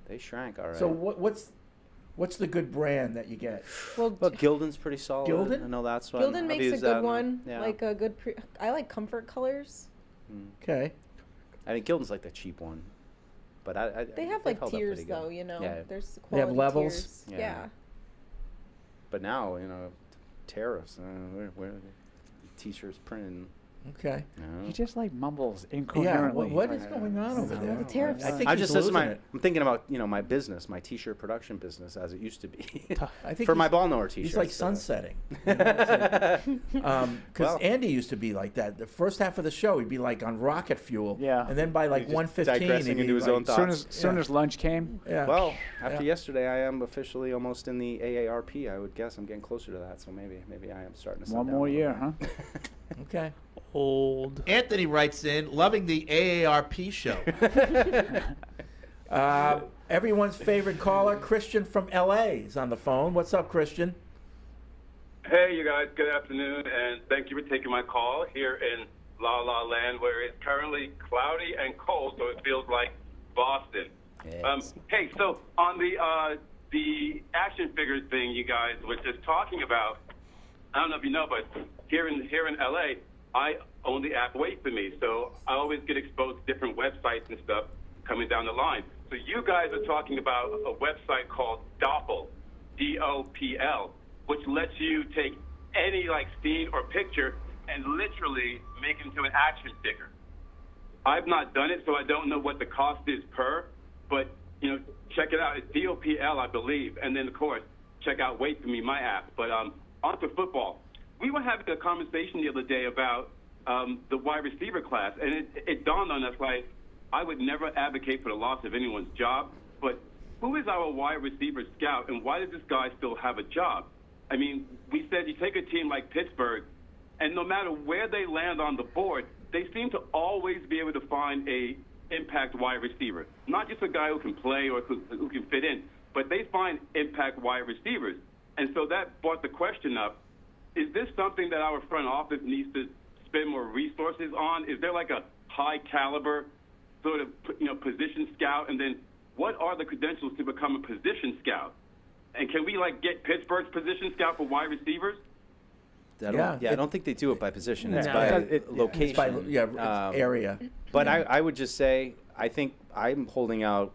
S6: They shrank, all right.
S5: So what's the good brand that you get?
S8: Well,
S6: Gildan's pretty solid.
S5: Gildan?
S6: I know that's one.
S8: Gildan
S6: I've
S8: makes a
S6: used
S8: good
S6: that
S8: one.
S6: Yeah.
S8: Like a good. I like comfort colors.
S5: Okay.
S6: I think Gildan's like the cheap one, but
S8: They have
S6: they've
S8: like
S6: held up
S8: tiers
S6: pretty good.
S8: though.
S6: Yeah.
S8: There's
S5: They have
S8: quality
S5: levels?
S8: tiers. Yeah.
S6: But now, tariffs. Where T-shirts printed.
S5: Okay.
S16: He just mumbles incoherently.
S5: Yeah, what is going on over there?
S8: The tariffs.
S5: I think
S6: I'm
S5: he's
S6: just
S5: losing it.
S6: I'm thinking about my business, my T-shirt production business as it used to be.
S5: I think
S6: for my
S5: he's-
S6: ball knower T-shirts.
S5: He's like sunsetting. Because
S6: Well-
S5: Andy used to be like that. The first half of the show, he'd be like on rocket fuel.
S16: Yeah.
S5: And then by like
S6: He's just
S5: 1:15,
S6: digressing
S5: he'd
S6: into
S5: be
S6: his
S5: like,
S6: own thoughts.
S16: Soon as lunch came.
S5: Yeah.
S6: Well, after
S5: Yeah.
S6: yesterday, I am officially almost in the AARP. I would guess I'm getting closer to that, so maybe I am starting to.
S16: One more year, huh?
S5: Okay.
S3: Old.
S11: Anthony writes in, loving the AARP show.
S5: Everyone's favorite caller, Christian from L.A. is on the phone. What's up, Christian?
S18: Hey, you guys. Good afternoon, and thank you for taking my call here in La La Land, where it's currently cloudy and cold, so it feels like Boston. Hey, so on the action figures thing you guys were just talking about, I don't know if you know, but here in LA, I own the app Wait For Me, so I always get exposed to different websites and stuff coming down the line. So you guys are talking about a website called Doppel, D-O-P-L, which lets you take any scene or picture and literally make it into an action figure. I've not done it, so I don't know what the cost is per, but check it out. It's D-O-P-L, I believe, and then of course check out Wait For Me, my app. But on to football. We were having a conversation the other day about the wide receiver class, and it dawned on us I would never advocate for the loss of anyone's job, but who is our wide receiver scout, and why does this guy still have a job? I mean, we said you take a team like Pittsburgh, and no matter where they land on the board, they seem to always be able to find a impact wide receiver. Not just a guy who can play or who can fit in, but they find impact wide receivers. And so that brought the question up, is this something that our front office needs to spend more resources on? Is there a high caliber sort of position scout, and then what are the credentials to become a position scout? And can we get Pittsburgh's position scout for wide receivers?
S6: I don't think they do it by position. It's by location.
S5: It's by area.
S6: But I would just say I think I'm holding out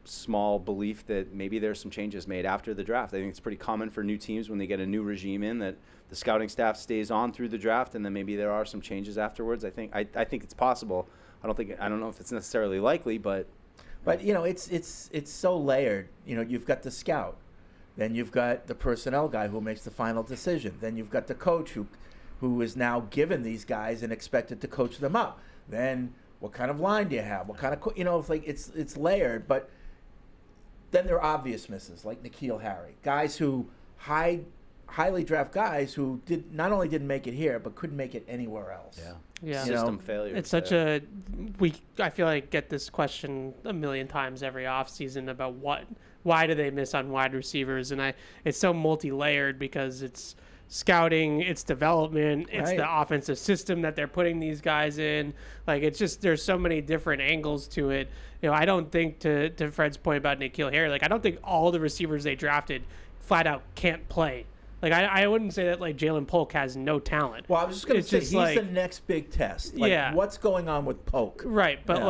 S6: small belief that maybe there's some changes made after the draft. I think it's pretty common for new teams when they get a new regime in that the scouting staff stays on through the draft, and then maybe there are some changes afterwards. I think it's possible. I don't know if it's necessarily likely, but
S5: it's so layered. You've got the scout, then you've got the personnel guy who makes the final decision, then you've got the coach who is now given these guys and expected to coach them up. Then what kind of line do you have? What kind of it's layered, but then there are obvious misses like N'Keal Harry, guys who highly draft guys who not only didn't make it here but couldn't make it anywhere else.
S3: Yeah.
S6: System failure.
S3: It's such I feel like get this question a million times every offseason about why do they miss on wide receivers, and it's so multi-layered because it's scouting, it's development, it's the offensive system that they're putting these guys in. It's just there's so many different angles to it. I don't think to Fred's point about N'Keal Harry, I don't think all the receivers they drafted flat out can't play. I wouldn't say that Jalen Polk has no talent.
S5: Well, I was just going to say he's the next big test. What's going on with Polk?
S3: Right, but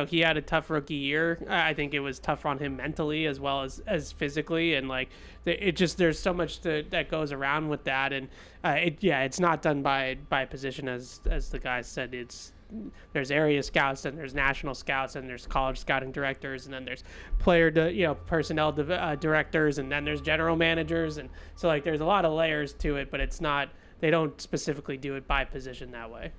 S3: he had a tough rookie year. I think it was tough on him mentally as well as physically, and there's so much that goes around with that, and it's not done by position as the guy said. There's area scouts, and there's national scouts, and there's college scouting directors, and then there's personnel directors, and then there's general managers, and so there's a lot of layers to it, but it's not, they don't specifically do it by position that way.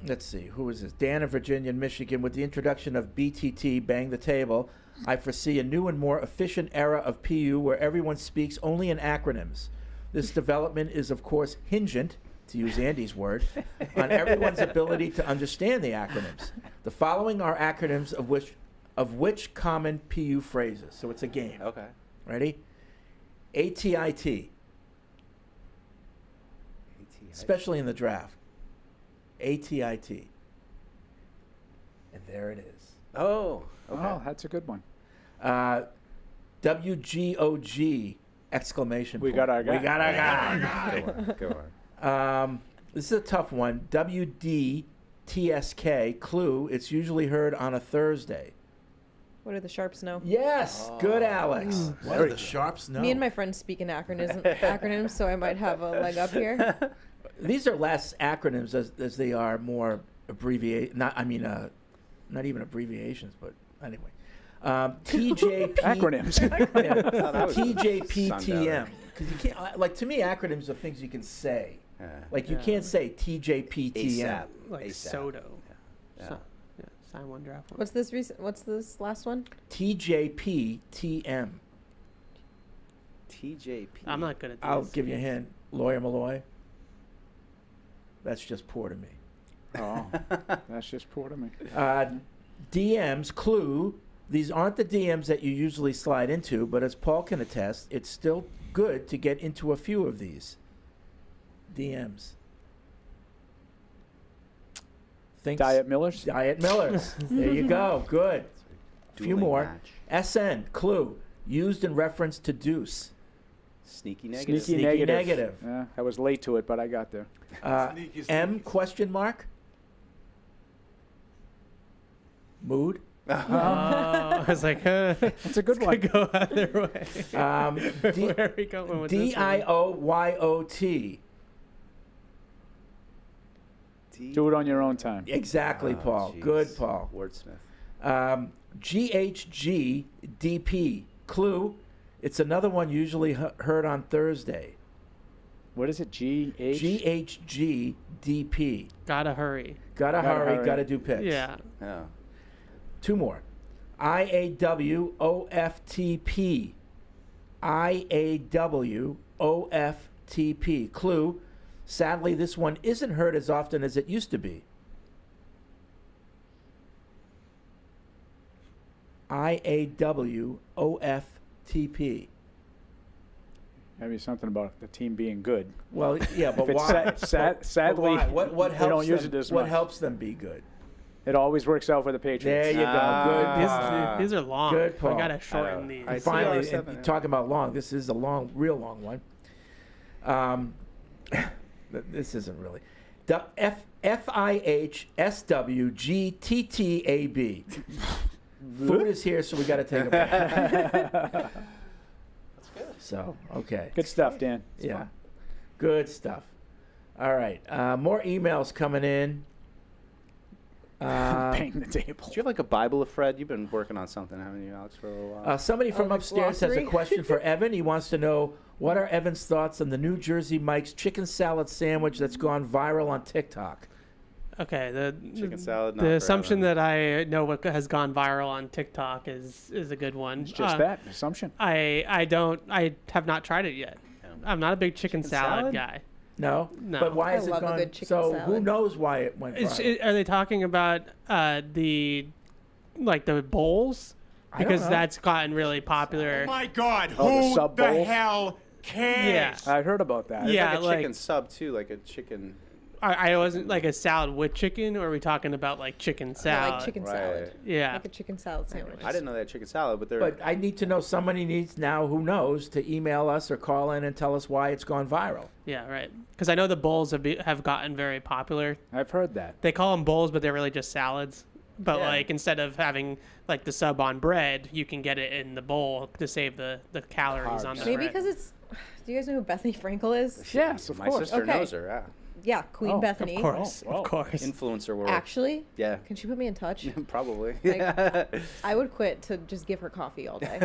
S5: Let's see, who is this? Dan of Virginia and Michigan. With the introduction of BTT, Bang the Table, I foresee a new and more efficient era of PU where everyone speaks only in acronyms. This development is, of course, hingent, to use Andy's word, on everyone's ability to understand the acronyms. The following are acronyms of which common PU phrases. So it's a game.
S6: Okay.
S5: Ready? ATIT. Especially in the draft. ATIT. And there it is.
S6: Oh, okay.
S16: Oh, that's a good one.
S5: WGOG! Exclamation point.
S16: We got our guy.
S5: We got our guy.
S6: Go on.
S5: This is a tough one. WDTSK, clue, it's usually heard on a Thursday.
S8: What do the Sharps know?
S5: Yes, good, Alex. What do the Sharps know?
S8: Me and my friends speak in acronyms, so I might have a leg up here.
S5: These are less acronyms as they are more not even abbreviations, but anyway. TJP
S16: acronyms.
S5: TJPTM. Because you can't, to me, acronyms are things you can say. You can't say TJPTM.
S6: ASAP.
S3: Like Soto. Sign one, draft one.
S8: What's this last one?
S5: TJPTM.
S6: TJP.
S3: I'm not good at this.
S5: I'll give you a hint. Lawyer Malloy. That's just poor to me.
S16: Oh, that's just poor to me.
S5: DMs, clue, these aren't the DMs that you usually slide into, but as Paul can attest, it's still good to get into a few of these DMs.
S16: Diet Millers?
S5: Diet Millers. There you go. Good. A few more. SN, clue, used in reference to deuce.
S6: Sneaky negative.
S5: Sneaky negative.
S16: Yeah, I was late to it, but I got there.
S5: M, question mark? Mood?
S3: I was like,
S16: it's a good one.
S3: Could go either way. Where are we going with this one?
S5: DIOYOT.
S16: Do it on your own time.
S5: Exactly, Paul.
S6: Geez.
S5: Good, Paul.
S6: Wordsmith.
S5: GHGDP. Clue, it's another one usually heard on Thursday.
S16: What is it?
S5: GHGDP.
S3: Gotta hurry.
S5: Gotta hurry. Gotta do picks.
S3: Yeah.
S6: Yeah.
S5: Two more. IAWOFTP. IAWOFTP. Clue, sadly, this one isn't heard as often as it used to be. IAWOFTP.
S16: Maybe something about the team being good.
S5: Well, yeah, but
S16: If it's
S5: why?
S16: sadly,
S5: But why? What
S16: they
S5: helps
S16: don't use
S5: them?
S16: it as
S5: What
S16: much.
S5: helps them be good?
S16: It always works out for the Patriots.
S5: There you go. Good.
S3: These are long.
S5: Good, Paul.
S3: I gotta shorten these.
S5: And finally, and talking about long, this is a long, real long one. This isn't really. FIHSWGTTAB. Food is here, so we got to take a break. That's good. So, okay.
S16: Good stuff, Dan.
S5: Yeah. Good stuff. All right. More emails coming in.
S16: Bang the table.
S6: Do you have like a Bible of Fred? You've been working on something, haven't you, Alex, for a little while?
S5: Somebody from
S8: the
S5: upstairs has a
S8: glossary?
S5: question for Evan. He wants to know, what are Evan's thoughts on the New Jersey Mike's chicken salad sandwich that's gone viral on TikTok?
S3: Okay, the
S6: Chicken salad, not
S3: The
S6: for
S3: assumption
S6: Evan.
S3: that I know what has gone viral on TikTok is a good one.
S16: It's just that assumption.
S3: I have not tried it yet. I'm not a big chicken salad guy.
S5: No?
S3: No.
S5: But why
S8: I
S5: has it
S8: love a
S5: gone?
S8: good chicken
S5: So who
S8: salad.
S5: knows why it went viral?
S3: Are they talking about the bowls?
S5: I don't
S3: Because
S5: know.
S3: that's gotten really popular.
S19: My God,
S16: Oh, the
S19: who
S16: sub
S19: the
S16: bowls?
S19: hell cares?
S3: Yeah.
S16: I heard about that.
S6: There's
S3: Yeah,
S6: like a
S3: like-
S6: chicken sub too, like a chicken.
S3: I wasn't like a salad with chicken, or are we talking about like chicken
S8: I
S3: salad?
S8: like chicken
S6: Right.
S8: salad.
S3: Yeah.
S8: Like a chicken salad sandwich.
S6: I didn't know they had chicken salad, but they're.
S5: But I need to know, somebody needs now who knows to email us or call in and tell us why it's gone viral.
S3: Yeah, right. Because I know the bowls have gotten very popular.
S16: I've heard that.
S3: They call them bowls, but they're really just salads. But
S5: Yeah.
S3: like instead of having like the sub on bread, you can get it in the bowl to save the calories on the
S8: Maybe
S3: bread.
S8: because it's. Do you guys know who Bethany Frankel is?
S16: Yes, of
S6: My
S16: course.
S6: sister
S8: Okay.
S6: knows her. Yeah.
S8: Yeah, Queen
S16: Oh, of
S8: Bethany.
S3: Of course,
S16: Oh, wow.
S3: of course.
S6: Influencer world.
S8: Actually,
S6: Yeah.
S8: can she put me in touch?
S6: Probably.
S8: Like, I would quit to just give her coffee all day.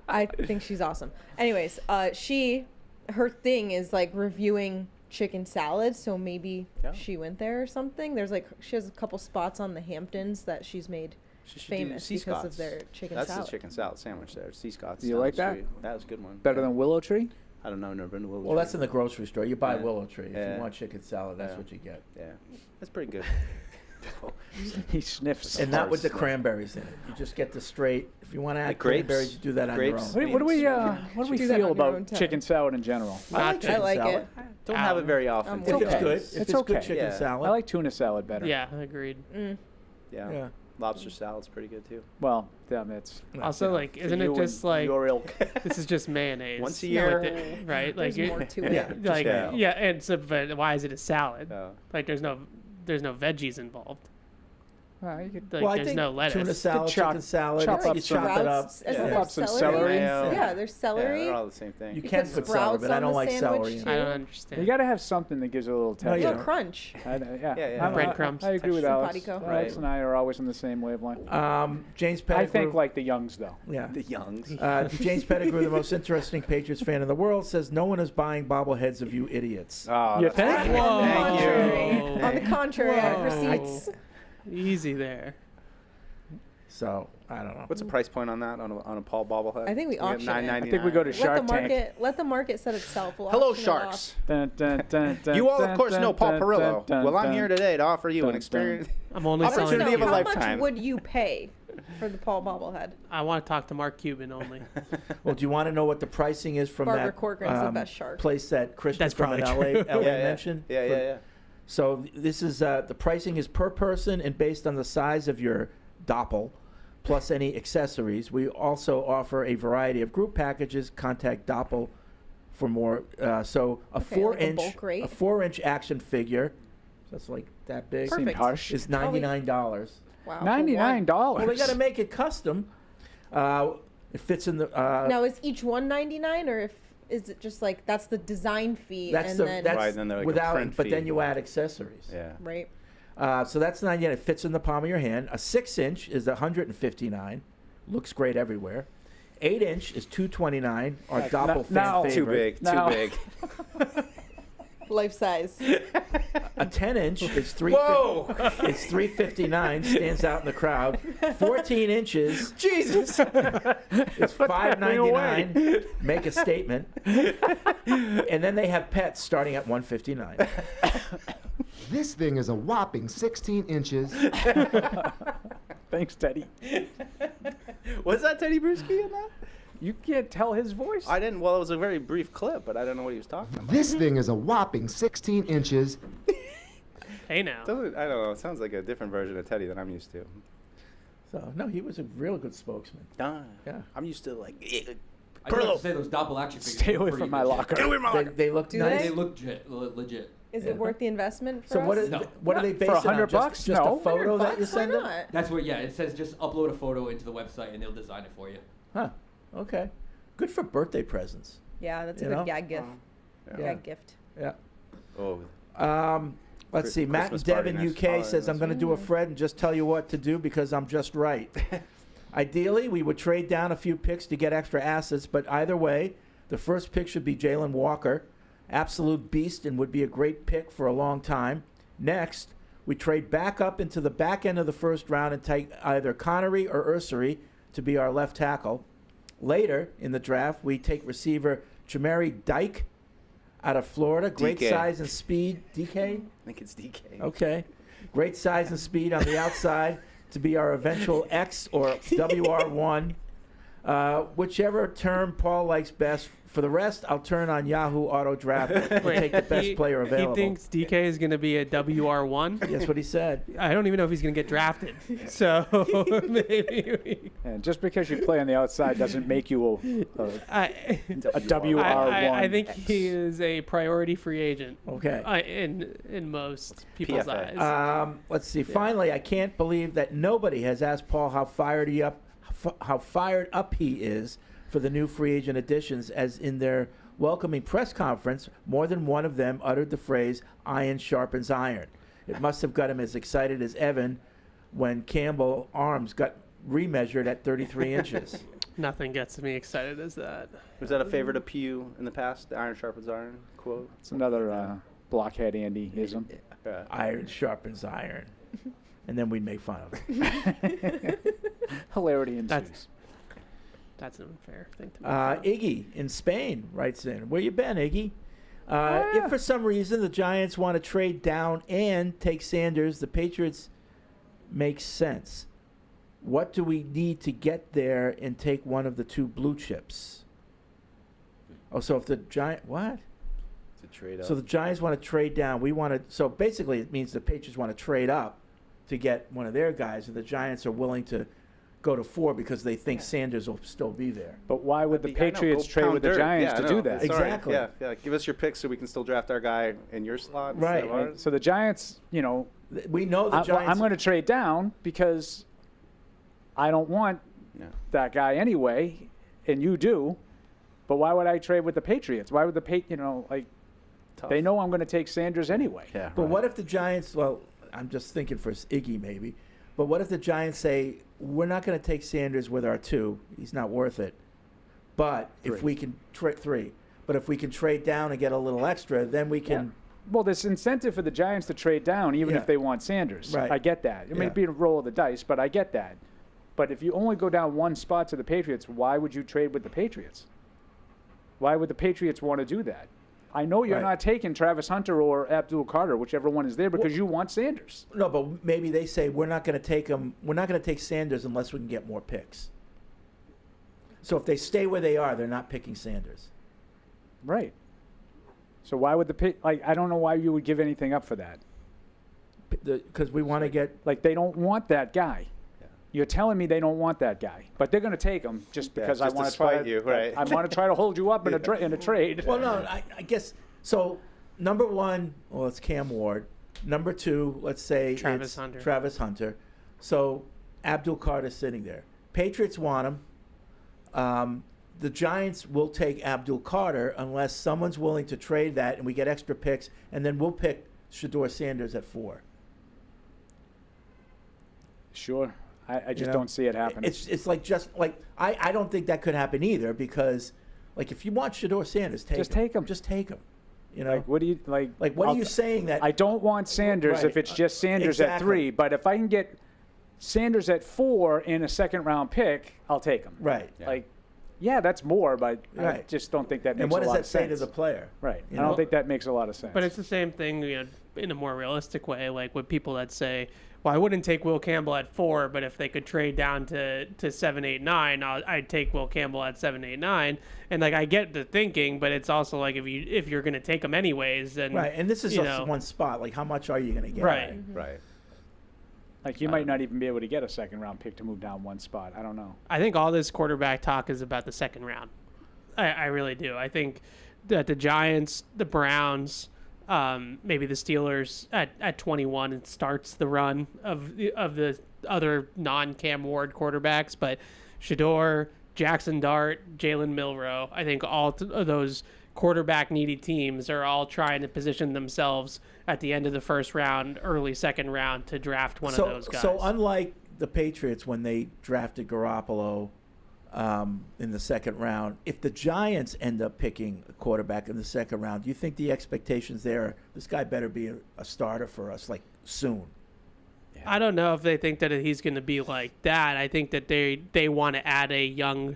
S8: I think she's awesome. Anyways, her thing is like reviewing chicken salad, so maybe she went there or something. There's like, she has a couple spots on the Hamptons that she's made
S6: She should do
S8: famous
S6: sea
S8: because of
S6: Scott's.
S8: their chicken
S6: That's
S8: salad.
S6: the chicken salad sandwich there. Sea Scott's.
S16: Do you
S6: down
S16: like
S6: the
S16: that?
S6: street. That was a good one.
S16: Better
S6: Yeah.
S16: than Willow Tree?
S6: I don't know. I've never been to Willow
S5: Well,
S6: Tree.
S5: that's in the grocery store. You buy
S6: Yeah.
S5: Willow Tree. If
S6: Yeah.
S5: you want chicken salad, that's
S6: Yeah.
S5: what you get.
S6: Yeah, that's pretty good.
S16: He sniffs.
S5: And not with the
S6: Sniff.
S5: cranberries in it. You just get the straight. If you want to add
S6: Like grapes?
S5: cranberries, you do that on
S6: Grapes?
S5: your own.
S16: What do we
S8: Do that
S16: feel
S8: on your own
S16: about
S8: time.
S16: chicken salad in general?
S5: I like chicken
S8: like
S5: salad.
S8: it.
S6: Don't have it very often.
S8: It's
S5: If it's
S16: okay.
S5: good, if it's
S16: okay.
S5: good chicken
S6: Yeah.
S5: salad.
S16: I like tuna salad better.
S3: Yeah, agreed.
S8: Mm.
S6: Yeah.
S5: Yeah.
S6: Lobster salad's pretty good too.
S16: Well, damn, it's
S3: Also, like, isn't it
S16: you
S3: just
S16: and
S3: like
S16: your ilk.
S3: this is just mayonnaise
S6: Once a
S3: with
S6: year.
S3: it, right? Like,
S8: There's more to it.
S5: Yeah.
S3: like
S6: Yeah.
S3: and so, but why is it a salad?
S6: Oh.
S3: Like, there's no veggies involved.
S16: Well, you could
S3: Like,
S5: Well, I
S3: there's
S5: think
S3: no lettuce.
S5: tuna salad,
S16: chop-
S5: chicken salad,
S16: chop
S5: you
S16: up some
S5: chop it up.
S8: Sprouts,
S6: Yeah.
S8: isn't
S16: Chop
S8: there
S16: up some
S8: celery?
S16: celery.
S8: Yeah, there's
S6: Yeah,
S8: celery.
S6: they're all the same thing.
S5: You
S8: You
S5: can
S8: put
S5: put celery,
S8: sprouts
S5: but I
S8: on
S5: don't
S8: the
S5: like
S8: sandwich,
S5: celery.
S8: too.
S3: I don't
S16: You
S3: understand.
S16: got to have something that gives it a little
S5: No,
S16: texture.
S5: you
S8: Little
S5: don't.
S8: crunch.
S16: Yeah.
S3: Breadcrumbs.
S16: I agree with
S8: Some
S16: Alex.
S8: patico.
S16: Alex
S6: Right.
S16: and I are always on the same wavelength.
S5: James Pettigrew.
S16: I think like the Youngs, though.
S5: Yeah.
S6: The Youngs.
S5: James Pettigrew, the most interesting Patriots fan in the world, says no one is buying bobbleheads of you idiots.
S6: Oh,
S16: You
S6: that's
S16: think?
S6: right.
S3: Whoa.
S6: Thank you.
S3: Whoa.
S8: On the contrary, I have
S3: Whoa.
S8: receipts.
S3: Easy there.
S5: So I don't know.
S6: What's the price point on that on a Paul bobblehead?
S8: I think we auction it.
S4: I think we go to Shark Tank.
S8: Let the market set itself. We'll
S6: Hello,
S8: auction it
S6: sharks.
S8: off.
S6: You all, of course, know Paul Perillo. Well, I'm here today to offer you an experience.
S3: I'm only selling.
S6: Opportunity of a
S8: How
S6: lifetime.
S8: much would you pay for the Paul bobblehead?
S3: I want to talk to Mark Cuban only.
S5: Well, do you want to know what the pricing is from
S8: Barbara
S5: that
S8: Corcoran's the best shark.
S5: place that Christian
S3: That's
S5: from
S3: probably
S5: LA
S3: true.
S5: mentioned?
S6: Yeah.
S5: So this is the pricing is per person and based on the size of your doppel, plus any accessories. We also offer a variety of group packages. Contact Doppel for more. So a
S8: Okay, like a
S5: 4-inch,
S8: bulk rate?
S5: a 4-inch action figure. That's like that big.
S8: Perfect. Seemed harsh.
S5: Is $99.
S8: Wow.
S4: $99.
S5: Well, they got to make it custom. It fits in the.
S8: Now is each one $99 or is it just like that's the design fee
S5: That's
S8: and
S5: the
S8: then
S5: that's
S6: Right, then they're like a
S5: without,
S6: print
S5: but
S6: fee.
S5: then you add accessories.
S6: Yeah.
S8: right?
S5: So that's $99. It fits in the palm of your hand. A 6-inch is $159. Looks great everywhere. 8-inch is $229. Our Doppel fan favorite.
S6: Too big.
S4: Now-
S6: Too big.
S8: Life size.
S5: A 10-inch is
S6: Whoa!
S5: It's $359. Stands out in the crowd. 14 inches.
S6: Jesus.
S5: It's $599. Make a statement. And then they have pets starting at $159.
S20: This thing is a whopping 16 inches.
S4: Thanks, Teddy.
S6: Was that Teddy Bruschi in that?
S4: You can't tell his voice.
S6: I didn't. Well, it was a very brief clip, but I don't know what he was talking about.
S20: This thing is a whopping 16 inches.
S3: Hey now.
S6: I don't know. It sounds like a different version of Teddy than I'm used to.
S5: So no, he was a real good spokesman.
S6: Yeah. I'm used to like.
S9: I do have to say those Doppel action figures.
S4: Stay
S9: look
S4: away
S9: pretty
S4: from my
S9: legit.
S4: locker.
S6: Get away from my locker.
S5: They look
S8: Do
S5: nice.
S9: They look legit.
S8: Is it worth the investment for
S5: So
S8: us?
S5: what is
S9: No.
S5: what are they based
S4: For
S5: on?
S4: $100?
S5: Just
S4: No.
S5: a photo that you
S8: $100?
S5: send
S8: Why
S5: them?
S8: not?
S9: That's where, yeah, it says just upload a photo into the website and they'll design it for you.
S5: Huh. Okay. Good for birthday presents.
S8: Yeah, that's a
S5: You
S8: good
S5: know?
S8: gag gift.
S5: Yeah.
S8: Gag gift.
S5: Yeah.
S6: Oh.
S5: Let's see. Matt in
S6: Christmas party
S5: Devon,
S6: next
S5: UK
S6: holiday,
S5: says, I'm going to do a Fred and just tell you what to do because I'm just right. Ideally, we would trade down a few picks to get extra assets, but either way, the first pick should be Jalen Walker. Absolute beast and would be a great pick for a long time. Next, we trade back up into the back end of the first round and take either Connery or Ursery to be our left tackle. Later in the draft, we take receiver Chamari Dyke out of Florida. Great
S6: DK.
S5: size and speed. DK?
S6: I think it's DK.
S5: Okay. Great size and speed on the outside to be our eventual X or WR1. Whichever term Paul likes best. For the rest, I'll turn on Yahoo Auto Draft and take the best player available.
S3: He thinks DK is going to be a WR1.
S5: That's what he said.
S3: I don't even know if he's going to get drafted. So maybe.
S4: And just because you play on the outside doesn't make you a WR1.
S3: I think he is a priority free agent.
S5: Okay.
S3: In most people's
S6: PFA.
S3: eyes.
S5: Let's see. Finally, I can't believe that nobody has asked Paul how fired up he is for the new free agent additions, as in their welcoming press conference, more than one of them uttered the phrase, iron sharpens iron. It must have got him as excited as Evan when Campbell arms got remeasured at 33 inches.
S3: Nothing gets me excited as that.
S6: Was that a favorite of PU in the past? The iron sharpens iron quote?
S4: It's another blockhead Andy-ism.
S5: Iron sharpens iron. And then we'd make fun of him.
S4: Hilarity ensues.
S3: That's an unfair thing to make.
S5: Iggy in Spain writes in, where you been, Iggy? If for some reason the Giants want to trade down and take Sanders, the Patriots makes sense. What do we need to get there and take one of the two blue chips? Oh, so if the what?
S6: To trade up.
S5: So the Giants want to trade down. We want to. So basically, it means the Patriots want to trade up to get one of their guys, and the Giants are willing to go to 4 because they think Sanders will still be there.
S4: But why would the Patriots trade with the Giants to do that?
S5: Exactly.
S6: Yeah, give us your picks so we can still draft our guy in your slot.
S5: Right.
S6: instead of ours.
S4: So the Giants, we know the
S5: Giants.
S4: I'm going to trade down because I don't want that guy anyway, and you do. But why would I trade with the Patriots? Why would the
S6: Tough.
S4: They know I'm going to take Sanders anyway.
S6: Yeah.
S5: But what if the Giants? Well, I'm just thinking for Iggy maybe. But what if the Giants say we're not going to take Sanders with our 2? He's not worth it. But if we can trade 3, but if we can trade down and get a little extra, then we can.
S4: Well, there's incentive for the Giants to trade down, even if they want Sanders.
S5: Right.
S4: I get that. It may be a roll of the dice, but I get that.
S16: But if you only go down one spot to the Patriots, why would you trade with the Patriots? Why would the Patriots want to do that? I know you're not taking Travis Hunter or Abdul Carter, whichever one is there, because you want Sanders.
S5: No, but maybe they say we're not going to take him. We're not going to take Sanders unless we can get more picks. So if they stay where they are, they're not picking Sanders.
S16: Right. So why would I don't know why you would give anything up for that.
S5: Because we want to get.
S16: Like, they don't want that guy. Yeah. You're telling me they don't want that guy, but they're going to take him just because I want to try
S6: you, right?
S16: I want to try to hold you up in a trade.
S5: Well, no, I guess so. Number one, well, it's Cam Ward. Number two, let's say
S3: Travis Hunter.
S5: Travis Hunter. So Abdul Carter's sitting there. Patriots want him. The Giants will take Abdul Carter unless someone's willing to trade that and we get extra picks, and then we'll pick Shedeur Sanders at 4.
S16: Sure. I just don't see it happening.
S5: It's like I don't think that could happen either, because like if you want Shedeur Sanders, take him. Just take him. You know,
S16: like, what do you like?
S5: What are you saying that
S16: I don't want Sanders if it's just Sanders at 3, but if I can get Sanders at 4 in a second-round pick, I'll take him.
S5: Right.
S16: Yeah. Like, yeah, that's more, but I just don't think that makes a lot of sense.
S5: And what does that say to the player?
S16: Right. I don't think that makes a lot of sense.
S3: But it's the same thing, in a more realistic way, like with people that say, well, I wouldn't take Will Campbell at 4, but if they could trade down to 7, 8, 9, I'd take Will Campbell at 7, 8, 9. And like, I get the thinking, but it's also like if you're going to take him anyways, then
S5: right. And this is just one spot. Like, how much are you going to get?
S3: Right.
S6: Right.
S16: Like, you might not even be able to get a second-round pick to move down one spot. I don't know.
S3: I think all this quarterback talk is about the second round. I really do. I think that the Giants, the Browns, maybe the Steelers at 21 and starts the run of the other non-Cam Ward quarterbacks. But Shedeur, Jackson Dart, Jalen Milroe, I think all of those quarterback-needy teams are all trying to position themselves at the end of the first round, early second round to draft one of those guys.
S5: So unlike the Patriots when they drafted Garoppolo in the second round, if the Giants end up picking a quarterback in the second round, do you think the expectations there are, this guy better be a starter for us, like, soon?
S3: Yeah. I don't know if they think that he's going to be like that. I think that they want to add a young,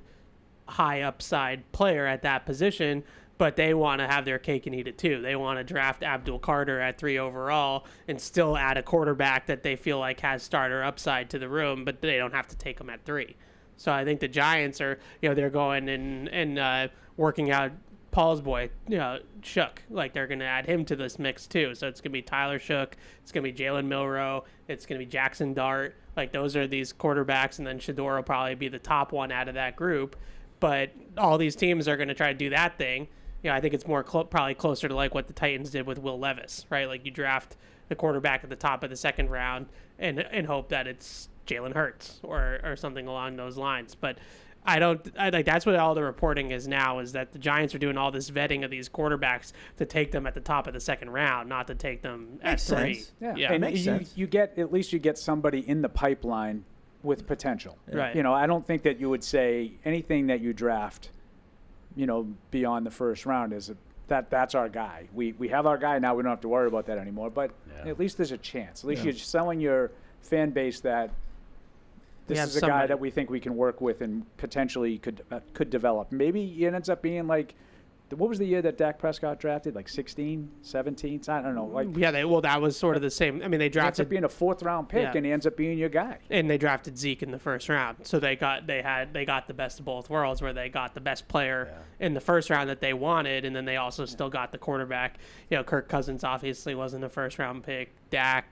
S3: high upside player at that position, but they want to have their cake and eat it too. They want to draft Abdul Carter at 3 overall and still add a quarterback that they feel like has starter upside to the room, but they don't have to take him at 3. So I think the Giants are, they're going and working out Paul's boy, Shook. Like, they're going to add him to this mix too. So it's going to be Tyler Shook. It's going to be Jalen Milroe. It's going to be Jackson Dart. Like, those are these quarterbacks, and then Shedeur will probably be the top one out of that group. But all these teams are going to try to do that thing. I think it's more probably closer to like what the Titans did with Will Levis, right? Like, you draft the quarterback at the top of the second round and hope that it's Jalen Hurts or something along those lines. But I like that's what all the reporting is now, is that the Giants are doing all this vetting of these quarterbacks to take them at the top of the second round, not to take them at 3.
S16: Yeah. And
S5: makes sense.
S16: You get, at least you get somebody in the pipeline with potential.
S3: Right.
S16: I don't think that you would say anything that you draft, beyond the first round is that's our guy. We have our guy now. We don't have to worry about that anymore. But at least there's a chance. At least you're selling your fan base that this is a guy that we think we can work with and potentially could develop. Maybe it ends up being like, what was the year that Dak Prescott drafted? Like 16, 17? I don't know. Like,
S3: that was sort of the same. I mean, they drafted.
S16: Ends up being a 4th-round pick, and he ends up being your guy.
S3: And they drafted Zeke in the first round, so they got the best of both worlds, where they got the best player in the first round that they wanted, and then they also still got the quarterback. Kirk Cousins obviously wasn't a first-round pick. Dak.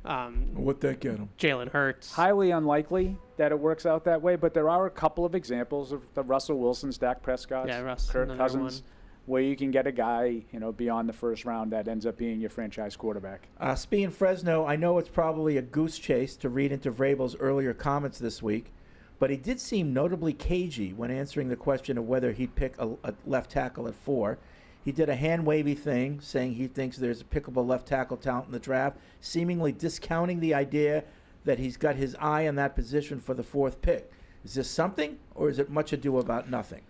S5: What'd that get him?
S3: Jalen Hurts.
S16: Highly unlikely that it works out that way, but there are a couple of examples of the Russell Wilsons, Dak Prescotts, Kirk Cousins, where you can get a guy, beyond the first round that ends up being your franchise quarterback.
S5: Speaking Fresno, I know it's probably a goose chase to read into Vrabel's earlier comments this week, but he did seem notably cagey when answering the question of whether he'd pick a left tackle at 4. He did a hand-wavy thing, saying he thinks there's a pickable left tackle talent in the draft, seemingly discounting the idea that he's got his eye on that position for the 4th pick. Is this something, or is it much ado about nothing?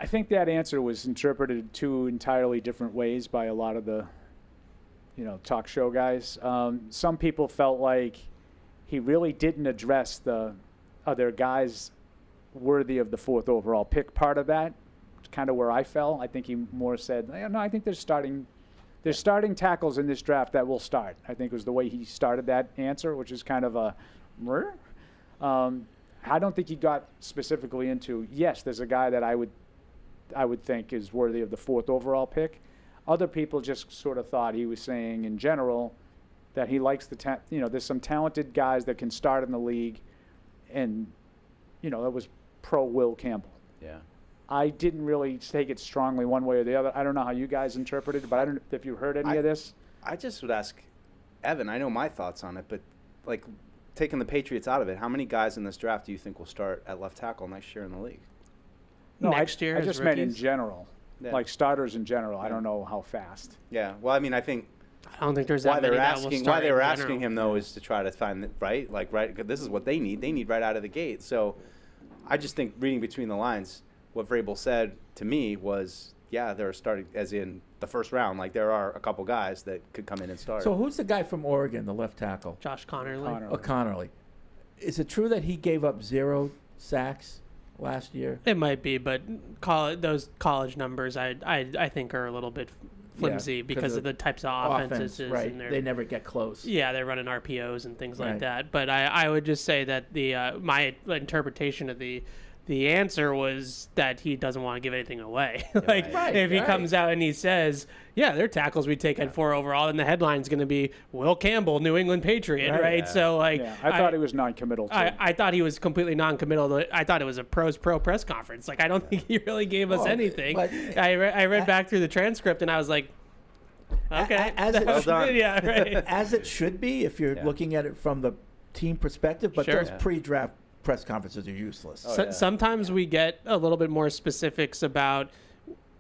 S16: I think that answer was interpreted 2 entirely different ways by a lot of the, talk show guys. Some people felt like he really didn't address the other guys worthy of the 4th overall pick part of that. It's kind of where I fell. I think he more said, no, I think there's starting tackles in this draft that will start. I think was the way he started that answer, which is kind of a I don't think he got specifically into, yes, there's a guy that I would think is worthy of the 4th overall pick. Other people just sort of thought he was saying in general that he likes there's some talented guys that can start in the league, and, that was pro Will Campbell.
S4: Yeah.
S16: I didn't really take it strongly one way or the other. I don't know how you guys interpreted it, but I don't know if you heard any of this.
S6: I just would ask Evan, I know my thoughts on it, but like taking the Patriots out of it, how many guys in this draft do you think will start at left tackle next year in the league?
S16: No,
S3: next year,
S16: I just meant in
S3: rookies?
S16: general,
S6: Yeah.
S16: like starters in general. I don't know how fast.
S6: Yeah. Well, I mean, I think
S3: I don't think there's
S6: why
S3: that
S6: they're
S3: many that will
S6: asking
S3: start
S6: why they were
S3: in
S6: asking
S3: general.
S6: him though is to try to find this is what they need. They need right out of the gate. So I just think reading between the lines, what Vrabel said to me was, yeah, they're starting as in the first round. Like there are a couple guys that could come in and start.
S5: So who's the guy from Oregon, the left tackle?
S3: Josh Connerly.
S5: Connerly. Is it true that he gave up 0 sacks last year?
S3: It might be, but those college numbers I think are a little bit flimsy because of the types of offenses.
S5: Right.
S3: And
S5: They never get close.
S3: Yeah, they're running RPOs and things like
S5: Right.
S3: that. But I would just say that my interpretation of the answer was that he doesn't want to give anything away. If he comes out and he says, yeah, they're tackles we take at 4 overall, then the headline's going to be Will Campbell, New England Patriot, right?
S16: Yeah.
S3: So
S16: I thought he was non-committal too.
S3: I thought he was completely non-committal. I thought it was a pro press conference. Like I don't think he really gave us anything.
S5: but-
S3: I read back through the transcript and I was like, okay,
S5: As it
S3: that's-
S5: should-
S3: yeah, right.
S5: As it should be if you're looking at it from the team perspective, but
S3: Sure.
S5: those pre-draft press conferences are useless.
S3: Sometimes we get a little bit more specifics about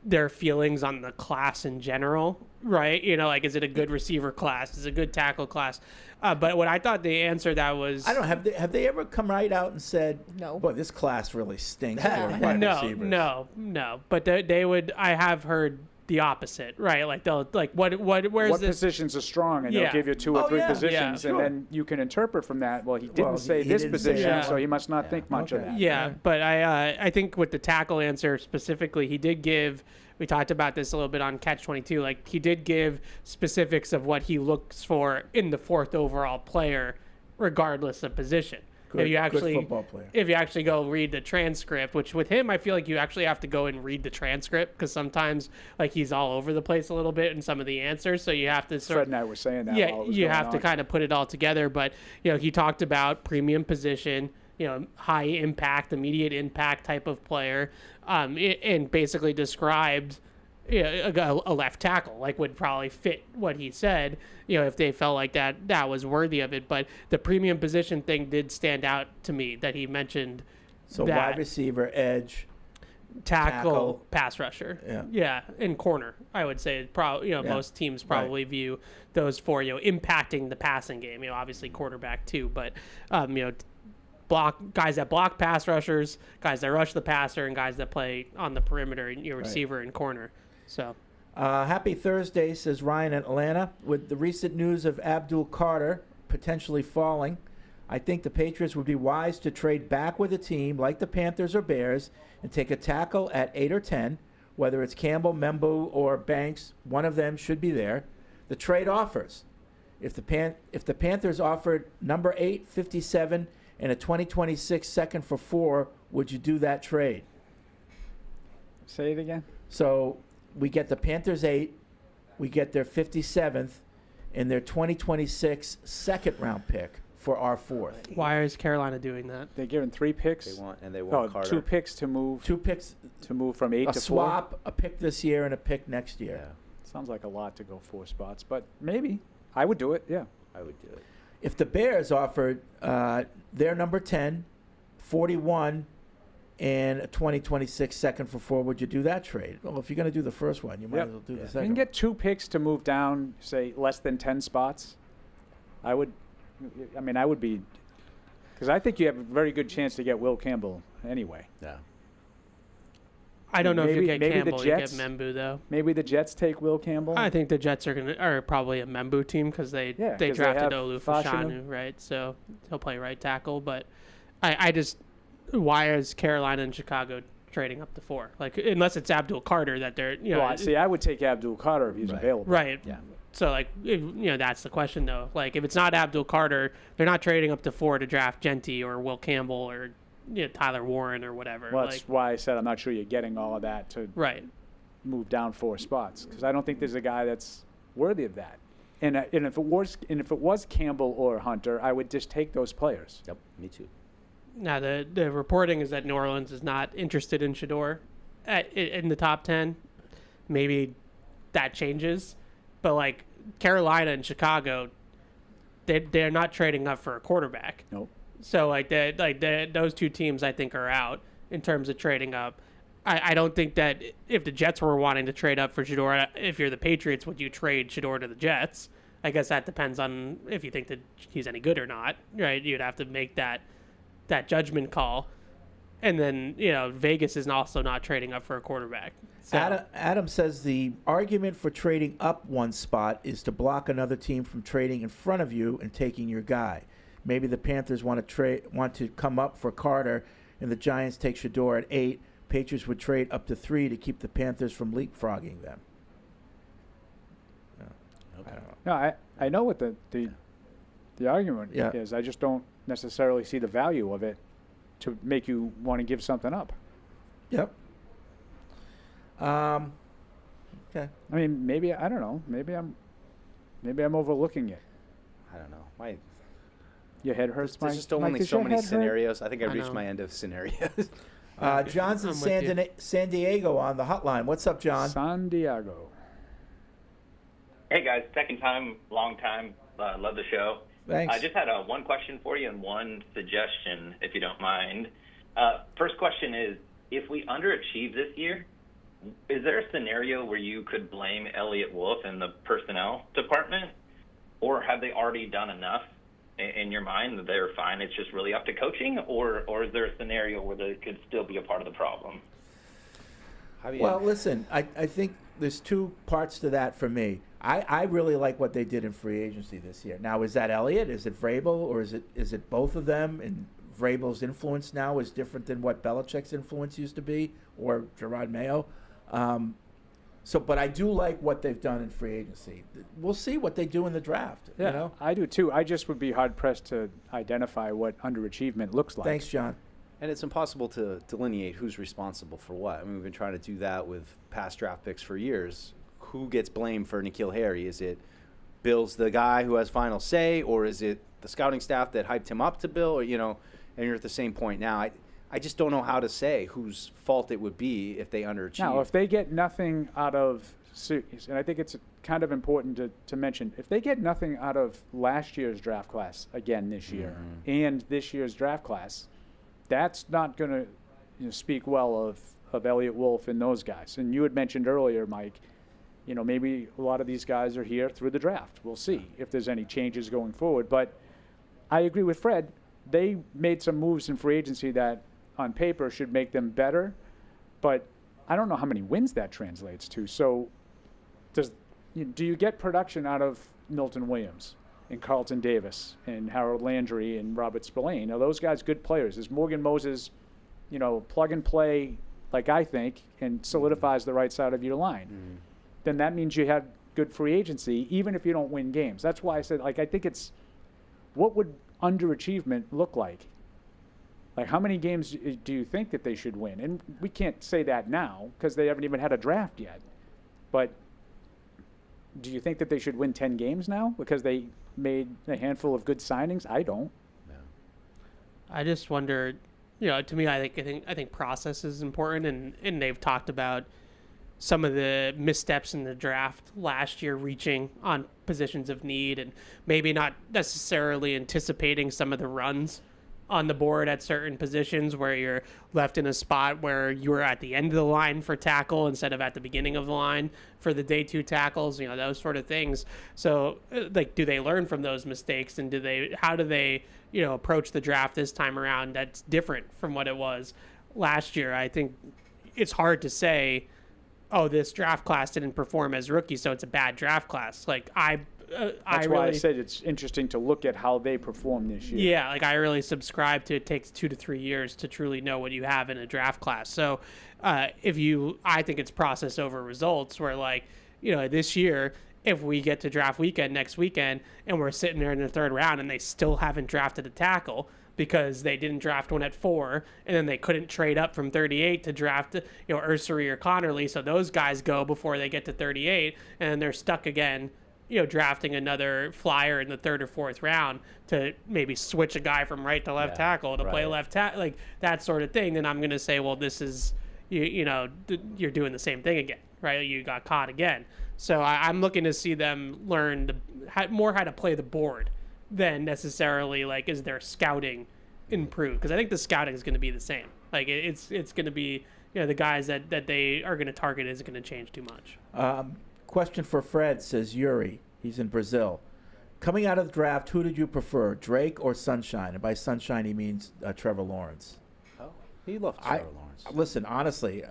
S3: their feelings on the class in general, right? Like is it a good receiver class? Is it a good tackle class? But what I thought the answer that was
S5: I don't know. Have they ever come right out and said,
S8: No.
S5: boy, this class really stinks for wide receivers?
S3: No. But they would. I have heard the opposite, right? Like they'll where's
S16: what
S3: this?
S16: positions are strong, and
S3: Yeah.
S16: they'll give you 2 or 3 positions,
S3: Yeah,
S16: and
S3: sure.
S16: then you can interpret from that. Well, he didn't
S5: Well,
S16: say
S5: he
S16: this
S5: didn't say
S16: position,
S5: that
S16: so
S5: one.
S16: he must not think much of
S5: Okay.
S16: that.
S3: Yeah, but I think with the tackle answer specifically, he did give. We talked about this a little bit on Catch 22. Like he did give specifics of what he looks for in the 4th overall player, regardless of position.
S5: Good-
S3: if you
S5: good
S3: actually
S5: football player.
S3: if you actually go read the transcript, which with him I feel like you actually have to go and read the transcript because sometimes like he's all over the place a little bit in some of the answers, so you have to
S16: Fred and I were saying that.
S3: yeah,
S16: while it was
S3: you
S16: going
S3: have to
S16: on.
S3: kind of put it all together. But he talked about premium position, high impact, immediate impact type of player, and basically described a left tackle like would probably fit what he said. If they felt like that was worthy of it. But the premium position thing did stand out to me that he mentioned.
S5: So
S3: that
S5: wide receiver, edge,
S3: tackle, pass rusher.
S5: Yeah.
S3: And corner. I would say most teams probably view those for impacting the passing game. Obviously quarterback too, but guys that block pass rushers, guys that rush the passer, and guys that play on the perimeter, receiver and corner. So.
S5: Happy Thursday, says Ryan in Atlanta. With the recent news of Abdul Carter potentially falling, I think the Patriots would be wise to trade back with a team like the Panthers or Bears and take a tackle at 8 or 10, whether it's Campbell, Membu, or Banks. One of them should be there. The trade offers. If the Panthers offered number 8, 57, and a 2026 second for 4, would you do that trade?
S16: Say it again.
S5: So we get the Panthers 8, we get their 57th, and their 2026 second round pick for our 4th.
S3: Why is Carolina doing that?
S16: They're giving 3 picks.
S6: They want Carter.
S16: 2 picks to move.
S5: 2 picks
S16: to move from 8
S5: a
S16: to 4.
S5: swap, a pick this year, and a pick next year.
S16: Yeah. Sounds like a lot to go 4 spots, but maybe I would do it. Yeah,
S6: I would do it.
S5: If the Bears offered their number 10, 41, and a 2026 second for 4, would you do that trade? Well, if you're going to do the first one, you might as well do the
S16: You
S5: second
S16: can get 2 picks to move down, say less than 10 spots. I would be, because I think you have a very good chance to get Will Campbell anyway.
S6: Yeah.
S3: I don't know if you get
S16: maybe
S3: Campbell,
S16: the
S3: you get
S16: Jets,
S3: Membu though.
S16: Maybe the Jets take Will Campbell.
S3: I think the Jets are probably a Membu team because they
S16: 'cause
S3: drafted
S16: they have
S3: Olu
S16: Fashanu.
S3: Fashanu, right? So he'll play right tackle. But I just why is Carolina and Chicago trading up to 4? Like unless it's Abdul Carter that they're
S16: Well, I would take Abdul Carter if he's available.
S3: Right.
S16: Yeah.
S3: So like that's the question though. Like if it's not Abdul Carter, they're not trading up to 4 to draft Genty or Will Campbell or Tyler Warren or whatever.
S16: Well, that's why I said I'm not sure you're getting all of that to move down 4 spots because I don't think there's a guy that's worthy of that. And if it was Campbell or Hunter, I would just take those players.
S6: Yep, me too.
S3: Now the reporting is that New Orleans is not interested in Shador in the top 10. Maybe that changes, but like Carolina and Chicago, they're not trading up for a quarterback.
S16: Nope.
S3: So those two teams I think are out in terms of trading up. I don't think that if the Jets were wanting to trade up for Shador, if you're the Patriots, would you trade Shador to the Jets? I guess that depends on if you think that he's any good or not, right? You'd have to make that judgment call. And then, Vegas is also not trading up for a quarterback. So.
S5: Adam says the argument for trading up 1 spot is to block another team from trading in front of you and taking your guy. Maybe the Panthers want to come up for Carter, and the Giants take Shador at 8. Patriots would trade up to 3 to keep the Panthers from leapfrogging them. I don't know.
S16: No, I know what the argument is. I just don't necessarily see the value of it to make you want to give something up.
S5: Yep. Okay.
S16: I mean, maybe I don't know. Maybe I'm overlooking it.
S6: I don't know.
S16: Your head hurts.
S6: There's just only so many scenarios. I think I reached my end of scenarios.
S5: John's in San Diego on the hotline. What's up, John?
S16: San Diego.
S21: Hey guys, second time, long time. Love the show.
S5: Thanks.
S21: I just had one question for you and one suggestion, if you don't mind. First question is, if we underachieve this year, is there a scenario where you could blame Elliott Wolf and the personnel department, or have they already done enough in your mind that they're fine? It's just really up to coaching, or is there a scenario where they could still be a part of the problem?
S5: Well, listen, I think there's 2 parts to that for me. I really like what they did in free agency this year. Now, is that Elliott? Is it Vrabel? Or is it both of them? And Vrabel's influence now is different than what Belichick's influence used to be, or Gerard Mayo. But I do like what they've done in free agency. We'll see what they do in the draft.
S16: Yeah, I do too. I just would be hard-pressed to identify what underachievement looks like.
S5: Thanks, John.
S6: And it's impossible to delineate who's responsible for what. I mean, we've been trying to do that with past draft picks for years. Who gets blamed for N'Keal Harry? Is it Bill's the guy who has final say, or is it the scouting staff that hyped him up to Bill? Or, and you're at the same point now. I just don't know how to say whose fault it would be if they underachieve.
S16: Now, if they get nothing out of – and I think it's kind of important to mention, if they get nothing out of last year's draft class again this year and this year's draft class, that's not going to speak well of Elliott Wolf and those guys. And you had mentioned earlier, Mike, maybe a lot of these guys are here through the draft. We'll see if there's any changes going forward. But I agree with Fred. They made some moves in free agency that on paper should make them better, but I don't know how many wins that translates to. So do you get production out of Milton Williams and Carlton Davis and Harold Landry and Robert Spillane? Are those guys good players? Is Morgan Moses, plug and play, like I think, and solidifies the right side of your line? Then that means you have good free agency, even if you don't win games. That's why I said, I think it's what would underachievement look like? Like, how many games do you think that they should win? And we can't say that now because they haven't even had a draft yet. But do you think that they should win 10 games now because they made a handful of good signings? I don't.
S3: I just wonder, to me, I think process is important, and they've talked about some of the missteps in the draft last year, reaching on positions of need and maybe not necessarily anticipating some of the runs on the board at certain positions where you're left in a spot where you were at the end of the line for tackle instead of at the beginning of the line for the day 2 tackles, those sort of things. So do they learn from those mistakes, and how do they, approach the draft this time around that's different from what it was last year? I think it's hard to say, oh, this draft class didn't perform as rookie, so it's a bad draft class. Like
S4: That's why I said it's interesting to look at how they perform this year.
S3: Yeah, like I really subscribe to it takes 2 to 3 years to truly know what you have in a draft class. So I think it's process over results where like, this year, if we get to draft weekend next weekend and we're sitting there in the third round and they still haven't drafted a tackle because they didn't draft one at 4 and then they couldn't trade up from 38 to draft, Ursery or Connerly. So those guys go before they get to 38 and they're stuck again, drafting another flyer in the 3rd or 4th round to maybe switch a guy from right to left tackle to play left tackle, like that sort of thing. Then I'm going to say, well, this is, you're doing the same thing again, right? You got caught again. So I'm looking to see them learn more how to play the board than necessarily like is their scouting improved, because I think the scouting is going to be the same. Like it's going to be the guys that they are going to target isn't going to change too much.
S5: Question for Fred, says Yuri. He's in Brazil. Coming out of the draft, who did you prefer, Drake or Sunshine? And by Sunshine, he means Trevor Lawrence.
S6: Oh, he loved Trevor Lawrence.
S5: Listen, honestly,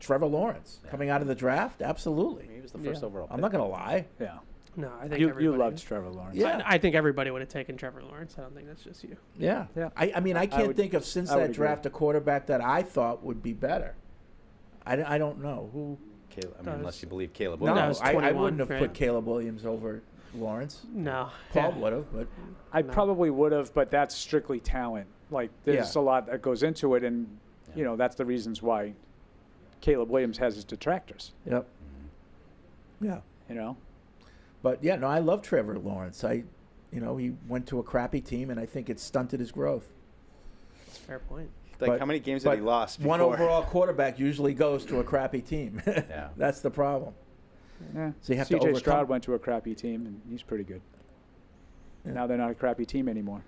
S5: Trevor Lawrence coming out of the draft, absolutely.
S6: He was the first overall pick.
S5: I'm not going to lie.
S4: Yeah.
S3: No, I think
S4: you loved Trevor Lawrence.
S5: Yeah.
S3: I think everybody would have taken Trevor Lawrence. I don't think that's just you.
S5: Yeah. I mean, I can't think of since that draft a quarterback that I thought would be better. I don't know who.
S6: Unless you believe Caleb
S5: No,
S6: Williams.
S5: I wouldn't have put Caleb Williams over Lawrence.
S3: No.
S5: Paul would have, but
S4: I probably would have, but that's strictly talent. Like there's a lot that goes into it, and that's the reasons why Caleb Williams has his detractors.
S5: Yep. Yeah.
S4: But
S5: I love Trevor Lawrence. He went to a crappy team, and I think it stunted his growth.
S3: That's a fair point.
S6: How many games did he lost before?
S5: One overall quarterback usually goes to a crappy team.
S6: Yeah.
S5: That's the problem.
S4: Yeah.
S5: So you have to
S4: CJ
S5: overcome.
S4: Stroud went to a crappy team, and he's pretty good.
S5: Yeah.
S4: Now they're not a crappy team anymore.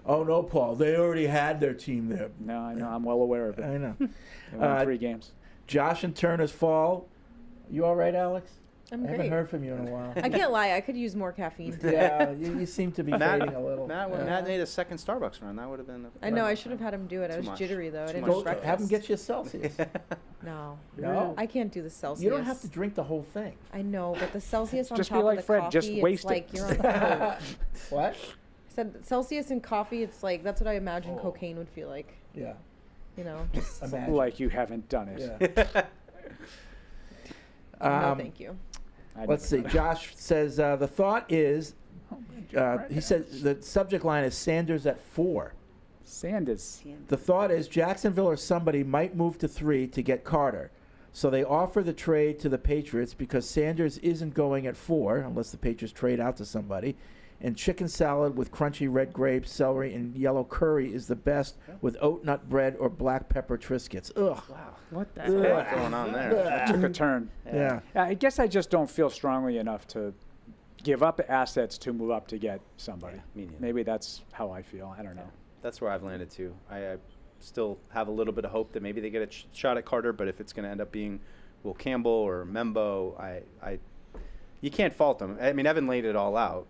S5: Oh, no, Paul. They already had their team there.
S4: No, I know. I'm well aware of it.
S5: I know.
S4: They won 3 games.
S5: Josh and Turner's fall. You all right, Alex?
S8: I'm
S5: I
S8: great.
S5: haven't heard from you in a while.
S8: I can't lie. I could use more caffeine.
S5: Yeah, you seem to be fading a little.
S6: Matt made a second Starbucks run. That would have been.
S8: I know. I should have had him do it. I was jittery though. I didn't have breakfast.
S5: Have him get you a Celsius.
S8: No.
S5: No.
S8: I can't do the Celsius.
S5: You don't have to drink the whole thing.
S8: I know, but the Celsius on
S4: Just be
S8: top
S4: like
S8: of the
S4: Fred,
S8: coffee,
S4: just
S8: it's
S4: waste it.
S8: like you're on the coke.
S5: What?
S8: I said Celsius and coffee, it's like, that's what I imagine cocaine would feel like.
S5: Yeah.
S8: Just
S5: Imagine.
S4: Like you haven't done it.
S5: Yeah.
S8: No, thank you.
S5: Let's see. Josh says the thought is, he says the subject line is Sanders at 4.
S4: Sanders.
S5: The thought is Jacksonville or somebody might move to 3 to get Carter. So they offer the trade to the Patriots because Sanders isn't going at 4 unless the Patriots trade out to somebody. And chicken salad with crunchy red grapes, celery, and yellow curry is the best with oat nut bread or black pepper Triscuits. Ugh.
S6: Wow.
S4: What the
S6: What's going on there?
S4: That took a turn.
S5: Yeah.
S4: I guess I just don't feel strongly enough to give up assets to move up to get somebody.
S6: Me neither.
S4: Maybe that's how I feel. I don't know.
S6: That's where I've landed too. I still have a little bit of hope that maybe they get a shot at Carter, but if it's going to end up being Will Campbell or Membo, you can't fault them. I mean, Evan laid it all out.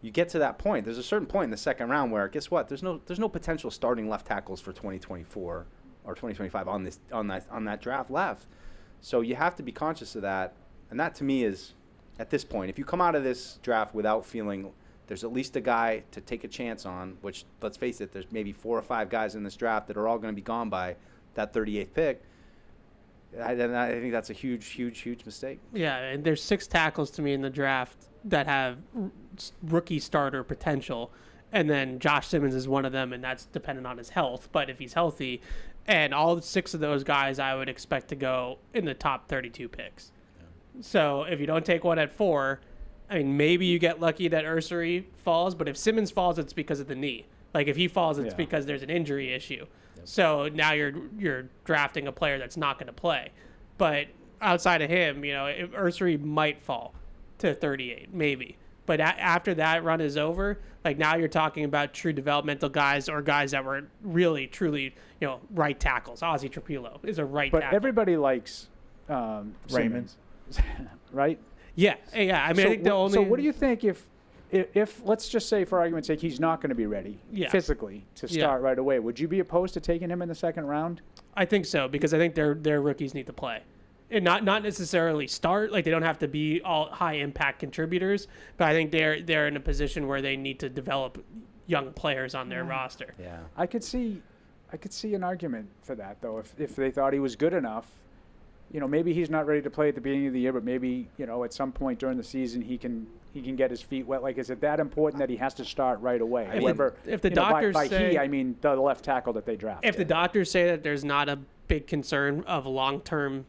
S6: You get to that point. There's a certain point in the second round where, guess what? There's no potential starting left tackles for 2024 or 2025 on that draft left. So you have to be conscious of that. And that to me is, at this point, if you come out of this draft without feeling there's at least a guy to take a chance on, which, let's face it, there's maybe 4 or 5 guys in this draft that are all going to be gone by that 38th pick. I think that's a huge mistake.
S3: Yeah, and there's 6 tackles to me in the draft that have rookie starter potential, and then Josh Simmons is one of them, and that's dependent on his health. But if he's healthy, and all 6 of those guys I would expect to go in the top 32 picks. Yeah. So if you don't take one at 4, I mean, maybe you get lucky that Ursery falls, but if Simmons falls, it's because of the knee. Like if he falls, it's because there's an injury issue. Yep. So now you're drafting a player that's not going to play. But outside of him, if Ursery might fall to 38, maybe. But after that run is over, like now you're talking about true developmental guys or guys that were really, truly, right tackles. Ozzie Trapilo is a right tackle.
S4: But everybody likes
S5: Raymond,
S4: right?
S3: Yeah. I mean, I think the only.
S4: So what do you think if let's just say for argument's sake he's not going to be ready physically to start right away? Would you be opposed to taking him in the second round?
S3: I think so, because I think their rookies need to play. And not necessarily start, like they don't have to be all high impact contributors, but I think they're in a position where they need to develop young players on their roster.
S4: Yeah. I could see an argument for that though. If they thought he was good enough, maybe he's not ready to play at the beginning of the year, but maybe, at some point during the season he can get his feet wet. Like, is it that important that he has to start right away?
S3: If the doctors
S4: by
S3: say,
S4: he, I mean the left tackle that they drafted.
S3: If the doctors say that there's not a big concern of long-term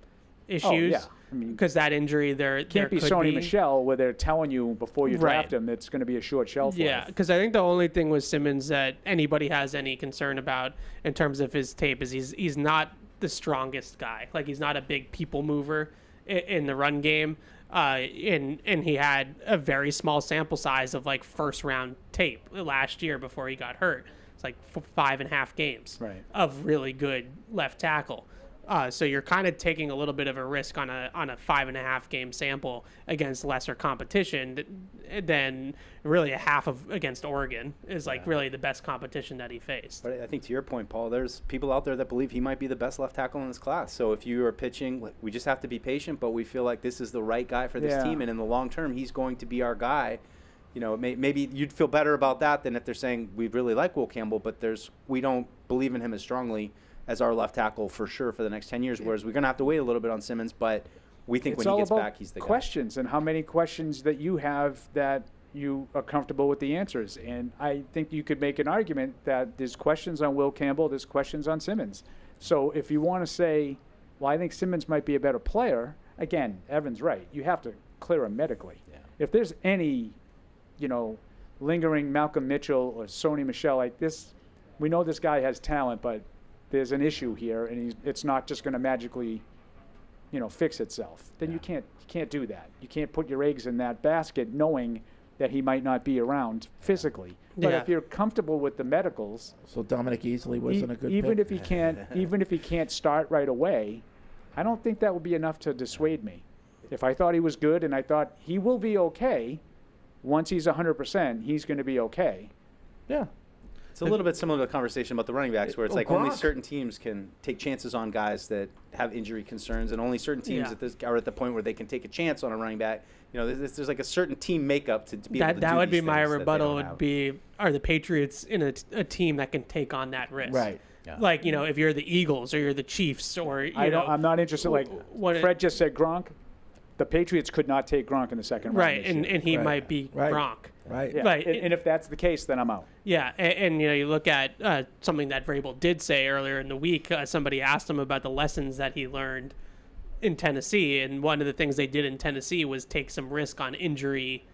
S3: issues, because that injury there
S4: can't be
S3: could
S4: Sony Michel where they're telling you before you draft him it's going to be a short shelf life.
S3: Yeah, because I think the only thing with Simmons that anybody has any concern about in terms of his tape is he's not the strongest guy. Like, he's not a big people mover in the run game. And he had a very small sample size of like first round tape last year before he got hurt. It's like 5.5 games of really good left tackle. So you're kind of taking a little bit of a risk on a 5.5 game sample against lesser competition than really a half of against Oregon is like really the best competition that he faced.
S6: But I think to your point, Paul, there's people out there that believe he might be the best left tackle in this class. So if you are pitching, we just have to be patient, but we feel like this is the right guy for this team, and in the long term, he's going to be our guy. Maybe you'd feel better about that than if they're saying we really like Will Campbell, but we don't believe in him as strongly as our left tackle for sure for the next 10 years, whereas we're going to have to wait a little bit on Simmons, but we think when he gets back, he's the guy.
S4: Questions and how many questions that you have that you are comfortable with the answers. And I think you could make an argument that there's questions on Will Campbell, there's questions on Simmons. So if you want to say, well, I think Simmons might be a better player, again, Evan's right. You have to clear him medically. Yeah. If there's any, lingering Malcolm Mitchell or Sony Michel like this, we know this guy has talent, but there's an issue here, and it's not just going to magically, fix itself. Then you can't do that. You can't put your eggs in that basket knowing that he might not be around physically. But if you're comfortable with the medicals,
S5: so Dominic Easley wasn't a good
S4: even
S5: pick?
S4: even if he can't start right away, I don't think that would be enough to dissuade me. If I thought he was good and I thought he will be okay, once he's 100%, he's going to be okay.
S5: Yeah.
S6: It's a little bit similar to the conversation about the running backs, where it's like only certain teams can take chances on guys that have injury concerns, and only certain teams are at the point where they can take a chance on a running back. There's like a certain team makeup to be able to do
S3: that would be
S6: these
S3: my
S6: things
S3: rebuttal. Would be, are the Patriots in a team that can take on that risk?
S5: Right.
S6: Yeah.
S3: Like, if you're the Eagles or you're the Chiefs or
S4: I'm not interested. Like Fred just said, Gronk. The Patriots could not take Gronk in the second round.
S3: Right, and he might be Gronk.
S5: Right.
S4: Yeah.
S3: Right.
S4: And if that's the case, then I'm out.
S3: Yeah, and you look at something that Vrabel did say earlier in the week. Somebody asked him about the lessons that he learned in Tennessee, and one of the things they did in Tennessee was take some risk on injury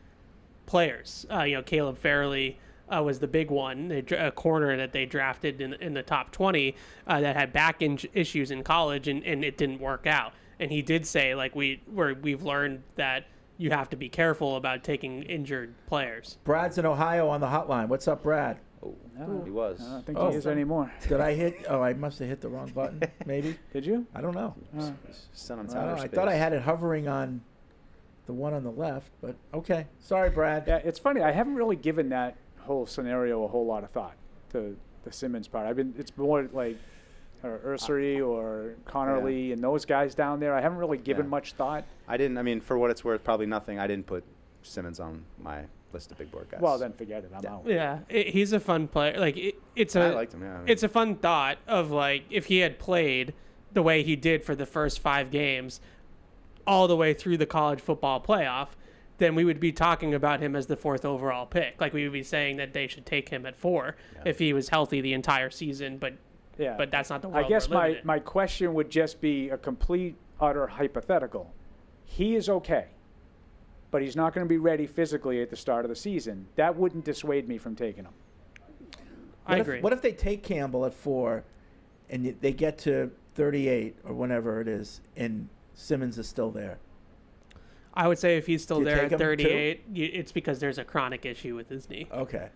S3: players. Caleb Farley was the big one, a corner that they drafted in the top 20 that had back issues in college, and it didn't work out. And he did say, like, we've learned that you have to be careful about taking injured players.
S5: Brad's in Ohio on the hotline. What's up, Brad?
S6: Oh, no, he was.
S4: I don't think he is anymore.
S5: Did I hit? Oh, I must have hit the wrong button. Maybe.
S4: Did you?
S5: I don't know.
S6: I
S5: thought I had it hovering on the one on the left, but okay. Sorry, Brad.
S4: Yeah, it's funny. I haven't really given that whole scenario a whole lot of thought, to the Simmons part. It's more like Ursery or Connerly and those guys down there. I haven't really given much thought.
S6: I didn't. I mean, for what it's worth, probably nothing. I didn't put Simmons on my list of big board guys.
S4: Well, then forget it. I'm out.
S3: Yeah, he's a fun player. Like
S6: I liked him. Yeah,
S3: it's a fun thought of like if he had played the way he did for the first 5 games, all the way through the college football playoff, then we would be talking about him as the 4th overall pick. Like we would be saying that they should take him at 4 if he was healthy the entire season. But that's not the world.
S4: I guess
S3: we're living in.
S4: my question would just be a complete, utter hypothetical. He is okay, but he's not going to be ready physically at the start of the season. That wouldn't dissuade me from taking him.
S3: I agree.
S5: What if they take Campbell at 4 and they get to 38 or whenever it is and Simmons is still there?
S3: I would say if he's still
S5: Do you
S3: there
S5: take
S3: at
S5: him
S3: 38, it's because there's a chronic issue with his knee.
S5: Okay.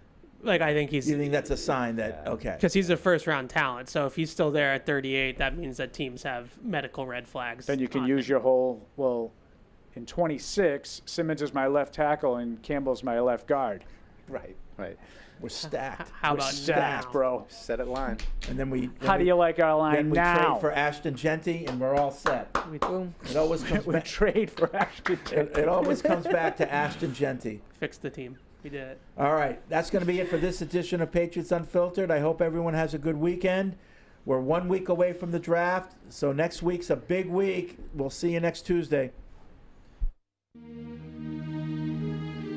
S3: Like, I think he's...
S5: You think that's a sign that, okay.
S3: Because he's a first-round talent. So if he's still there at 38, that means that teams have medical red flags.
S4: Then you can use your whole, in 26, Simmons is my left tackle and Campbell's my left guard.
S6: Right.
S5: We're stacked.
S3: How
S4: We're
S3: about
S4: stacked,
S3: now?
S4: bro?
S6: Set it line.
S5: And then we.
S4: How do you like our line
S5: then we
S4: now?
S5: trade for Ashton Genty, and we're all set.
S8: Boom.
S5: It always comes
S4: We
S5: back.
S4: trade for Ashton
S5: It always comes back to Ashton Genty.
S3: Fix the team. We did it.
S5: All right, that's going to be it for this edition of Patriots Unfiltered. I hope everyone has a good weekend. We're 1 week away from the draft, so next week's a big week. We'll see you next Tuesday.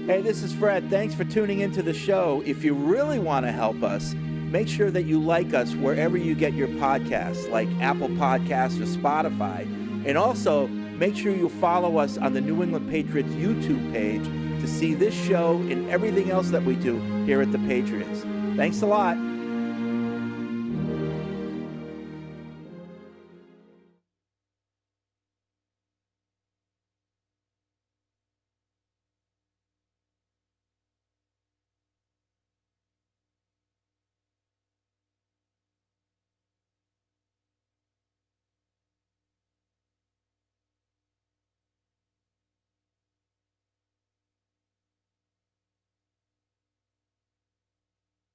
S5: Hey, this is Fred. Thanks for tuning into the show. If you really want to help us, make sure that you like us wherever you get your podcasts, like Apple Podcasts or Spotify. And also, make sure you follow us on the New England Patriots YouTube page to see this show and everything else that we do here at the Patriots. Thanks a lot.